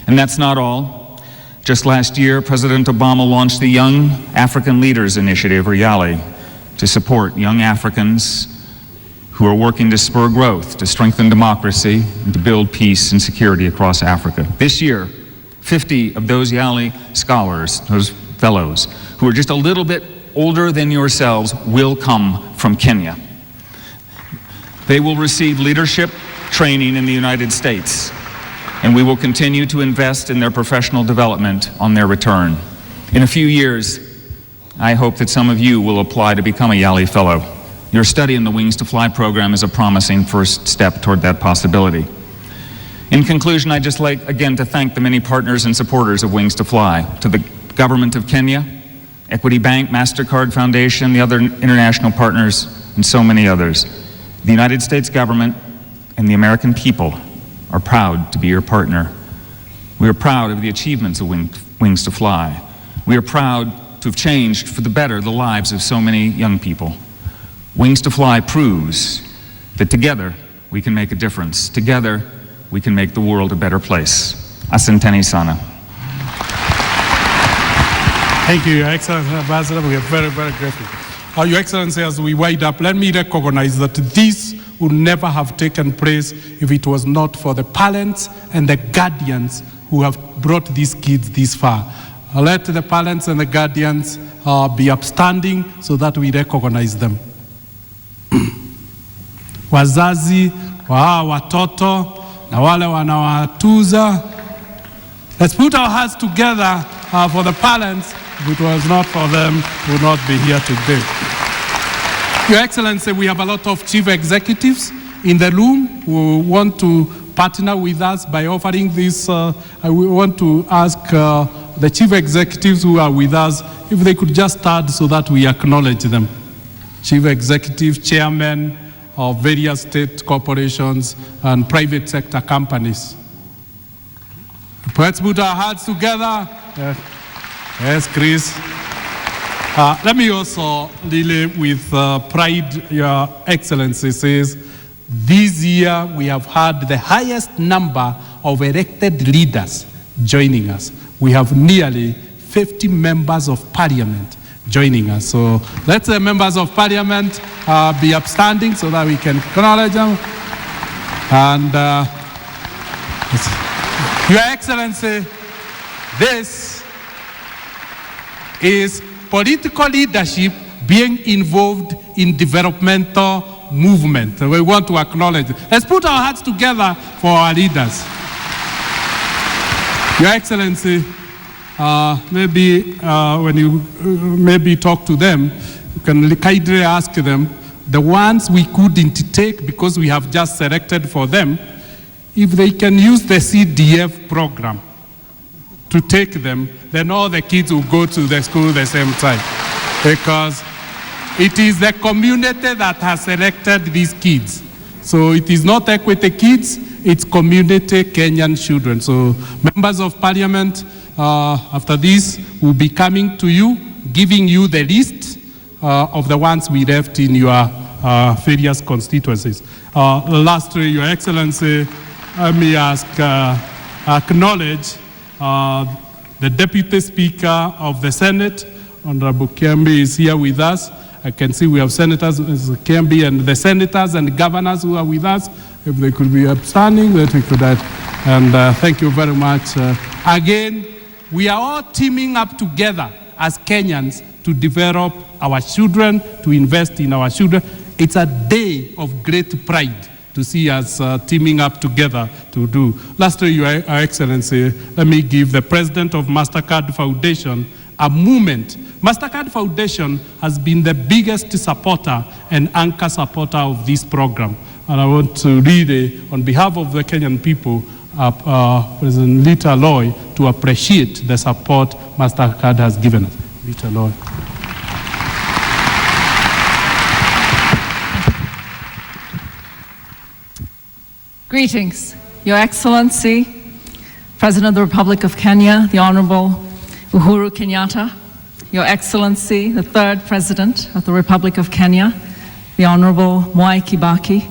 And that's not all. Just last year, President Obama launched the Young African Leaders Initiative, or YALI, to support young Africans who are working to spur growth, to strengthen democracy, and to build peace and security across Africa. This year, 50 of those YALI scholars, those fellows, who are just a little bit older than yourselves, will come from Kenya. They will receive leadership training in the United States, and we will continue to invest in their professional development on their return. In a few years, I hope that some of you will apply to become a YALI Fellow. Your study in the Wings to Fly program is a promising first step toward that possibility. In conclusion, I'd just like again to thank the many partners and supporters of Wings to Fly, to the government of Kenya, Equity Bank, MasterCard Foundation, the other international partners, and so many others. The United States government and the American people are proud to be your partner. We are proud of the achievements of Wings to Fly. We are proud to have changed for the better the lives of so many young people. Wings to Fly proves that together we can make a difference. Together we can make the world a better place. Asanteni sana. Thank you, Your Excellency, Ambassador. We are very, very grateful. Your Excellency, as we wind up, let me recognize that this would never have taken place if it was not for the parents and the guardians who have brought these kids this far. Let the parents and the guardians be upstanding so that we recognize them. Wazazi wa watoto na wale wanawatuza. Let's put our hearts together for the parents. If it was not for them, we would not be here today. Your Excellency, we have a lot of chief executives in the room who want to partner with us by offering this. I want to ask the chief executives who are with us if they could just start so that we acknowledge them. Chief executive, chairmen of various state corporations and private sector companies. Let's put our hearts together. Yes, Chris. Let me also relay with pride, Your Excellency says, this year we have had the highest number of elected leaders joining us. We have nearly 50 members of parliament joining us. So let the members of parliament be upstanding so that we can acknowledge them. And Your Excellency, this is political leadership being involved in developmental movement. We want to acknowledge it. Let's put our hearts together for our leaders. Your Excellency, maybe when you maybe talk to them, you can kindly ask them, the ones we couldn't take because we have just selected for them, if they can use the CDF program to take them, then all the kids will go to the school at the same time. Because it is the community that has selected these kids. So it is not Equity kids, it's community Kenyan children. So members of parliament, after this, will be coming to you, giving you the list of the ones we left in your various constituencies. Lastly, Your Excellency, let me acknowledge the Deputy Speaker of the Senate, Honorable Kiambi, is here with us. I can see we have Senators, Kiambi, and the Senators and Governors who are with us. If they could be upstanding, that we could add. And thank you very much. Again, we are all teaming up together as Kenyans to develop our children, to invest in our children. It's a day of great pride to see us teaming up together to do. Lastly, Your Excellency, let me give the President of MasterCard Foundation a moment. MasterCard Foundation has been the biggest supporter and anchor supporter of this program. And I want to really, on behalf of the Kenyan people, President Lita Loy, to appreciate the support MasterCard has given us. Lita Loy. Greetings, Your Excellency, President of the Republic of Kenya, the Honorable Uhuru Kenyatta, Your Excellency, the third President of the Republic of Kenya, the Honorable Mwai Kibaki,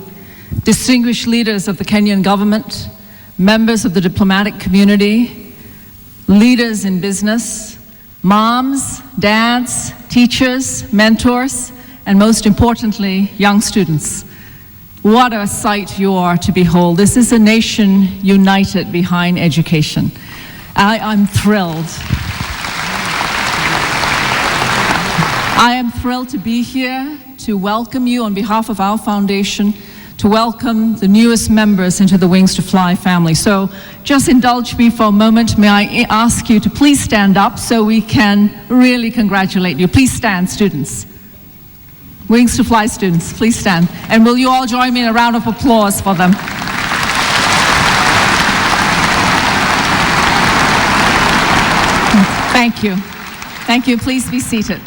distinguished leaders of the Kenyan government, members of the diplomatic community, leaders in business, moms, dads, teachers, mentors, and most importantly, young students. What a sight you are to behold. This is a nation united behind education. I'm thrilled. I am thrilled to be here to welcome you on behalf of our foundation, to welcome the newest members into the Wings to Fly family. So just indulge me for a moment. May I ask you to please stand up so we can really congratulate you. Please stand, students. Wings to Fly students, please stand. And will you all join me in a round of applause for them? Thank you. Thank you. Please be seated.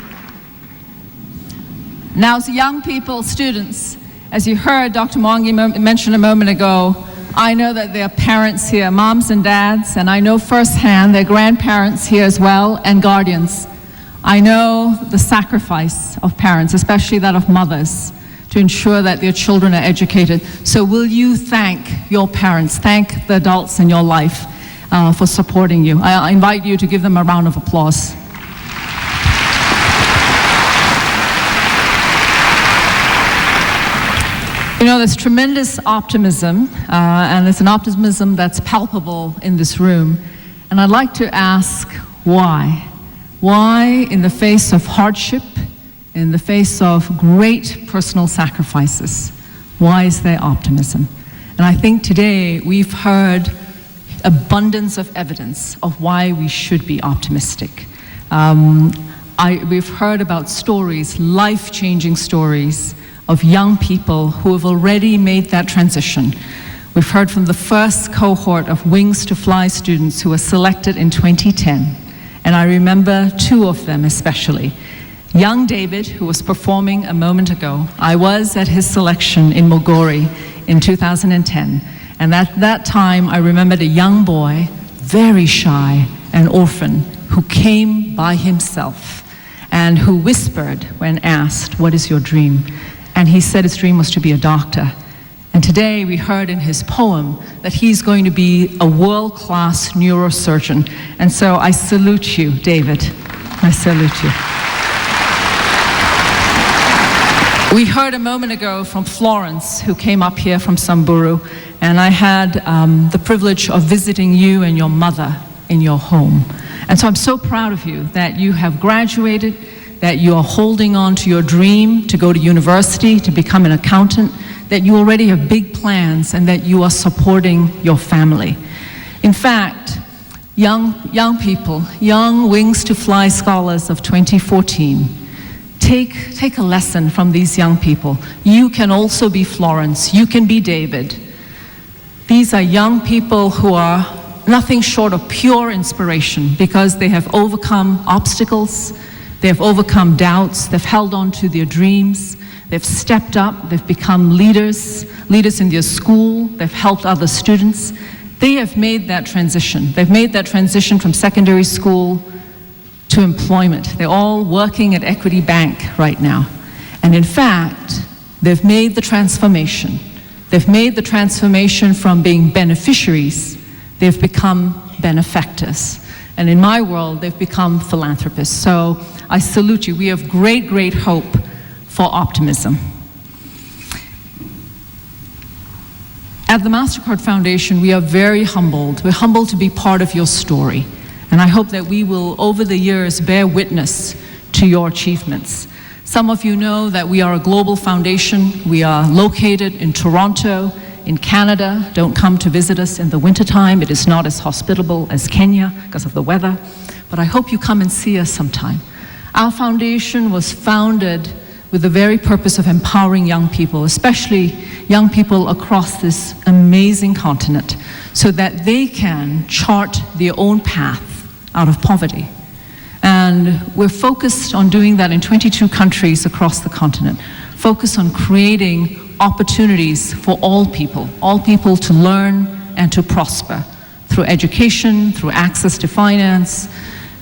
Now, as young people, students, as you heard Dr. Mwangi mention a moment ago, I know that there are parents here, moms and dads, and I know firsthand there are grandparents here as well, and guardians. I know the sacrifice of parents, especially that of mothers, to ensure that their children are educated. So will you thank your parents, thank the adults in your life for supporting you? I invite you to give them a round of applause. You know, there's tremendous optimism, and it's an optimism that's palpable in this room. And I'd like to ask why? Why, in the face of hardship, in the face of great personal sacrifices, why is there optimism? And I think today we've heard abundance of evidence of why we should be optimistic. We've heard about stories, life-changing stories, of young people who have already made that transition. We've heard from the first cohort of Wings to Fly students who were selected in 2010, and I remember two of them especially. Young David, who was performing a moment ago, I was at his selection in Mogori in 2010, and at that time I remembered a young boy, very shy, an orphan, who came by himself and who whispered when asked, "What is your dream?" And he said his dream was to be a doctor. And today we heard in his poem that he's going to be a world-class neurosurgeon. And so I salute you, David. I salute you. We heard a moment ago from Florence, who came up here from Samburu, and I had the privilege of visiting you and your mother in your home. And so I'm so proud of you that you have graduated, that you are holding on to your dream to go to university, to become an accountant, that you already have big plans, and that you are supporting your family. In fact, young people, young Wings to Fly scholars of 2014, take a lesson from these young people. You can also be Florence, you can be David. These are young people who are nothing short of pure inspiration because they have overcome obstacles, they have overcome doubts, they've held on to their dreams, they've stepped up, they've become leaders in their school, they've helped other students. They have made that transition. They've made that transition from secondary school to employment. They're all working at Equity Bank right now. And in fact, they've made the transformation. They've made the transformation from being beneficiaries, they've become benefactors. And in my world, they've become philanthropists. So I salute you. We have great, great hope for optimism. At the MasterCard Foundation, we are very humbled. We're humbled to be part of your story. And I hope that we will, over the years, bear witness to your achievements. Some of you know that we are a global foundation. We are located in Toronto, in Canada. Don't come to visit us in the wintertime. It is not as hospitable as Kenya because of the weather. But I hope you come and see us sometime. Our foundation was founded with the very purpose of empowering young people, especially young people across this amazing continent, so that they can chart their own path out of poverty. And we're focused on doing that in 22 countries across the continent, focused on creating opportunities for all people to learn and to prosper through education, through access to finance,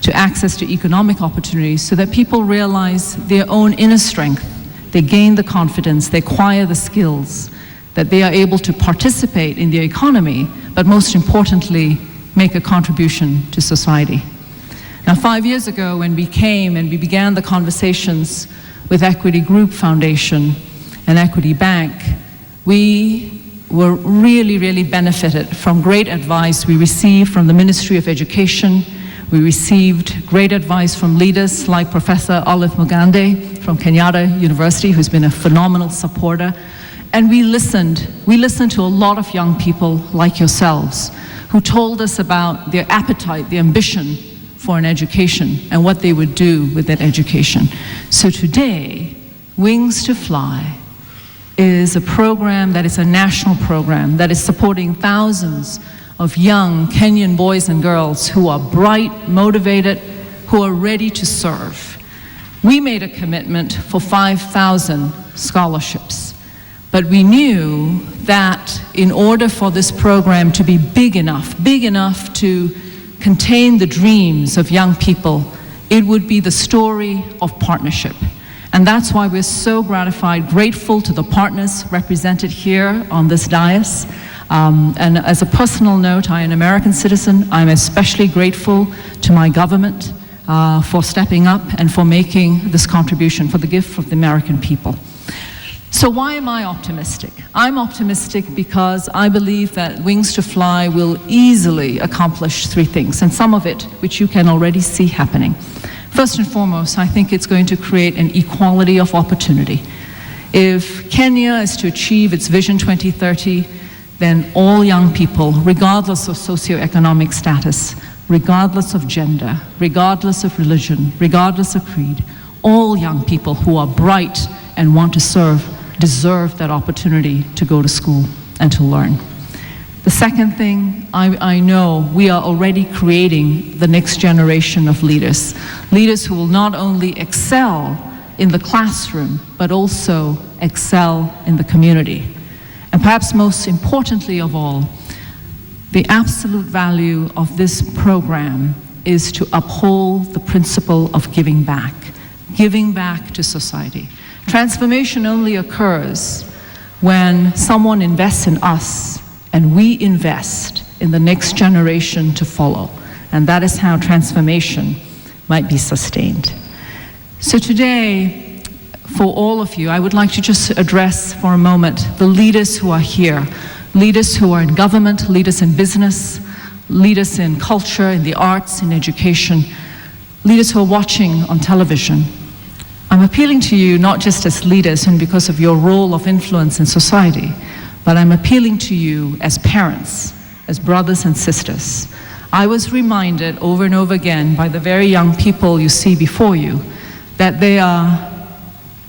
to access to economic opportunities, so that people realize their own inner strength, they gain the confidence, they acquire the skills, that they are able to participate in the economy, but most importantly, make a contribution to society. Now, 5 years ago, when we came and we began the conversations with Equity Group Foundation and Equity Bank, we were really benefited from great advice we received from the Ministry of Education. We received great advice from leaders like Professor Olive Mugande from Kenyatta University, who's been a phenomenal supporter. And we listened to a lot of young people like yourselves who told us about their appetite, their ambition for an education and what they would do with that education. So today, Wings to Fly is a program that is a national program that is supporting thousands of young Kenyan boys and girls who are bright, motivated, who are ready to serve. We made a commitment for 5,000 scholarships, but we knew that in order for this program to be big enough to contain the dreams of young people, it would be the story of partnership. And that's why we're so gratified, grateful to the partners represented here on this dais. And as a personal note, I am an American citizen. I'm especially grateful to my government for stepping up and for making this contribution, for the gift of the American people. So why am I optimistic? I'm optimistic because I believe that Wings to Fly will easily accomplish three things, and some of it which you can already see happening. First and foremost, I think it's going to create an equality of opportunity. If Kenya is to achieve its Vision 2030, then all young people, regardless of socioeconomic status, regardless of gender, regardless of religion, regardless of creed, all young people who are bright and want to serve deserve that opportunity to go to school and to learn. The second thing, I know we are already creating the next generation of leaders. Leaders who will not only excel in the classroom, but also excel in the community. And perhaps most importantly of all, the absolute value of this program is to uphold the principle of giving back to society. Transformation only occurs when someone invests in us and we invest in the next generation to follow. And that is how transformation might be sustained. So today, for all of you, I would like to just address for a moment the leaders who are here, leaders who are in government, leaders in business, leaders in culture, in the arts, in education, leaders who are watching on television. I'm appealing to you not just as leaders and because of your role of influence in society, but I'm appealing to you as parents, as brothers and sisters. I was reminded over and over again by the very young people you see before you that they are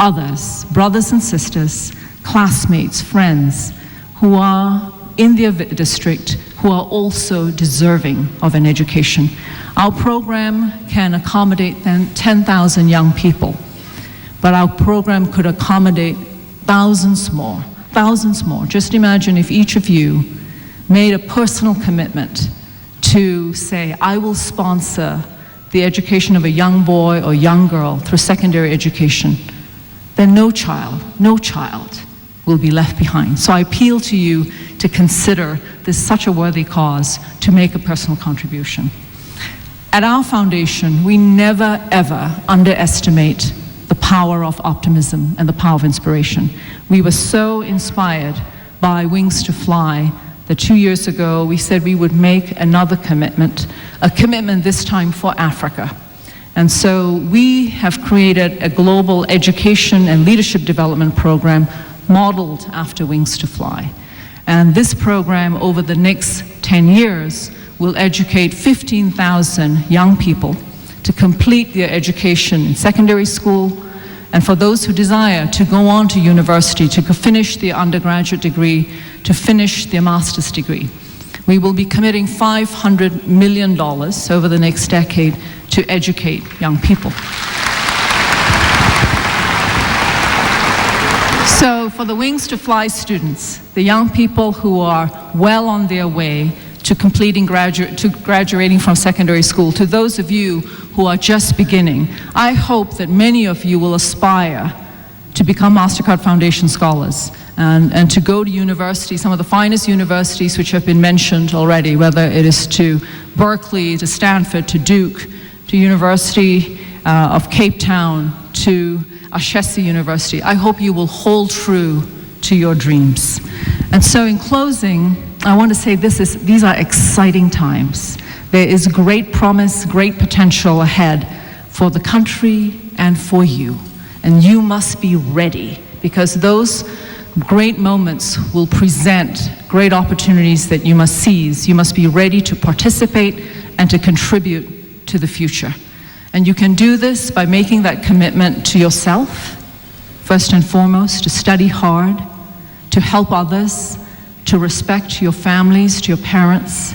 others, brothers and sisters, classmates, friends, who are in their district, who are also deserving of an education. Our program can accommodate 10,000 young people, but our program could accommodate thousands more. Just imagine if each of you made a personal commitment to say, I will sponsor the education of a young boy or young girl through secondary education, then no child will be left behind. So I appeal to you to consider this such a worthy cause to make a personal contribution. At our foundation, we never ever underestimate the power of optimism and the power of inspiration. We were so inspired by Wings to Fly that 2 years ago we said we would make another commitment, a commitment this time for Africa. And so we have created a global education and leadership development program modeled after Wings to Fly. And this program over the next 10 years will educate 15,000 young people to complete their education in secondary school, and for those who desire to go on to university, to finish their undergraduate degree, to finish their master's degree. We will be committing $500 million over the next decade to educate young people. So for the Wings to Fly students, the young people who are well on their way to graduating from secondary school, to those of you who are just beginning, I hope that many of you will aspire to become MasterCard Foundation scholars and to go to university, some of the finest universities which have been mentioned already, whether it is to Berkeley, to Stanford, to Duke, to University of Cape Town, to Ashesi University. I hope you will hold true to your dreams. And so in closing, I want to say these are exciting times. There is great promise, great potential ahead for the country and for you. And you must be ready, because those great moments will present great opportunities that you must seize. You must be ready to participate and to contribute to the future. And you can do this by making that commitment to yourself, first and foremost, to study hard, to help others, to respect your families, to your parents,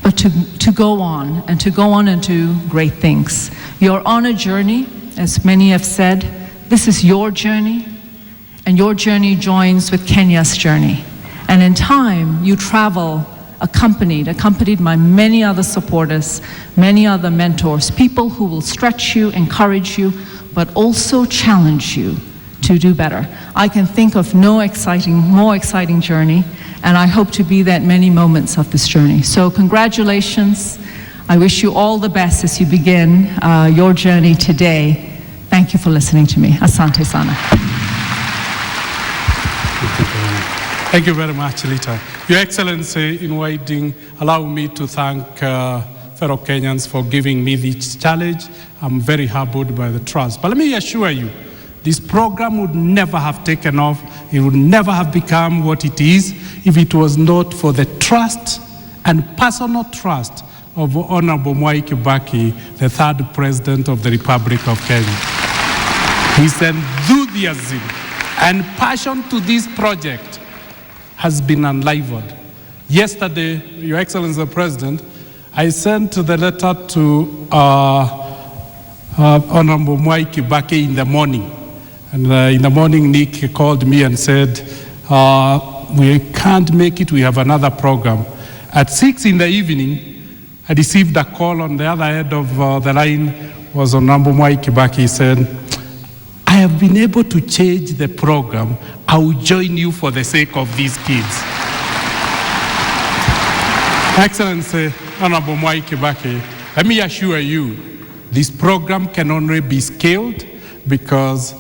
but to go on and do great things. You're on a journey, as many have said. This is your journey, and your journey joins with Kenya's journey. And in time, you travel accompanied by many other supporters, many other mentors, people who will stretch you, encourage you, but also challenge you to do better. I can think of no more exciting journey, and I hope to be there at many moments of this journey. So congratulations. I wish you all the best as you begin your journey today. Thank you for listening to me. Asante sana. Thank you very much, Lita. Your Excellency, allow me to thank fellow Kenyans for giving me this challenge. I'm very humbled by the trust. But let me assure you, this program would never have taken off. It would never have become what it is if it was not for the trust and personal trust of Honorable Mwai Kibaki, the third President of the Republic of Kenya. His enthusiasm and passion to this project has been unrivaled. Yesterday, Your Excellency the President, I sent the letter to Honorable Mwai Kibaki in the morning. And in the morning, Nick called me and said, we can't make it, we have another program. At 6 in the evening, I received a call on the other end of the line, was Honorable Mwai Kibaki. He said, I have been able to change the program. I will join you for the sake of these kids. Excellency, Honorable Mwai Kibaki, let me assure you, this program can only be scaled because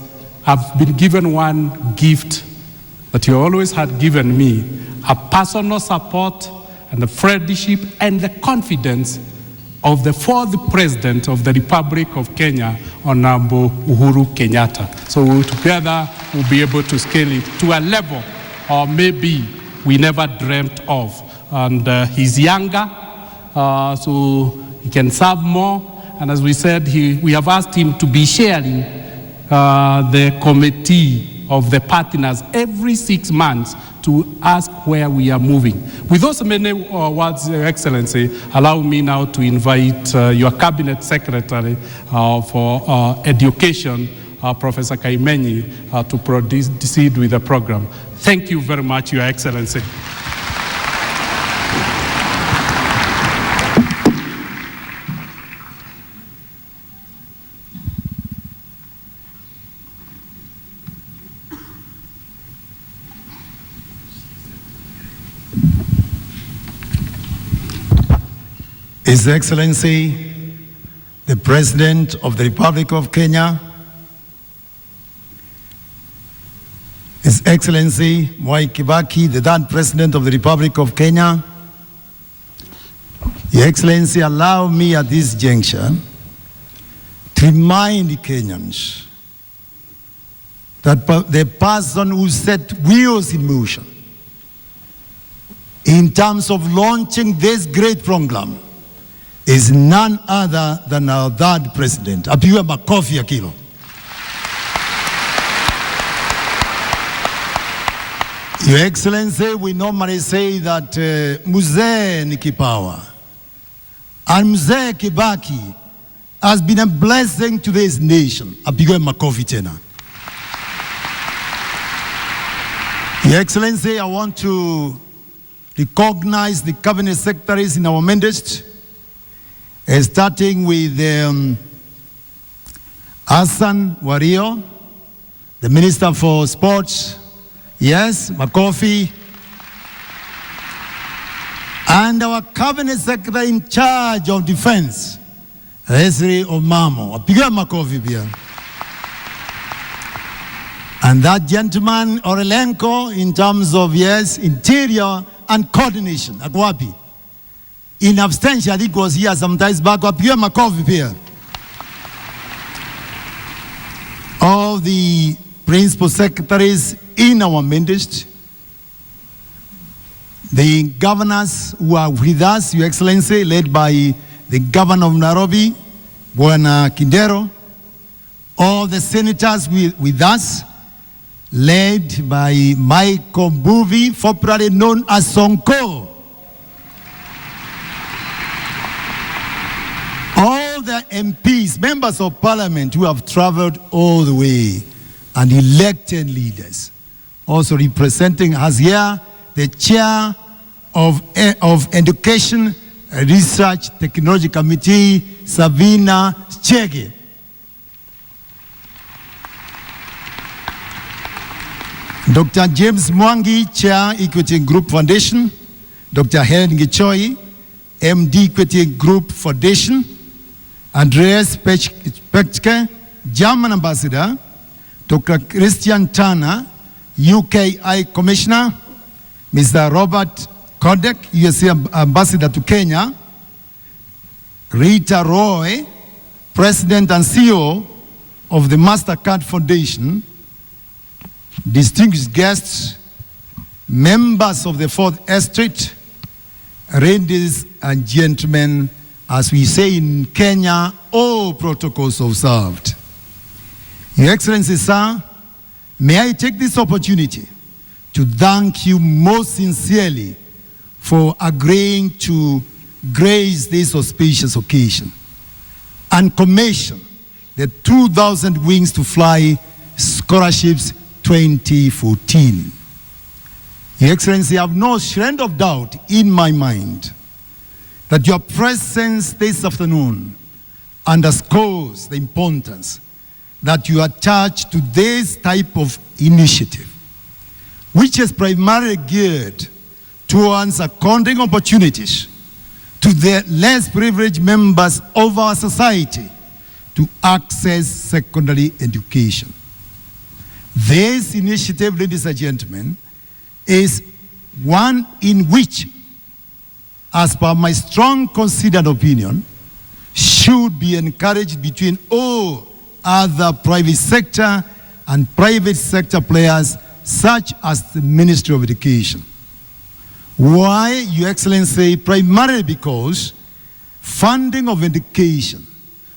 I've been given one gift that you always had given me, a personal support and the friendship and the confidence of the fourth President of the Republic of Kenya, Honorable Uhuru Kenyatta. So together we'll be able to scale it to a level or maybe we never dreamt of. And he's younger, so he can serve more. And as we said, we have asked him to be sharing the committee of the partners every 6 months to ask where we are moving. With those many words, Your Excellency, allow me now to invite your Cabinet Secretary for Education, Professor Kaimenyi, to proceed with the program. Thank you very much, Your Excellency. His Excellency, the President of the Republic of Kenya, His Excellency Mwai Kibaki, the third President of the Republic of Kenya, Your Excellency, allow me at this juncture to remind Kenyans that the person who set wheels in motion in terms of launching this great program is none other than our third president. Apigwe makofi ya kilo. Your Excellency, we normally say that Mzee ni kipawa. And Mzee Kibaki has been a blessing to this nation. Apigwe makofi tena. Your Excellency, I want to recognize the cabinet secretaries in our midst, starting with Hassan Wario, the Minister for Sports, yes, makofi, and our cabinet secretary in charge of defense, Esri Omamo, apigwe makofi pia. And that gentleman, Orelenko, in terms of, yes, interior and coordination, Akwapi. In absentia, I think was here sometimes back, apigwe makofi pia. All the principal secretaries in our midst, the governors who are with us, Your Excellency, led by the Governor of Nairobi, Bwana Kindero, all the senators with us, led by Michael Mbuvi, popularly known as Sonko. All the MPs, members of parliament who have traveled all the way, and elected leaders. Also representing us here, the chair of Education Research Technology Committee, Sabina Chege. Dr. James Mwangi, Chair, Equity Group Foundation. Dr. Helen Gichoi, MD, Equity Group Foundation. Andreas Pechke, German Ambassador. Dr. Christian Turner, UKI Commissioner. Mr. Robert Kodek, USA Ambassador to Kenya. Rita Roy, President and CEO of the MasterCard Foundation. Distinguished guests, members of the Fourth Estate, ladies and gentlemen, as we say in Kenya, all protocols observed. Your Excellency, sir, may I take this opportunity to thank you most sincerely for agreeing to grace this auspicious occasion and commission the 2,000 Wings to Fly Scholarships 2014. Your Excellency, I have no shred of doubt in my mind that your presence this afternoon underscores the importance that you attach to this type of initiative, which is primarily geared towards according opportunities to the less privileged members of our society to access secondary education. This initiative, ladies and gentlemen, is one in which, as per my strong considered opinion, should be encouraged between all other private sector and private sector players, such as the Ministry of Education. Why, Your Excellency? Primarily because funding of education,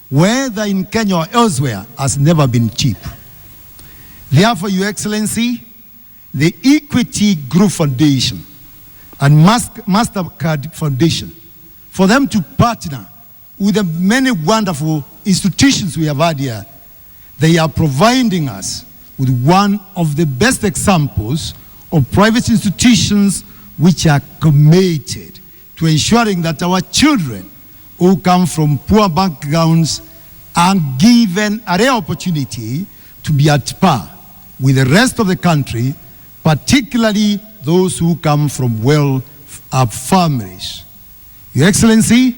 whether in Kenya or elsewhere, has never been cheap. Therefore, Your Excellency, the Equity Group Foundation and MasterCard Foundation, for them to partner with the many wonderful institutions we have had here, they are providing us with one of the best examples of private institutions which are committed to ensuring that our children who come from poor backgrounds are given a rare opportunity to be at par with the rest of the country, particularly those who come from well-off families. Your Excellency,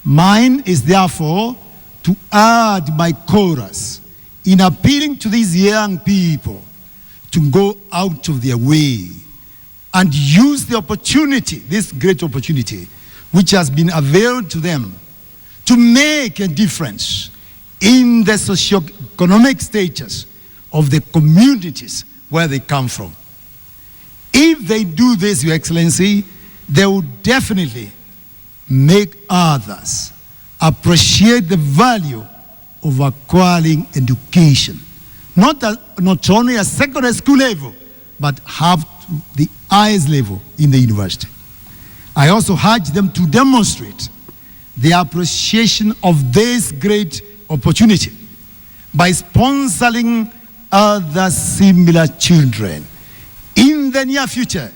mine is therefore to add my chorus in appealing to these young people to go out of their way and use the opportunity, this great opportunity, which has been availed to them to make a difference in the socio-economic status of the communities where they come from. If they do this, Your Excellency, they will definitely make others appreciate the value of acquiring education, not only at secondary school level, but have the highest level in the university. I also urge them to demonstrate their appreciation of this great opportunity by sponsoring other similar children in the near future,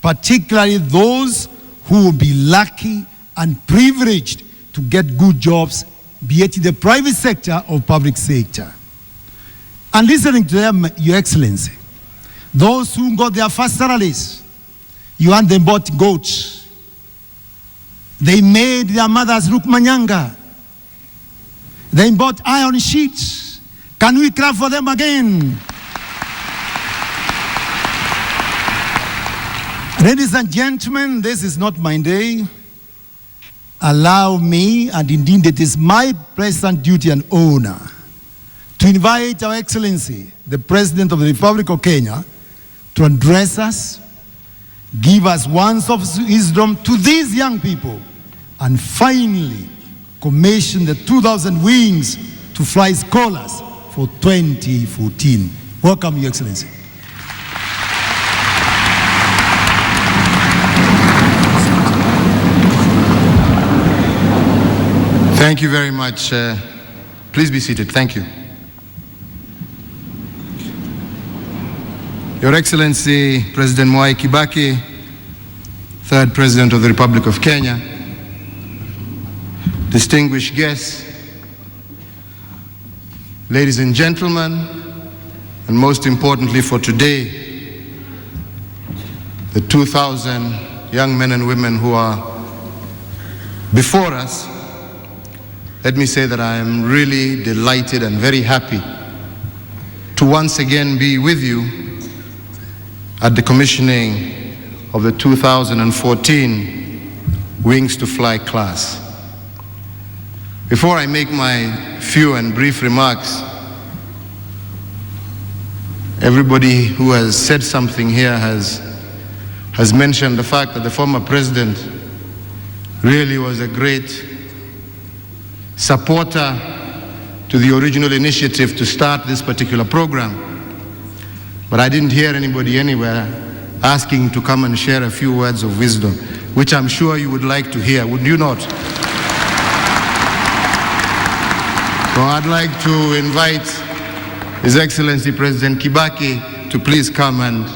particularly those who will be lucky and privileged to get good jobs, be it in the private sector or public sector. And listening to them, Your Excellency, those who got their first salaries, you and them bought goats. They made their mothers look manyanga. They bought iron sheets. Can we clap for them again? Ladies and gentlemen, this is not my day. Allow me, and indeed it is my present duty and honor, to invite Our Excellency, the President of the Republic of Kenya, to address us, give us words of wisdom to these young people, and finally commission the 2,000 Wings to Fly Scholars for 2014. Welcome, Your Excellency. Thank you very much. Please be seated. Thank you. Your Excellency, President Mwai Kibaki, Third President of the Republic of Kenya, distinguished guests, ladies and gentlemen, and most importantly for today, the 2,000 young men and women who are before us, let me say that I am really delighted and very happy to once again be with you at the commissioning of the 2014 Wings to Fly class. Before I make my few and brief remarks, everybody who has said something here has mentioned the fact that the former president really was a great supporter to the original initiative to start this particular program. But I didn't hear anybody anywhere asking to come and share a few words of wisdom, which I'm sure you would like to hear, would you not? So I'd like to invite His Excellency President Kibaki to please come and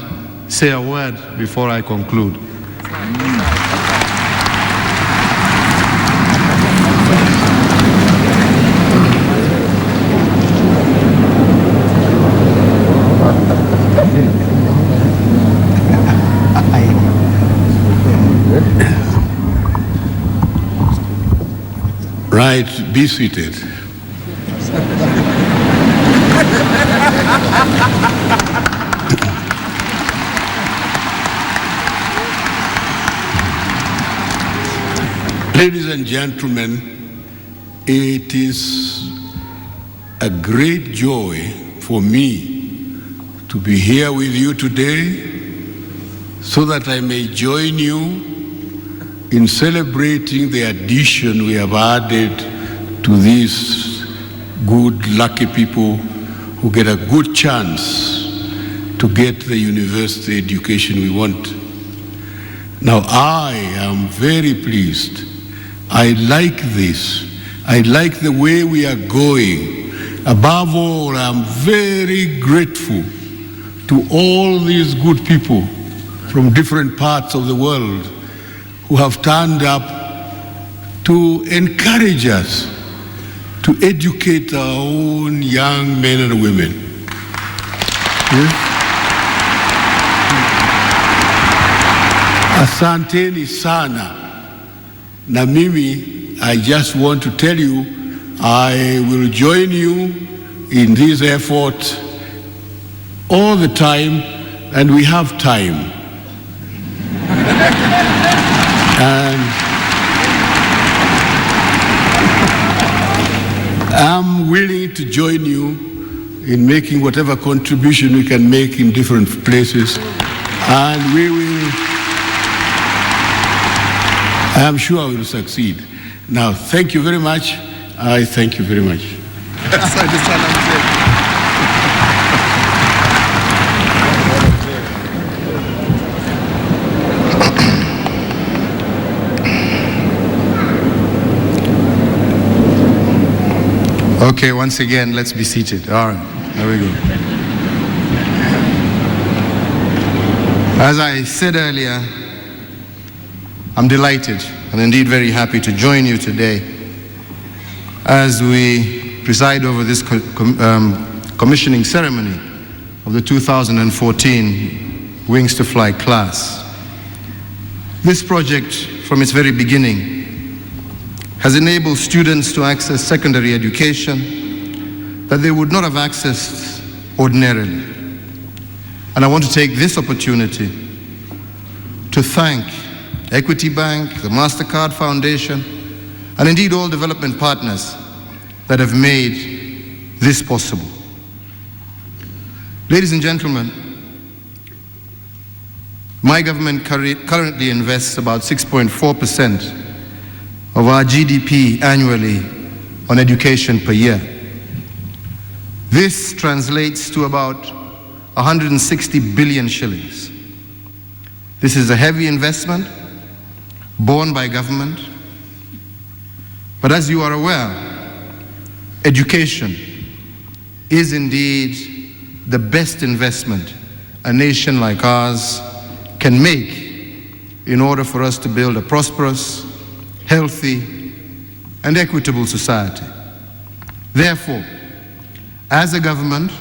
say a word before I conclude. Right, be seated. Ladies and gentlemen, it is a great joy for me to be here with you today so that I may join you in celebrating the addition we have added to these good, lucky people who get a good chance to get the university education we want. Now, I am very pleased. I like this. I like the way we are going. Above all, I'm very grateful to all these good people from different parts of the world who have turned up to encourage us to educate our own young men and women. Yes? Asanteni sana. Na mimi, I just want to tell you, I will join you in this effort all the time, and we have time. And I'm willing to join you in making whatever contribution we can make in different places, and we will, I'm sure we will succeed. Now, thank you very much. I thank you very much. Okay, once again, let's be seated. All right, there we go. As I said earlier, I'm delighted and indeed very happy to join you today as we preside over this commissioning ceremony of the 2014 Wings to Fly class. This project, from its very beginning, has enabled students to access secondary education that they would not have accessed ordinarily. And I want to take this opportunity to thank Equity Bank, the MasterCard Foundation, and indeed all development partners that have made this possible. Ladies and gentlemen, my government currently invests about 6.4% of our GDP annually on education per year. This translates to about 160 billion shillings. This is a heavy investment borne by government. But as you are aware, education is indeed the best investment a nation like ours can make in order for us to build a prosperous, healthy, and equitable society. Therefore, as a government,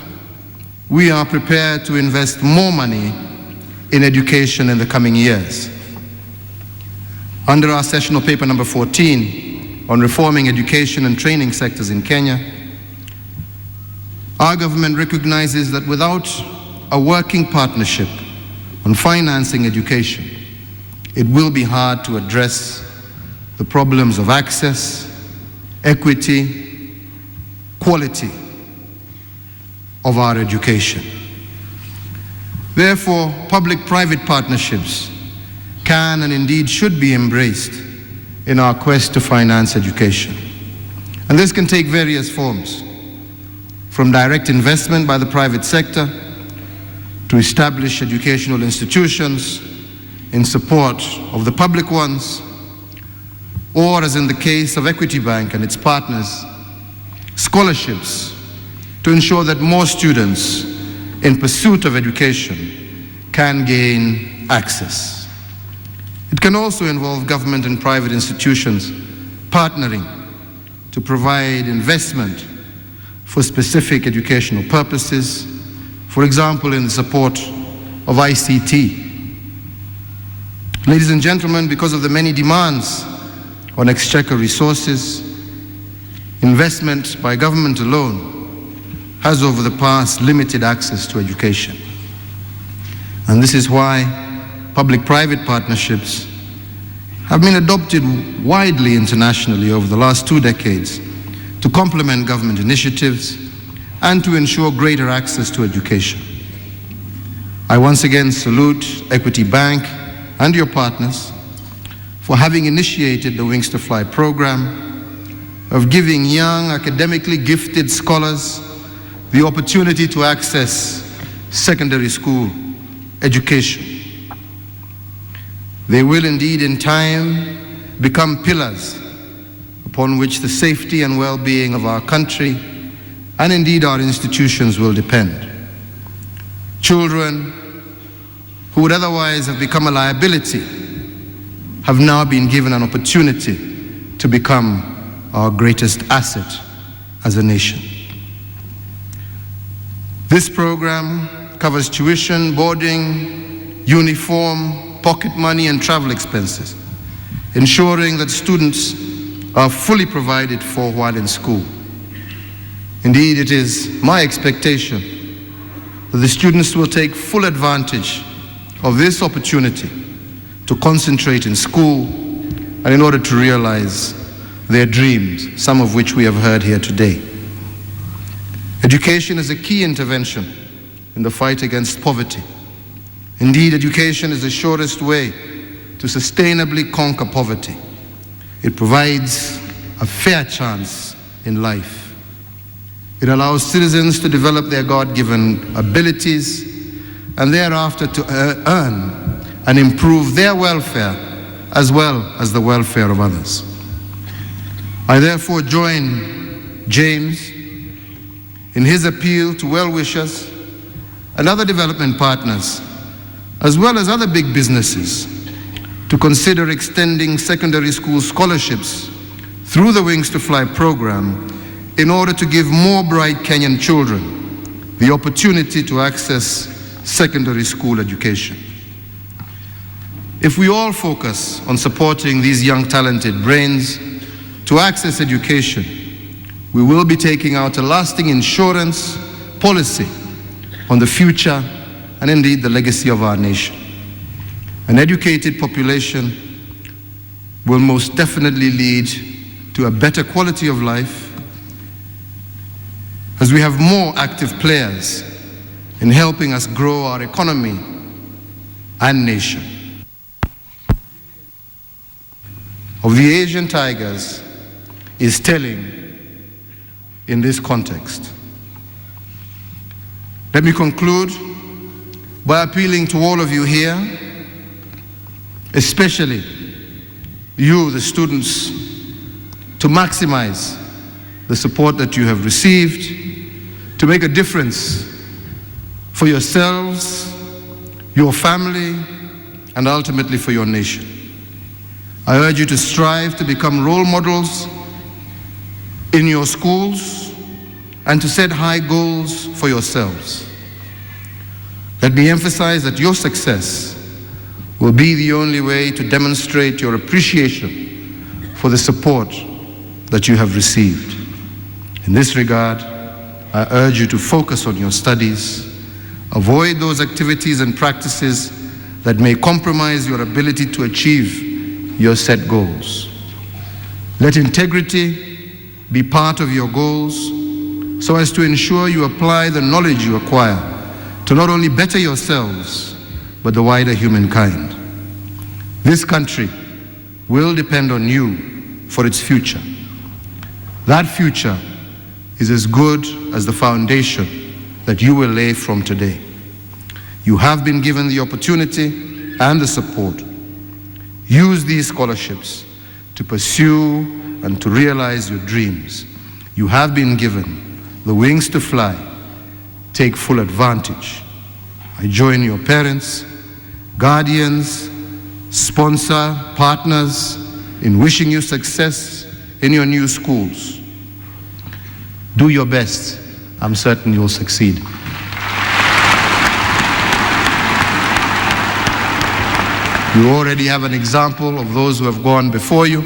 we are prepared to invest more money in education in the coming years. Under our sessional paper number 14 on reforming education and training sectors in Kenya, our government recognizes that without a working partnership on financing education, it will be hard to address the problems of access, equity, quality of our education. Therefore, public-private partnerships can and indeed should be embraced in our quest to finance education. And this can take various forms, from direct investment by the private sector to establish educational institutions in support of the public ones, or as in the case of Equity Bank and its partners, scholarships to ensure that more students in pursuit of education can gain access. It can also involve government and private institutions partnering to provide investment for specific educational purposes, for example, in the support of ICT. Ladies and gentlemen, because of the many demands on exchequer resources, investment by government alone has over the past limited access to education. And this is why public-private partnerships have been adopted widely internationally over the last 2 decades to complement government initiatives and to ensure greater access to education. I once again salute Equity Bank and your partners for having initiated the Wings to Fly program of giving young, academically gifted scholars the opportunity to access secondary school education. They will indeed in time become pillars upon which the safety and well-being of our country and indeed our institutions will depend. Children who would otherwise have become a liability have now been given an opportunity to become our greatest asset as a nation. This program covers tuition, boarding, uniform, pocket money, and travel expenses, ensuring that students are fully provided for while in school. Indeed, it is my expectation that the students will take full advantage of this opportunity to concentrate in school and in order to realize their dreams, some of which we have heard here today. Education is a key intervention in the fight against poverty. Indeed, education is the surest way to sustainably conquer poverty. It provides a fair chance in life. It allows citizens to develop their God-given abilities and thereafter to earn and improve their welfare as well as the welfare of others. I therefore join James in his appeal to well-wishers and other development partners, as well as other big businesses, to consider extending secondary school scholarships through the Wings to Fly program in order to give more bright Kenyan children the opportunity to access secondary school education. If we all focus on supporting these young talented brains to access education, we will be taking out a lasting insurance policy on the future and indeed the legacy of our nation. An educated population will most definitely lead to a better quality of life as we have more active players in helping us grow our economy and nation. Of the Asian tigers is telling in this context. Let me conclude by appealing to all of you here, especially you, the students, to maximize the support that you have received, to make a difference for yourselves, your family, and ultimately for your nation. I urge you to strive to become role models in your schools and to set high goals for yourselves. Let me emphasize that your success will be the only way to demonstrate your appreciation for the support that you have received. In this regard, I urge you to focus on your studies, avoid those activities and practices that may compromise your ability to achieve your set goals. Let integrity be part of your goals so as to ensure you apply the knowledge you acquire to not only better yourselves, but the wider humankind. This country will depend on you for its future. That future is as good as the foundation that you will lay from today. You have been given the opportunity and the support. Use these scholarships to pursue and to realize your dreams. You have been given the wings to fly. Take full advantage. I join your parents, guardians, sponsor, partners in wishing you success in your new schools. Do your best. I'm certain you'll succeed. You already have an example of those who have gone before you,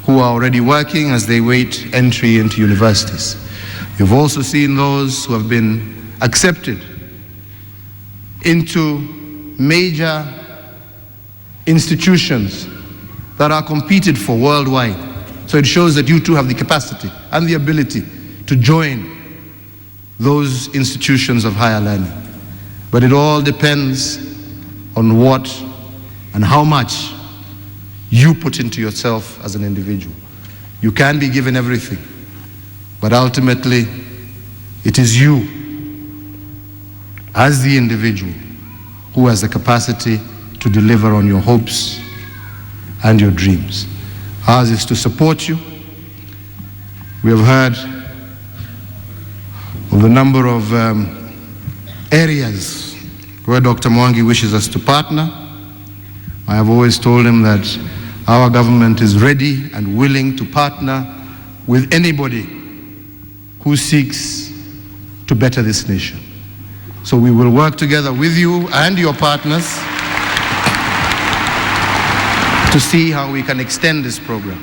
who are already working as they wait entry into universities. You've also seen those who have been accepted into major institutions that are competed for worldwide. So it shows that you too have the capacity and the ability to join those institutions of higher learning. But it all depends on what and how much you put into yourself as an individual. You can be given everything, but ultimately it is you as the individual who has the capacity to deliver on your hopes and your dreams. Ours is to support you. We have heard of the number of areas where Dr. Mwangi wishes us to partner. I have always told him that our government is ready and willing to partner with anybody who seeks to better this nation. So we will work together with you and your partners to see how we can extend this program.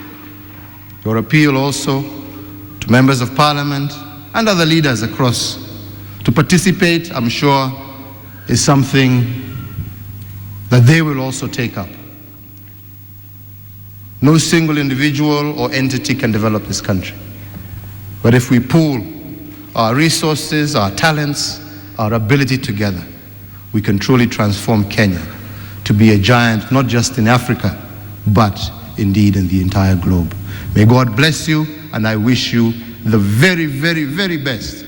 Your appeal also to members of parliament and other leaders across to participate, I'm sure, is something that they will also take up. No single individual or entity can develop this country. But if we pool our resources, our talents, our ability together, we can truly transform Kenya to be a giant, not just in Africa, but indeed in the entire globe. May God bless you, and I wish you the very, very, very best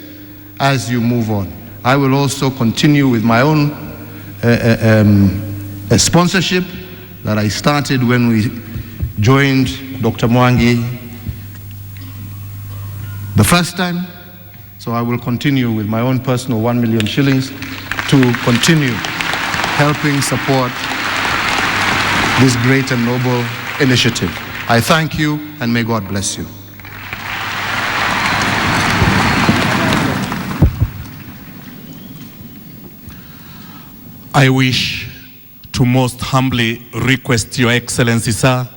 as you move on. I will also continue with my own sponsorship that I started when we joined Dr. Mwangi the first time. So I will continue with my own personal 1 million shillings to continue helping support this great and noble initiative. I thank you, and may God bless you. I wish to most humbly request Your Excellency, sir,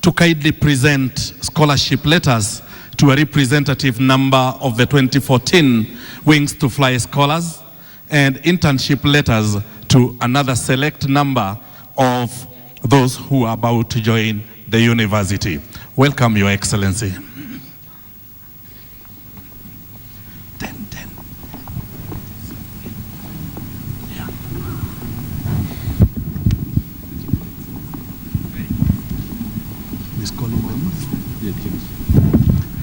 to kindly present scholarship letters to a representative number of the 2014 Wings to Fly scholars and internship letters to another select number of those who are about to join the university. Welcome, Your Excellency.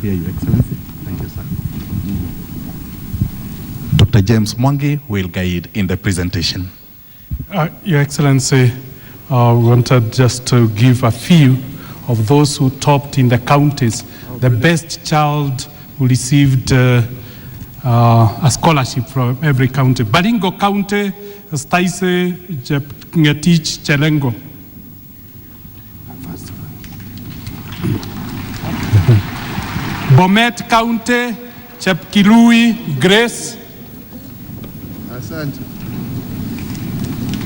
Here, Your Excellency. Thank you, sir. Dr. James Mwangi will guide in the presentation. Your Excellency, we wanted just to give a few of those who topped in the counties. The best child who received a scholarship from every county. Baringo County, Staise Ngetich Chelengo. Bomet County, Chepkilui Grace.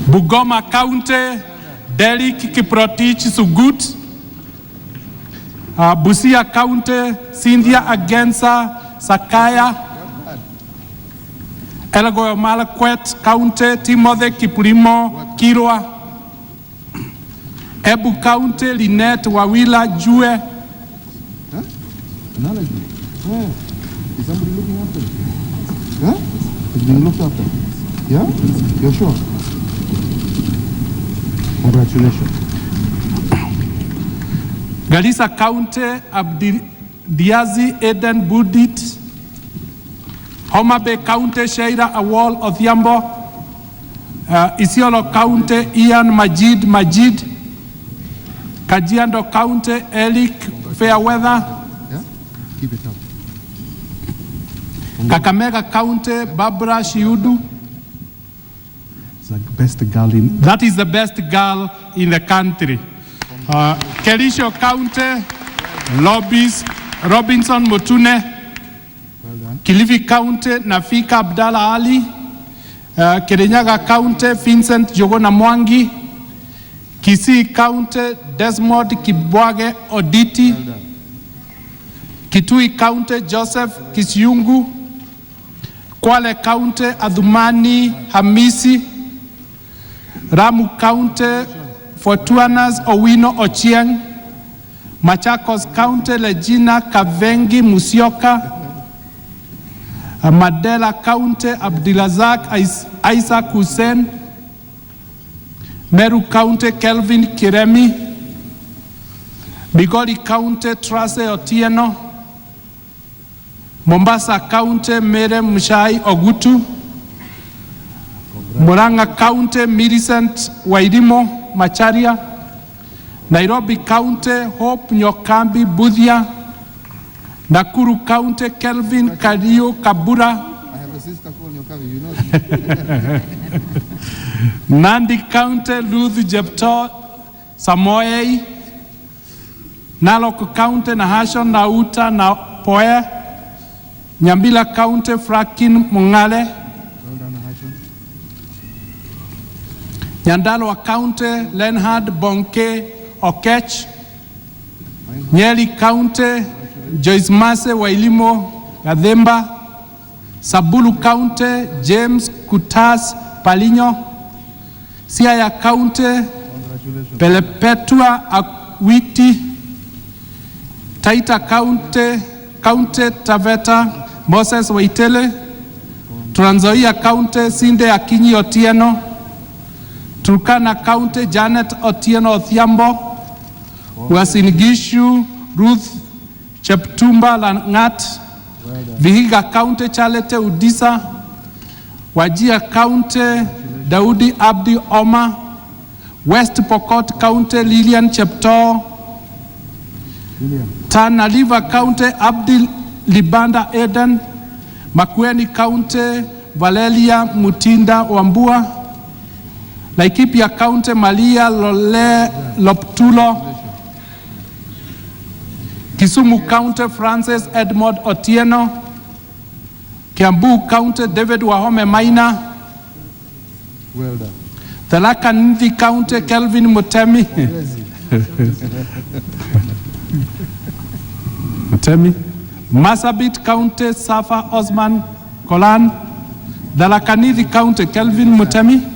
Bungoma County, Derek Kiprotich Sugut. Busia County, Cynthia Agensa Sakaya. Elgeyo Marakwet County, Timothy Kiprimo Kirwa. Ebu County, Lynette Wawila Jue. Is somebody looking after it? Yeah? It's being looked after. Yeah? You're sure? Congratulations. Garissa County, Diazi Eden Budit. Homa Bay County, Sheira Awol Odhiambo. Isiolo County, Ian Majid. Kajiado County, Eric Fairweather. Yeah? Keep it up. Kakamega County, Barbara Shiudu. That is the best girl in the country. Kerisho County, Robinson Mutune. Kilifi County, Nafika Abdallah Ali. Kirinyaga County, Vincent Jogona Mwangi. Kisii County, Desmond Kibwage Oditi. Kitui County, Joseph Kisyungu. Kwale County, Adhumani Hamisi. Ramu County, Fortuanas Owino Ochieng. Machakos County, Legina Kavengi Musyoka. Madela County, Abdilazak Isaac Hussein. Meru County, Kelvin Kiremi. Bigori County, Trace Otieno. Mombasa County, Mere Mushai Ogutu. Murang'a County, Millicent Wairimo Macharia. Nairobi County, Hope Nyokambi Budhia. Nakuru County, Kelvin Kario Kabura. I have a sister called Nyokavi, you know. Nandi County, Ruth Jepto Samoei. Narok County, Nahashon Nauta na Poe. Nyambila County, Frakin Mungale. Nyandarua County, Lenhard Bonke Okech. Nyeri County, Joyce Mase Wailimo Gademba. Sabulu County, James Kutas Palinyo. Siaya County, Pelepetua Akwiti. Taita County, Taveta Moses Waitele. Trans Nzoia County, Sinde Akinyi Otieno. Turkana County, Janet Otieno Odhiambo. Uasin Gishu, Ruth Cheptumba Langat. Vihiga County, Charlotte Udisa. Wajir County, Daudi Abdi Oma. West Pokot County, Lilian Chepto. Tana River County, Abdi Libanda Eden. Makueni County, Valeria Mutinda Wambua. Laikipia County, Malia Lole Loptulo. Kisumu County, Francis Edmond Otieno. Kiambu County, David Wahome Maina. Well done. Tharaka Nithi County, Kelvin Mutemi. Mutemi. Marsabit County, Safa Osman Kolan. Tharaka Nithi County, Kelvin Mutemi.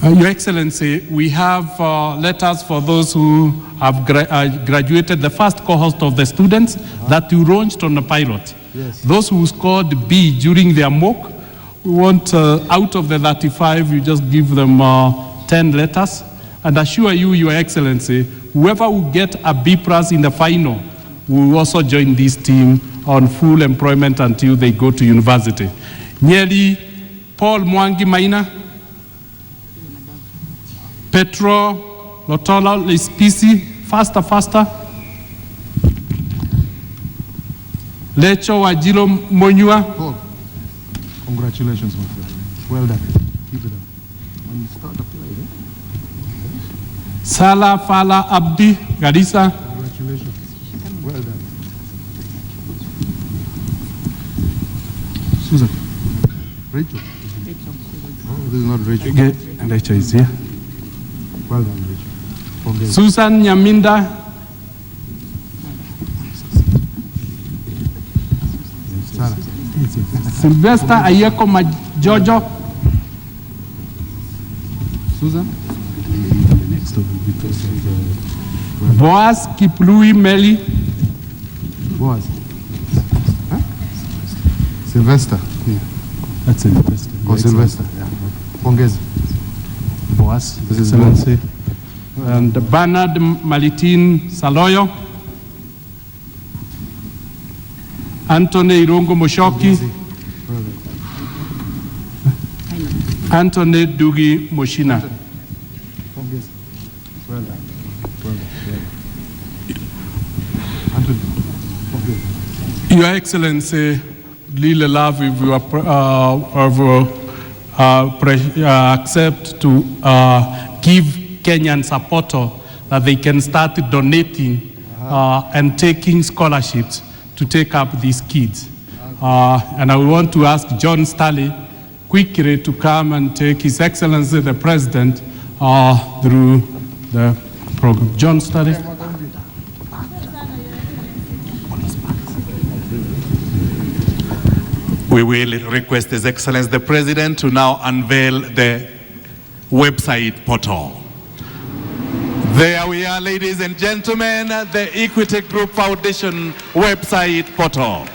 Your Excellency, we have letters for those who have graduated, the first cohort of the students that you launched on the pilot. Yes. Those who scored B during their mock, we want out of the 35, you just give them 10 letters. And assure you, Your Excellency, whoever will get a B+ in the final will also join this team on full employment until they go to university. Nyeri, Paul Mwangi Maina. Petro Lotola Lispisi, faster. Lecho Wajilo Monyua. Paul, congratulations, my friend. Well done. Keep it up. When you start the play, Sala Fala Abdi, Garissa. Congratulations. Well done. Susan. Rachel. Oh, this is not Rachel. Okay, and Rachel is here. Well done, Rachel. Okay. Susan Nyaminda. Sylvester Ayeko Majojo. Susan? Next one because of Boaz Kiplui Meli. Boaz. Huh? Sylvester. Yeah. That's Sylvester. Oh, Sylvester. Yeah. Pongezi. Boaz, This is Excellency. And Bernard Malitin Saloyo. Anthony Irongo Moshoki. Anthony Dugi Moshina. Pongezi. Well done. Well done. Your Excellency, really love if you accept to give Kenyan supporter that they can start donating and taking scholarships to take up these kids. And I want to ask John Staley quickly to come and take His Excellency the President through the program. John Staley. We will request His Excellency the President to now unveil the website portal. There we are, ladies and gentlemen, the Equity Group Foundation website portal.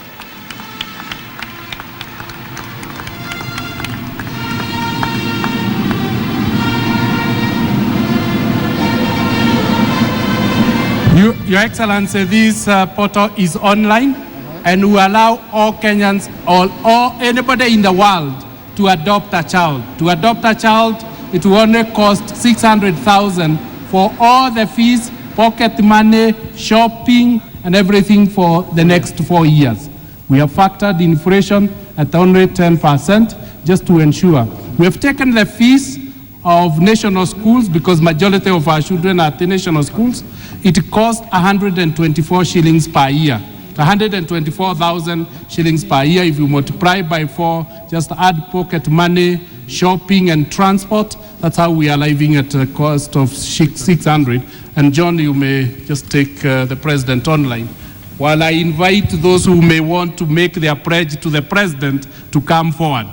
Your Excellency, this portal is online and will allow all Kenyans or anybody in the world to adopt a child. To adopt a child, it will only cost 600,000 for all the fees, pocket money, shopping, and everything for the next 4 years. We have factored inflation at only 10% just to ensure. We have taken the fees of national schools because majority of our children are at the national schools. It costs 124 shillings per year. 124,000 shillings per year. If you multiply by 4, just add pocket money, shopping, and transport. That's how we are arriving at a cost of 600. And John, you may just take the President online, while I invite those who may want to make their pledge to the President to come forward.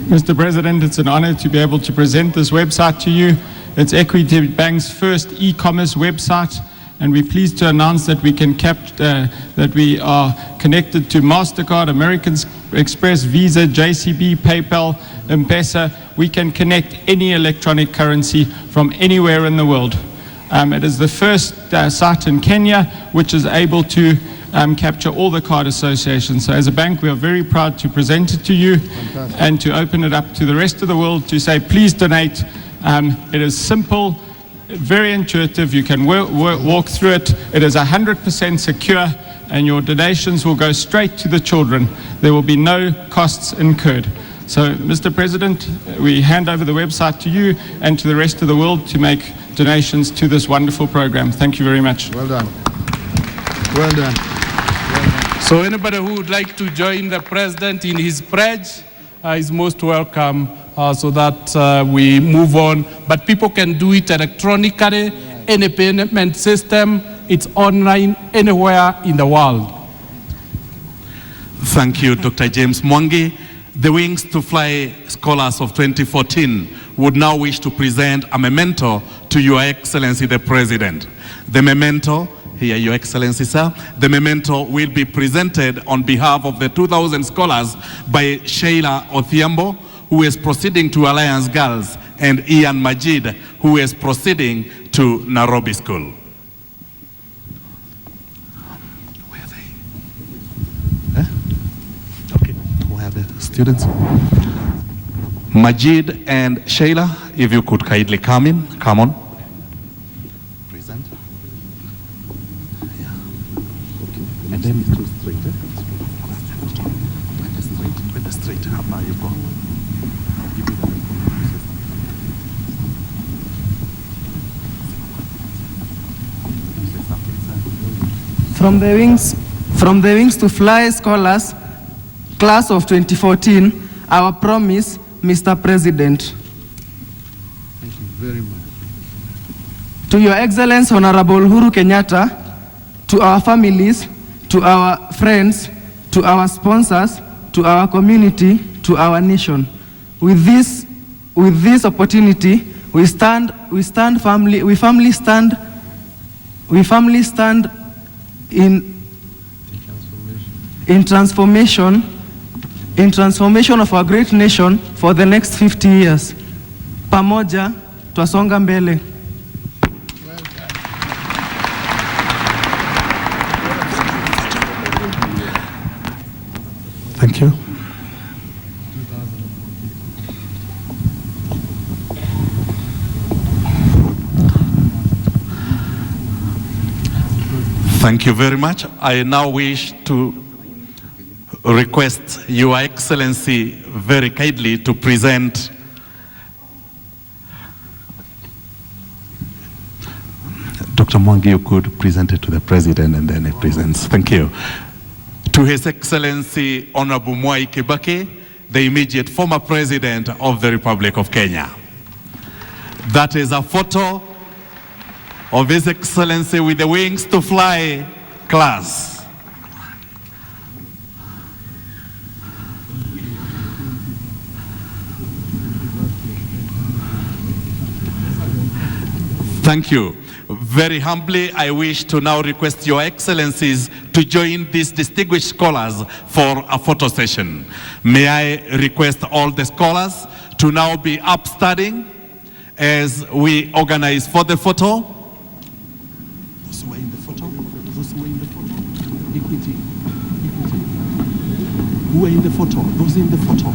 Mr. President, it's an honor to be able to present this website to you. It's Equity Bank's first e-commerce website, and we're pleased to announce that we we are connected to MasterCard, American Express, Visa, JCB, PayPal, M-Pesa. We can connect any electronic currency from anywhere in the world. It is the first site in Kenya which is able to capture all the card associations. So as a bank, we are very proud to present it to you. Fantastic. And to open it up to the rest of the world to say, please donate. It is simple, very intuitive. You can walk through it. It is 100% secure, and your donations will go straight to the children. There will be no costs incurred. So, Mr. President, we hand over the website to you and to the rest of the world to make donations to this wonderful program. Thank you very much. Well done. Well done. So anybody who would like to join the President in his pledge is most welcome, so that we move on. But people can do it electronically, any payment system. It's online anywhere in the world. Thank you, Dr. James Mwangi. The Wings to Fly Scholars of 2014 would now wish to present a memento to Your Excellency the President. The memento, here, Your Excellency, sir. The memento will be presented on behalf of the 2,000 scholars by Sheila Othiambo, who is proceeding to Alliance Girls, and Ian Majid, who is proceeding to Nairobi School. Where are they? Okay, where are the students? Majid and Sheila, if you could kindly come in, come on. And then two straight. When the straight, how far you go? From the Wings From the Wings to Fly Scholars, class of 2014, our promise, Mr. President. Thank you very much. To Your Excellency Honorable Uhuru Kenyatta, to our families, to our friends, to our sponsors, to our community, to our nation. With this opportunity, we firmly stand in transformation of our great nation for the next 50 years. Pamoja twasonga mbele. Thank you. Thank you very much. I now wish to request Your Excellency very kindly to present Dr. Mwangi, you could present it to the President and then he presents. Thank you. To His Excellency Honorable Mwai Kibaki, the immediate former President of the Republic of Kenya. That is a photo of His Excellency with the Wings to Fly class. Thank you. Very humbly, I wish to now request Your Excellencies to join these distinguished scholars for a photo session. May I request all the scholars to now be upstanding as we organize for the photo. Those who are in the photo, those who are in the photo, equity, equity. Who are in the photo, those in the photo.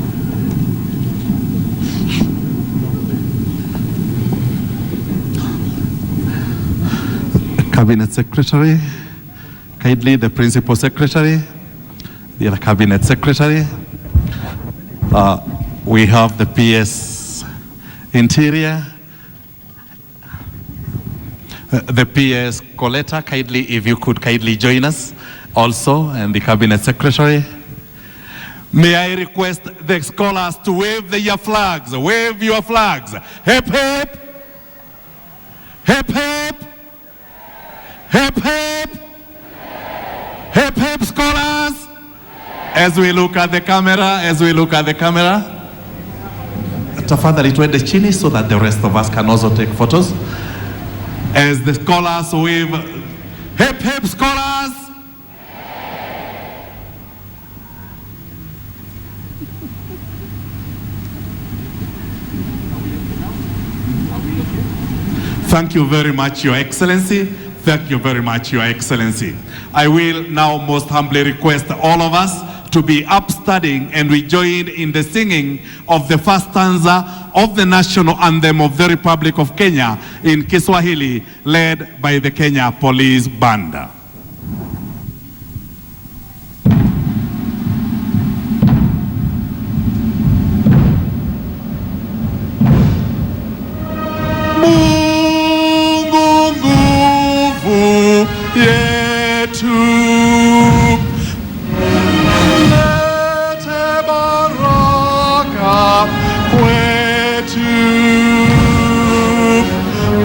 Cabinet Secretary, kindly the Principal Secretary, the other Cabinet Secretary. We have the PS Interior, the PS Collector, kindly if you could kindly join us also, and the Cabinet Secretary. May I request the scholars to wave their flags, wave your flags. Hip hip, hip hip. Hip hip! Hip hip scholars! As we look at the camera, tafadhali tuende chini so that the rest of us can also take photos. As the scholars wave, hip hip scholars! Thank you very much, Your Excellency. Thank you very much, Your Excellency. I will now most humbly request all of us to be upstanding and we join in the singing of the first stanza of the national anthem of the Republic of Kenya in Kiswahili, led by the Kenya Police Band. Yetu lete baraka kwetu,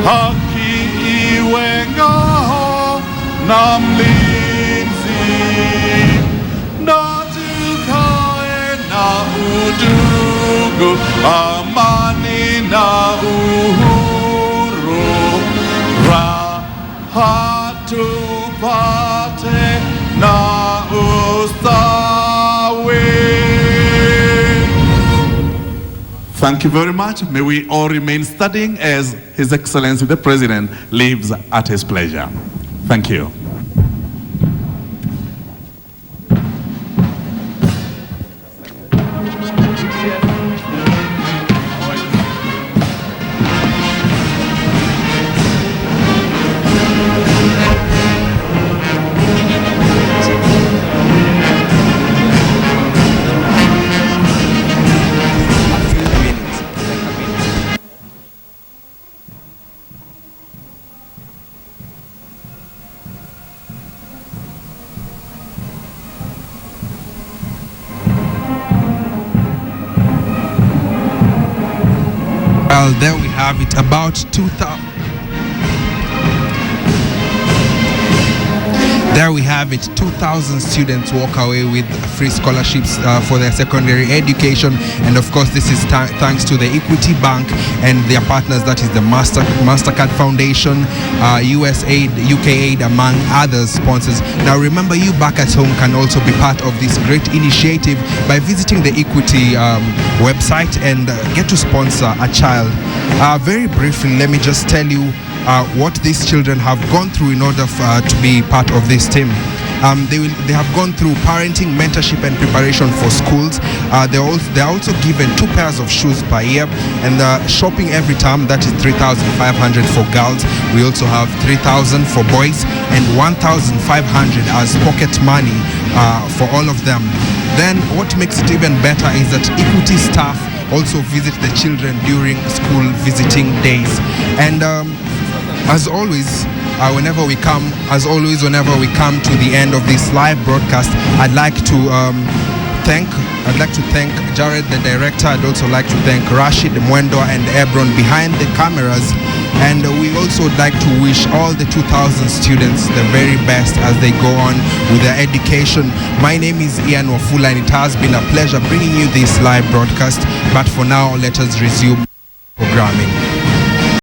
haki iwe ngao na mlinzi, na tukae na udugu, amani na uhuru, raha tupate na ustawi. Thank you very much. May we all remain standing as His Excellency the President leaves at his pleasure. Thank you. Well, there we have it. About 2,000. There we have it, 2,000 students walk away with free scholarships for their secondary education. And of course, this is thanks to the Equity Bank and their partners, that is the MasterCard Foundation, USAID, UKAID, among other sponsors. Now remember, you back at home can also be part of this great initiative by visiting the Equity website and get to sponsor a child. Very briefly, let me just tell you what these children have gone through in order to be part of this team. They have gone through parenting, mentorship and preparation for schools. They're also given 2 pairs of shoes per year, and shopping every term, that is 3,500 for girls. We also have 3,000 for boys and 1,500 as pocket money for all of them. Then what makes it even better is that Equity staff also visit the children during school visiting days. And as always, whenever we come to the end of this live broadcast, I'd like to thank Jared, the director. I'd also like to thank Rashid, Mwendo and Ebron behind the cameras. And we also would like to wish all the 2,000 students the very best as they go on with their education. My name is Ian Wafula, and it has been a pleasure bringing you this live broadcast. But for now, let us resume programming.